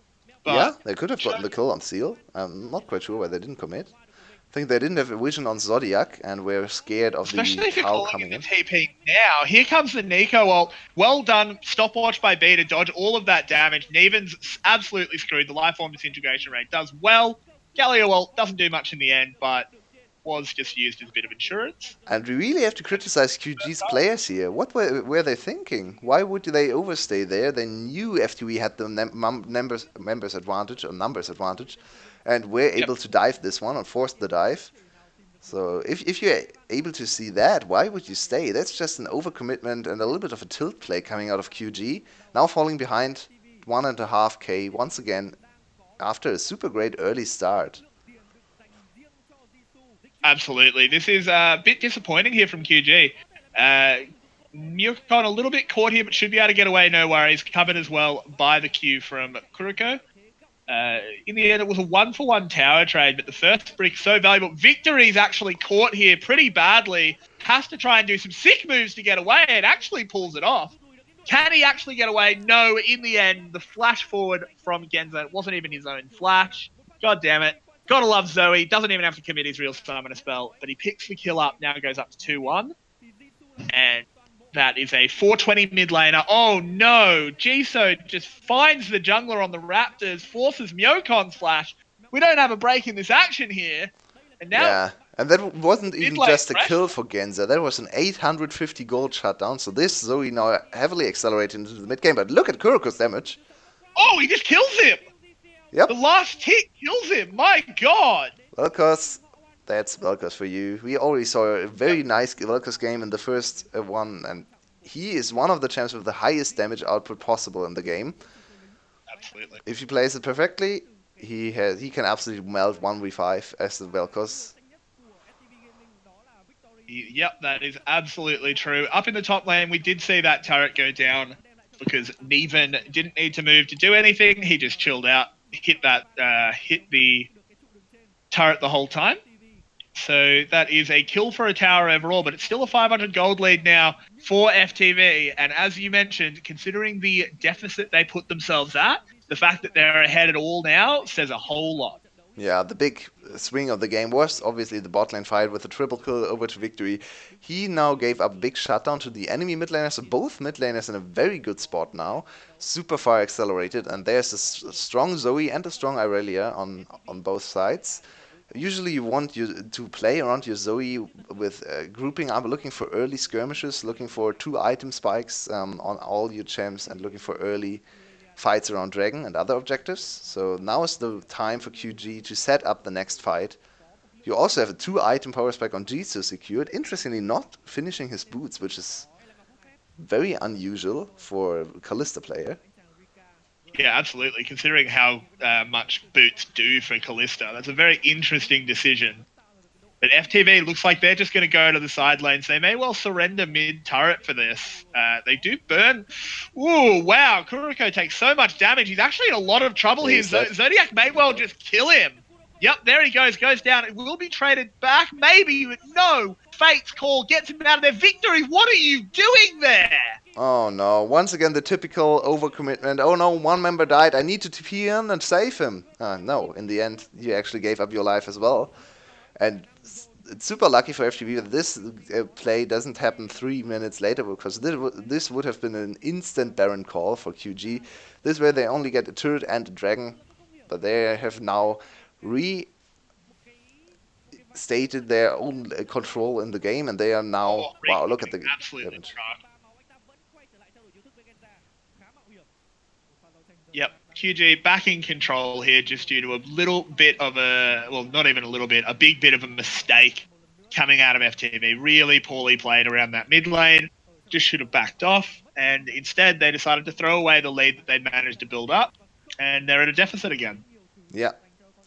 Yeah, But they could have gotten the kill on Seal. I'm not quite sure why they didn't commit. I think they didn't have a vision on Zodiac and were scared of the especially if you're cow calling coming in in. the TP now. Here comes the Nico ult. Well done. Stopwatch by B to dodge all of that damage. Neven's absolutely screwed. The life form disintegration rate does well. Galio ult doesn't do much in the end, but was just used as a bit of insurance. And we really have to criticize QG's players here. What were they thinking? Why would they overstay there? They knew FTV had the members advantage or numbers advantage, and were able to dive this one and force the dive. So if you're able to see that, why would you stay? That's just an overcommitment and a little bit of a tilt play coming out of QG. Now falling behind 1.5k once again after a super great early start. Absolutely. This is a bit disappointing here from QG. Mukon a little bit caught here, but should be able to get away, no worries. Covered as well by the Q from Kuroko. In the end, it was a one-for-one tower trade, but the first brick so valuable. Victory's actually caught here pretty badly. Has to try and do some sick moves to get away, and actually pulls it off. Can he actually get away? No, in the end, the flash forward from Genza, it wasn't even his own flash. God damn it. Gotta love Zoe. Doesn't even have to commit his real summoner spell, but he picks the kill up. Now goes up to 2-1. And that is a 420 mid laner. Oh no! Jisoo just finds the jungler on the Raptors, forces Myokon's flash. We don't have a break in this action here. And now Yeah, and that wasn't mid even lane just a pressure. kill for Genza. That was an 850 gold shutdown. So this Zoe now heavily accelerated into the mid game. But look at Kuroko's damage. Oh, he just kills him! Yep, The last tick kills him! My god! Vel'Koz. That's Vel'Koz for you. We already saw a very Yep. nice Vel'Koz game in the first one, and he is one of the champs with the highest damage output possible in the game. Absolutely. If he plays it perfectly, he can absolutely melt 1v5 as the Vel'Koz. Yep, that is absolutely true. Up in the top lane, we did see that turret go down because Neven didn't need to move to do anything. He just chilled out, hit the turret the whole time. So that is a kill for a tower overall, but it's still a 500 gold lead now for FTV. And as you mentioned, considering the deficit they put themselves at, the fact that they're ahead at all now says a whole lot. Yeah, the big swing of the game was obviously the bot lane fight with the triple kill over to victory. He now gave up a big shutdown to the enemy mid laners, so both mid laners in a very good spot now. Super far accelerated, and there's a strong Zoe and a strong Irelia on both sides. Usually you want you to play around your Zoe with grouping up, looking for early skirmishes, looking for 2 item spikes on all your champs, and looking for early fights around Dragon and other objectives. So now is the time for QG to set up the next fight. You also have a 2 item power spike on Jisoo secured. Interestingly, not finishing his boots, which is very unusual for a Kalista player. Yeah, absolutely. Considering how much boots do for Callista, that's a very interesting decision. But FTV looks like they're just going to go to the side lanes. They may well surrender mid turret for this. They do burn. Ooh, wow. Kuroko takes so much damage. He's actually in a lot of trouble here. Is that Zodiac may well just kill him. Yep, there he goes. Goes down. It will be traded back. Maybe, but no. Fate's call gets him out of there. Victory, what are you doing there? Oh no, once again the typical overcommitment. Oh no, one member died, I need to TP in and save him. No, in the end, you actually gave up your life as well. And it's super lucky for FTV that this play doesn't happen 3 minutes later, because this would have been an instant Baron call for QG. This way they only get a turret and a dragon, but they have now restated their own control in the game, and they are now, Oh, wow, Rick look at the absolutely damage. trucked. Yep, QG back in control here just due to a little bit of not even a little bit, a big bit of a mistake coming out of FTV. Really poorly played around that mid lane. Just should have backed off. And instead, they decided to throw away the lead that they'd managed to build up. And they're at a deficit again. Yeah.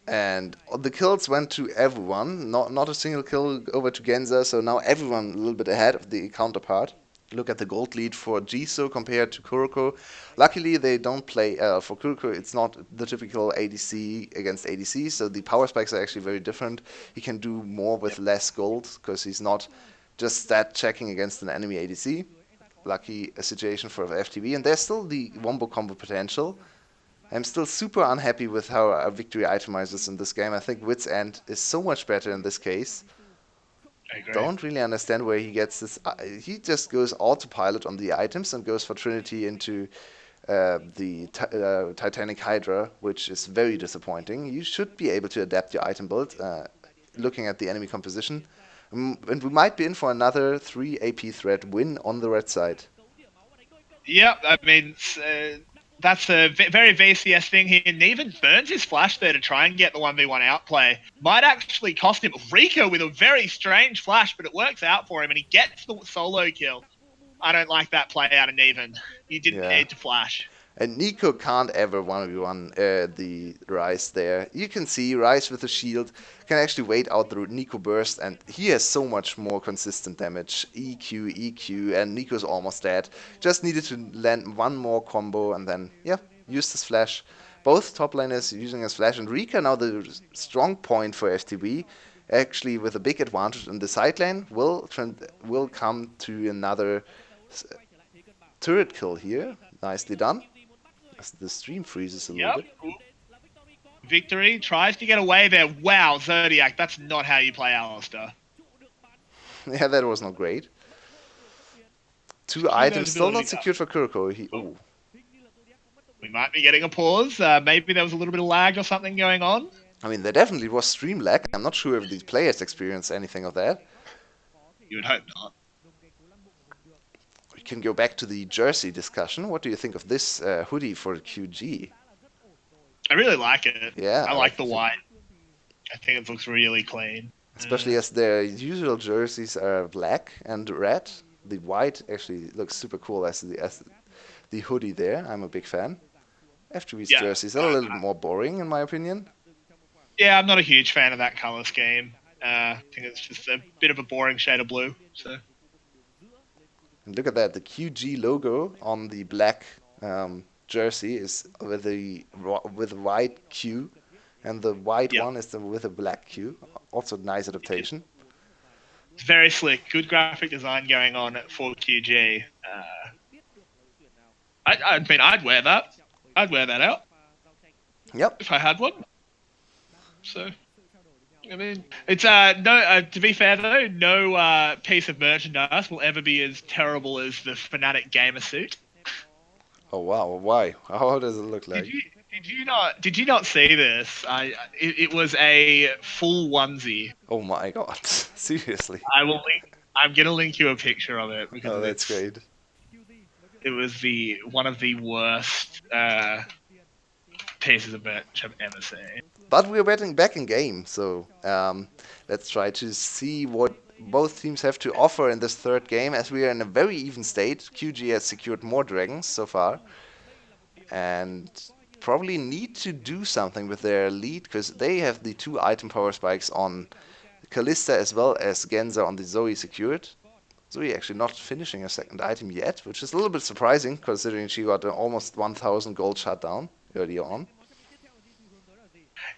And the kills went to everyone, not a single kill over to Genza, so now everyone a little bit ahead of the counterpart. Look at the gold lead for Jisoo compared to Kuroko. Luckily, they don't play, for Kuroko, it's not the typical ADC against ADC, so the power spikes are actually very different. He can do more with less gold, because he's not just stat checking against an enemy ADC. Lucky a situation for FTV, and there's still the wombo combo potential. I'm still super unhappy with how our victory itemizes in this game. I think Wit's End is so much better in this case. I agree. Don't really understand where he gets this. He just goes autopilot on the items and goes for Trinity into the Titanic Hydra, which is very disappointing. You should be able to adapt your item build, looking at the enemy composition. And we might be in for another 3 AP threat win on the red side. Yep, I mean, That's a very VCS thing here. Neven burns his flash there to try and get the 1v1 outplay. Might actually cost him. Rika with a very strange flash, but it works out for him, and he gets the solo kill. I don't like that play out of Neven. You didn't Yeah. need to flash. And Nico can't ever 1v1 the Ryze there. You can see Ryze with the shield can actually wait out the Nico burst, and he has so much more consistent damage. EQ, EQ, and Nico's almost dead. Just needed to land one more combo, and then, yeah, used his flash. Both top laners using his flash, and Rika now the strong point for FTV. Actually, with a big advantage in the side lane, will come to another turret kill here. Nicely done. As the stream freezes a little Yep. bit. Victory tries to get away there. Wow, Zodiac, that's not how you play Alistair. Yeah, that was not great. Two Keep items those still not abilities up. secured for Kuroko. We might be getting a pause. Maybe there was a little bit of lag or something going on. I mean, there definitely was stream lag. I'm not sure if these players experienced anything of that. You would hope not. We can go back to the jersey discussion. What do you think of this hoodie for QG? I really like it. Yeah, I like the white. I think it looks really clean. especially as their usual jerseys are black and red. The white actually looks super cool as the hoodie there. I'm a big fan. FTV's Yeah. jerseys are a little bit more boring in my opinion. Yeah, I'm not a huge fan of that color scheme. I think it's just a bit of a boring shade of blue. So And look at that, the QG logo on the black jersey is with a white Q, and the white yeah, one is with a black Q. Also nice adaptation. it's very slick. Good graphic design going on for QG. I mean, I'd wear that. I'd wear that out Yep. if I had one. So, I mean, it's no. To be fair though, no piece of merchandise will ever be as terrible as the Fnatic gamer suit. Oh wow, why? How does it look Did like? you did you not see this? It was a full onesie. Oh my god, seriously. I'm gonna link you a picture of it Oh, because that's great. it was the one of the worst pieces of merch I've ever seen. But we're betting back in game, so let's try to see what both teams have to offer in this third game, as we are in a very even state. QG has secured more dragons so far, and probably need to do something with their lead, because they have the two item power spikes on Kalista as well as Genza on the Zoe secured. Zoe actually not finishing a second item yet, which is a little bit surprising considering she got an almost 1000 gold shutdown earlier on.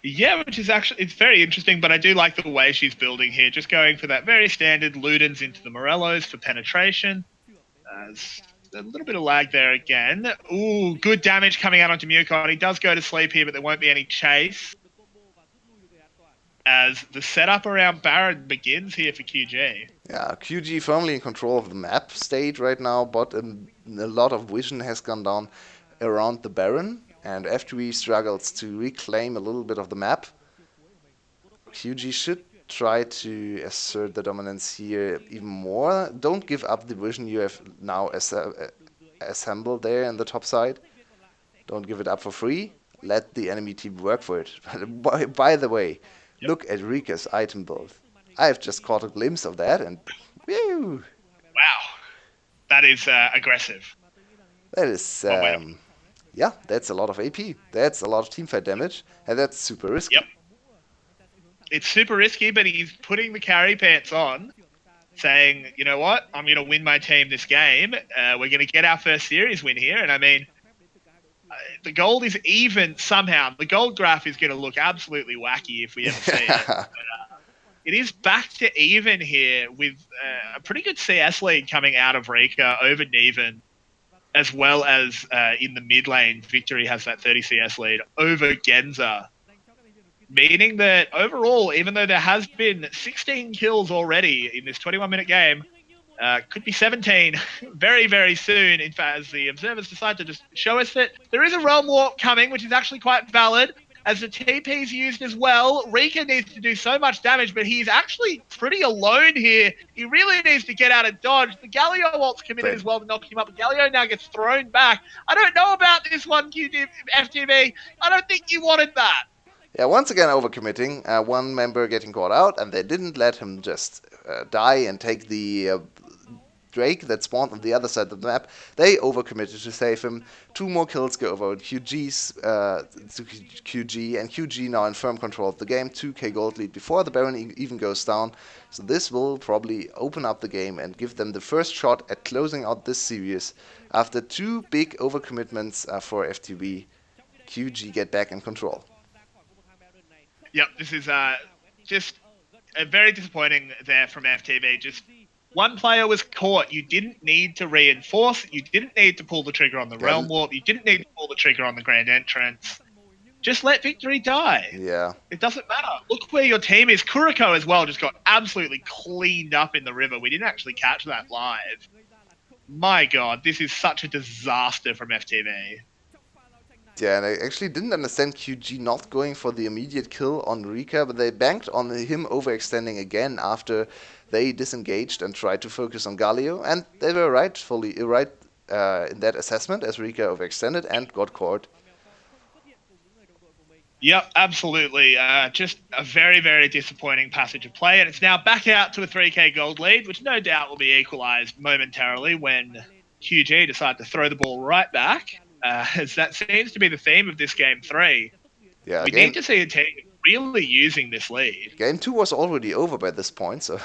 Yeah, which is actually it's very interesting, but I do like the way she's building here, just going for that very standard Ludens into the Morellos for penetration. A little bit of lag there again. Ooh, good damage coming out onto Mukon. He does go to sleep here, but there won't be any chase. As the setup around Baron begins here for QG. Yeah, QG firmly in control of the map state right now, but a lot of vision has gone down around the Baron, and FTV struggles to reclaim a little bit of the map. QG should try to assert the dominance here even more. Don't give up the vision you have now assembled there in the top side. Don't give it up for free. Let the enemy team work for it. By the way, look at Rika's item build. I've just caught a glimpse of that, and whew, Wow, that is aggressive. that is yeah, that's a lot of AP. That's a lot of teamfight damage, and that's super risky. Yep. It's super risky, but he's putting the carry pants on, saying, you know what, I'm going to win my team this game. We're going to get our first series win here. And I mean, the gold is even somehow. The gold graph is going to look absolutely wacky if we ever see it. But, it is back to even here with a pretty good CS lead coming out of Rika over Neven, as well as in the mid lane, Victory has that 30 CS lead over Genza. Meaning that overall, even though there has been 16 kills already in this 21-minute game, could be 17 very, very soon. In fact, as the observers decide to just show us that there is a realm warp coming, which is actually quite valid. As the TP's used as well, Rika needs to do so much damage, but he's actually pretty alone here. He really needs to get out and dodge. The Galio ult's committed But as well to knock him up. Galio now gets thrown back. I don't know about this one, FTV. I don't think you wanted that. yeah, once again overcommitting. One member getting caught out, and they didn't let him just die and take the Drake that spawned on the other side of the map. They overcommitted to save him. 2 more kills go over QG's to QG, and QG now in firm control of the game. 2k gold lead before the Baron even goes down. So this will probably open up the game and give them the first shot at closing out this series. After 2 big overcommitments for FTV, QG get back in control. Yep, this is just very disappointing there from FTV. Just one player was caught. You didn't need to reinforce. You didn't need to pull the trigger on the Realm Warp. You didn't need to pull the trigger on the Grand Entrance. Just let victory die. Yeah. It doesn't matter. Look where your team is. Kuriko as well just got absolutely cleaned up in the river. We didn't actually catch that live. My God, this is such a disaster from FTV. Yeah, and I actually didn't understand QG not going for the immediate kill on Rika, but they banked on him overextending again after they disengaged and tried to focus on Galio, and they were right in that assessment as Rika overextended and got caught. Yep, absolutely. Just a very, very disappointing passage of play, and it's now back out to a 3k gold lead, which no doubt will be equalised momentarily when QG decide to throw the ball right back, as that seems to be the theme of this game 3. Yeah, We need to see a team really using this lead. Game 2 was already over by this point, so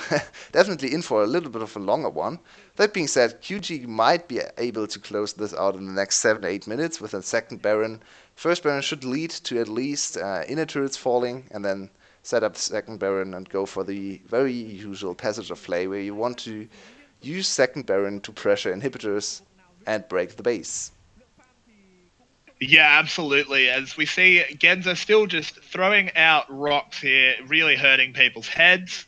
definitely in for a little bit of a longer one. That being said, QG might be able to close this out in the next 7-8 minutes with a second Baron. First Baron should lead to at least inner turrets falling, and then set up the second Baron and go for the very usual passage of play where you want to use second Baron to pressure inhibitors and break the base. Yeah, absolutely. As we see, Genza still just throwing out rocks here, really hurting people's heads,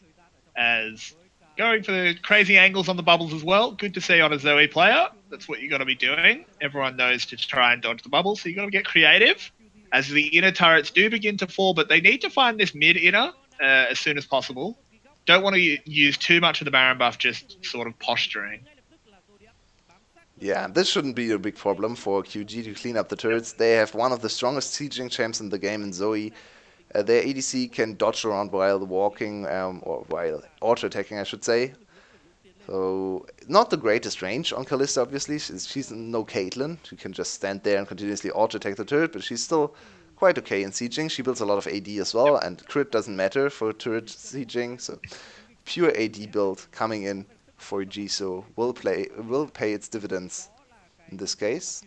as going for the crazy angles on the bubbles as well. Good to see on a Zoe player. That's what you got to be doing. Everyone knows to try and dodge the bubbles, so you got to get creative. As the inner turrets do begin to fall, but they need to find this mid inner as soon as possible. Don't want to use too much of the Baron buff, just sort of posturing. Yeah, this shouldn't be a big problem for QG to clean up the turrets. They have one of the strongest sieging champs in the game in Zoe. Their ADC can dodge around while walking, or while auto-attacking, I should say. So, not the greatest range on Kalista, obviously. She's no Caitlyn, who can just stand there and continuously auto-attack the turret, but she's still quite okay in sieging. She builds a lot of AD as well, and crit doesn't matter for turret sieging, so pure AD build coming in for Jisoo will pay its dividends in this case.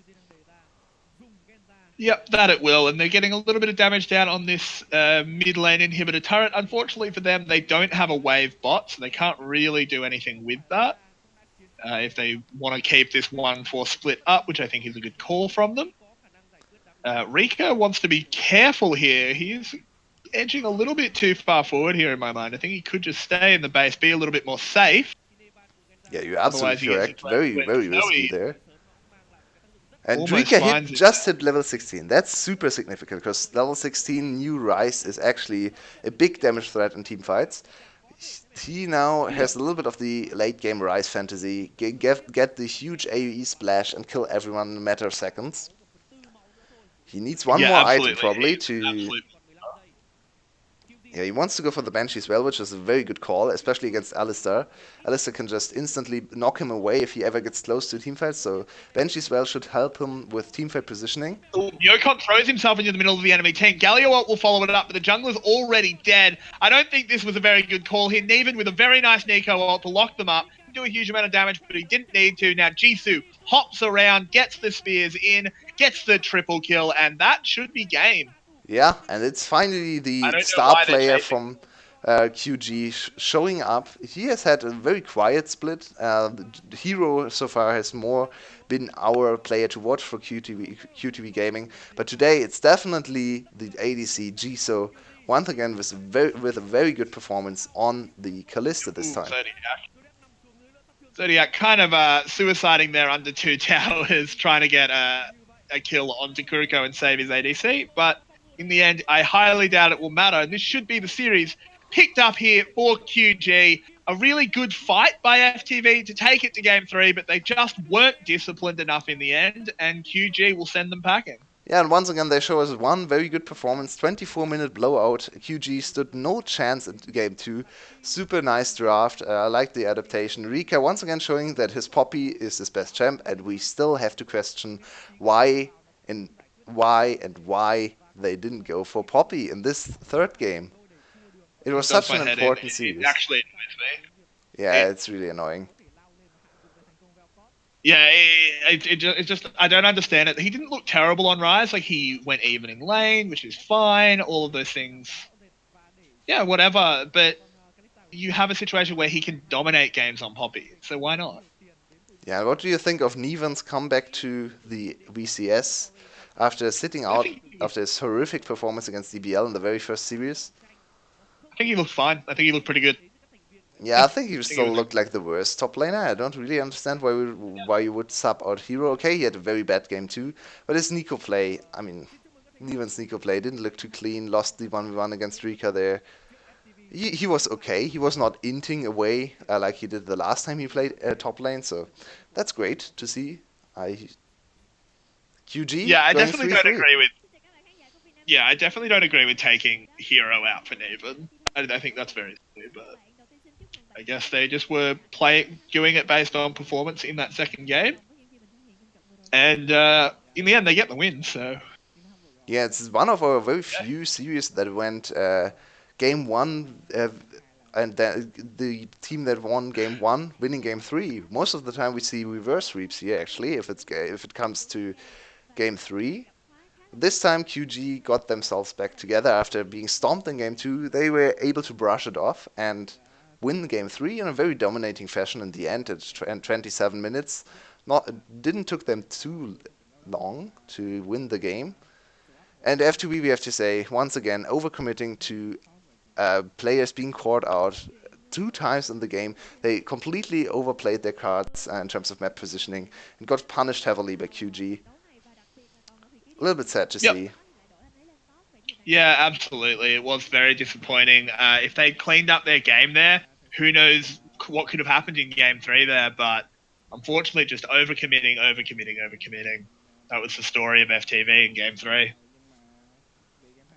Yep, that it will, and they're getting a little bit of damage down on this mid lane inhibitor turret. Unfortunately for them, they don't have a wave bot, so they can't really do anything with that. If they want to keep this 1-4 split up, which I think is a good call from them. Rika wants to be careful here. He's edging a little bit too far forward here in my mind. I think he could just stay in the base, be a little bit more safe. Yeah, you're absolutely correct. Very, very risky there. And Almost Rika just hit level 16. That's super significant because level 16 new Rise is actually a big damage threat in team fights. He now has a little bit of the late game Rise fantasy. Get the huge AoE splash and kill everyone in a matter of seconds. He needs one more item probably to... Yeah, he wants to go for the Banshee as well, which is a very good call, especially against Alistar. Alistar can just instantly knock him away if he ever gets close to a teamfight, so Banshee Swell should help him with teamfight positioning. Yokon throws himself into the middle of the enemy team. Galio will follow it up, but the jungler's already dead. I don't think this was a very good call here. Neven with a very nice Nico ult to lock them up. Do a huge amount of damage, but he didn't need to. Now Jisoo hops around, gets the spears in, gets the triple kill, and that should be game. Yeah, and it's finally the star player from QG showing up. He has had a very quiet split. The hero so far has more been our player to watch for QTV Gaming, but today it's definitely the ADC Jisoo once again with a very good performance on the Kalista this time. Zodiac kind of suiciding there under 2 towers, trying to get a kill onto Kuriko and save his ADC, but in the end, I highly doubt it will matter. And this should be the series picked up here for QG. A really good fight by FTV to take it to game 3, but they just weren't disciplined enough in the end, and QG will send them packing. Yeah, and once again, they show us one very good performance. 24-minute blowout. QG stood no chance in game 2. Super nice draft. I like the adaptation. Rika once again showing that his Poppy is his best champ, and we still have to question why and why they didn't go for Poppy in this third game. It was It does such my an head in. important It series. actually annoys me. Yeah, it's really annoying. Yeah, it just I don't understand it. He didn't look terrible on Rise. Like he went even in lane, which is fine. All of those things, yeah, whatever. But you have a situation where he can dominate games on Poppy, so why not? Yeah, what do you think of Neven's comeback to the VCS after sitting I out think after his horrific performance against DBL in the very first series? I think he looked fine. I think he looked pretty good. Yeah, Yeah, I I think he think it still was. looked like the worst top laner. I don't really understand why you would sub out Hero. Okay, he had a very bad game too, but his Nico play, I mean, Neven's Nico play didn't look too clean. Lost the 1v1 against Rika there. He was okay. He was not inting away like he did the last time he played top lane, so that's great to see. I QG Yeah, I going definitely three don't three. agree with. Yeah, I definitely don't agree with taking Hero out for Neven. I think that's very silly, but I guess they just were doing it based on performance in that second game, and in the end they get the win. So Yeah, it's one of our very yeah. few series that went game one, and the team that won game one winning game three. Most of the time we see reverse sweeps here. Actually, if it comes to game three, this time QG got themselves back together after being stomped in game two. They were able to brush it off and win game three in a very dominating fashion in the end at 27 minutes. Not didn't took them too long to win the game. And FTV, we have to say, once again, overcommitting to players being caught out two times in the game. They completely overplayed their cards in terms of map positioning and got punished heavily by QG. A little bit sad to Yep. see. Yeah, absolutely. It was very disappointing. If they cleaned up their game there, who knows what could have happened in game 3 there, but unfortunately just overcommitting. That was the story of FTV in game 3.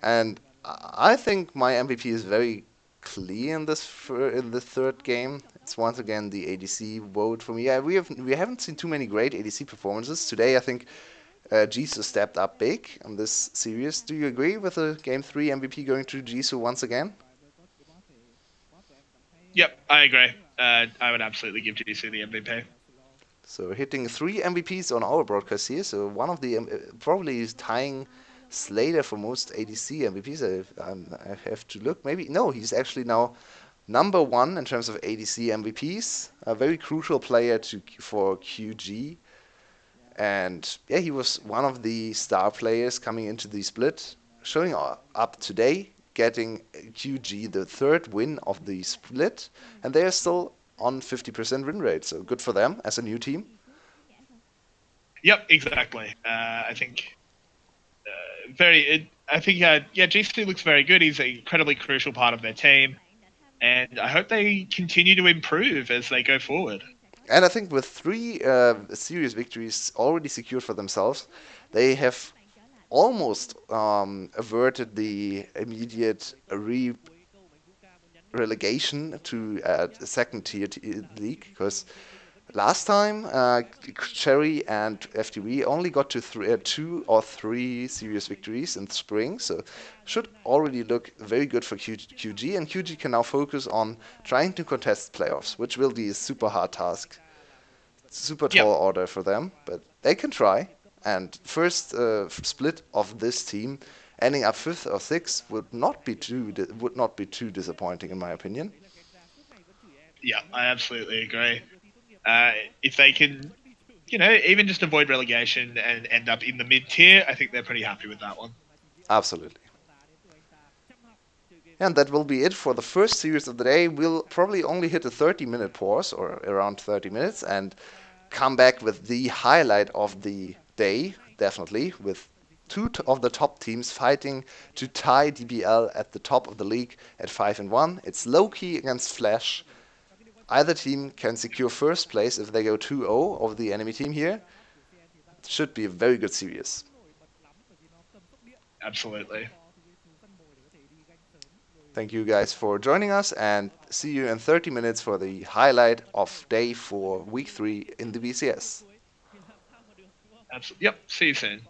And I think my MVP is very clear in in the third game. It's once again the ADC vote for me. Yeah, we haven't seen too many great ADC performances today. I think Jisoo stepped up big in this series. Do you agree with the Game 3 MVP going to Jisoo once again? Yep, I agree. I would absolutely give GC the MVP. So hitting 3 MVPs on our broadcast here. So one of the probably is tying Slater for most ADC MVPs. I have to look. Maybe no, he's actually now number one in terms of ADC MVPs. A very crucial player for QG. And yeah, he was one of the star players coming into the split, showing up today, getting QG the third win of the split, and they are still on 50% win rate. So good for them as a new team. Yep, exactly. I think I think yeah, GC looks very good. He's an incredibly crucial part of their team, and I hope they continue to improve as they go forward. And I think with 3 serious victories already secured for themselves, they have almost averted the immediate relegation to a second tier league because last time Cherry and FTV only got to 2 or 3 serious victories in the spring, so should already look very good for QG, and QG can now focus on trying to contest playoffs, which will be a super hard task, super Yep. tall order for them, but they can try. And first split of this team, ending up fifth or sixth, would not be too disappointing in my opinion. Yeah, I absolutely agree. If they can, even just avoid relegation and end up in the mid tier, I think they're pretty happy with that one. Absolutely. And that will be it for the first series of the day. We'll probably only hit a 30-minute pause, or around 30 minutes, and come back with the highlight of the day, definitely, with of the top teams fighting to tie DBL at the top of the league at 5-1. It's low-key against Flash. Either team can secure first place if they go 2-0 over the enemy team here. It should be a very good series. Absolutely. Thank you guys for joining us, and see you in 30 minutes for the highlight of day 4, week 3 in the VCS. Yep. See you soon.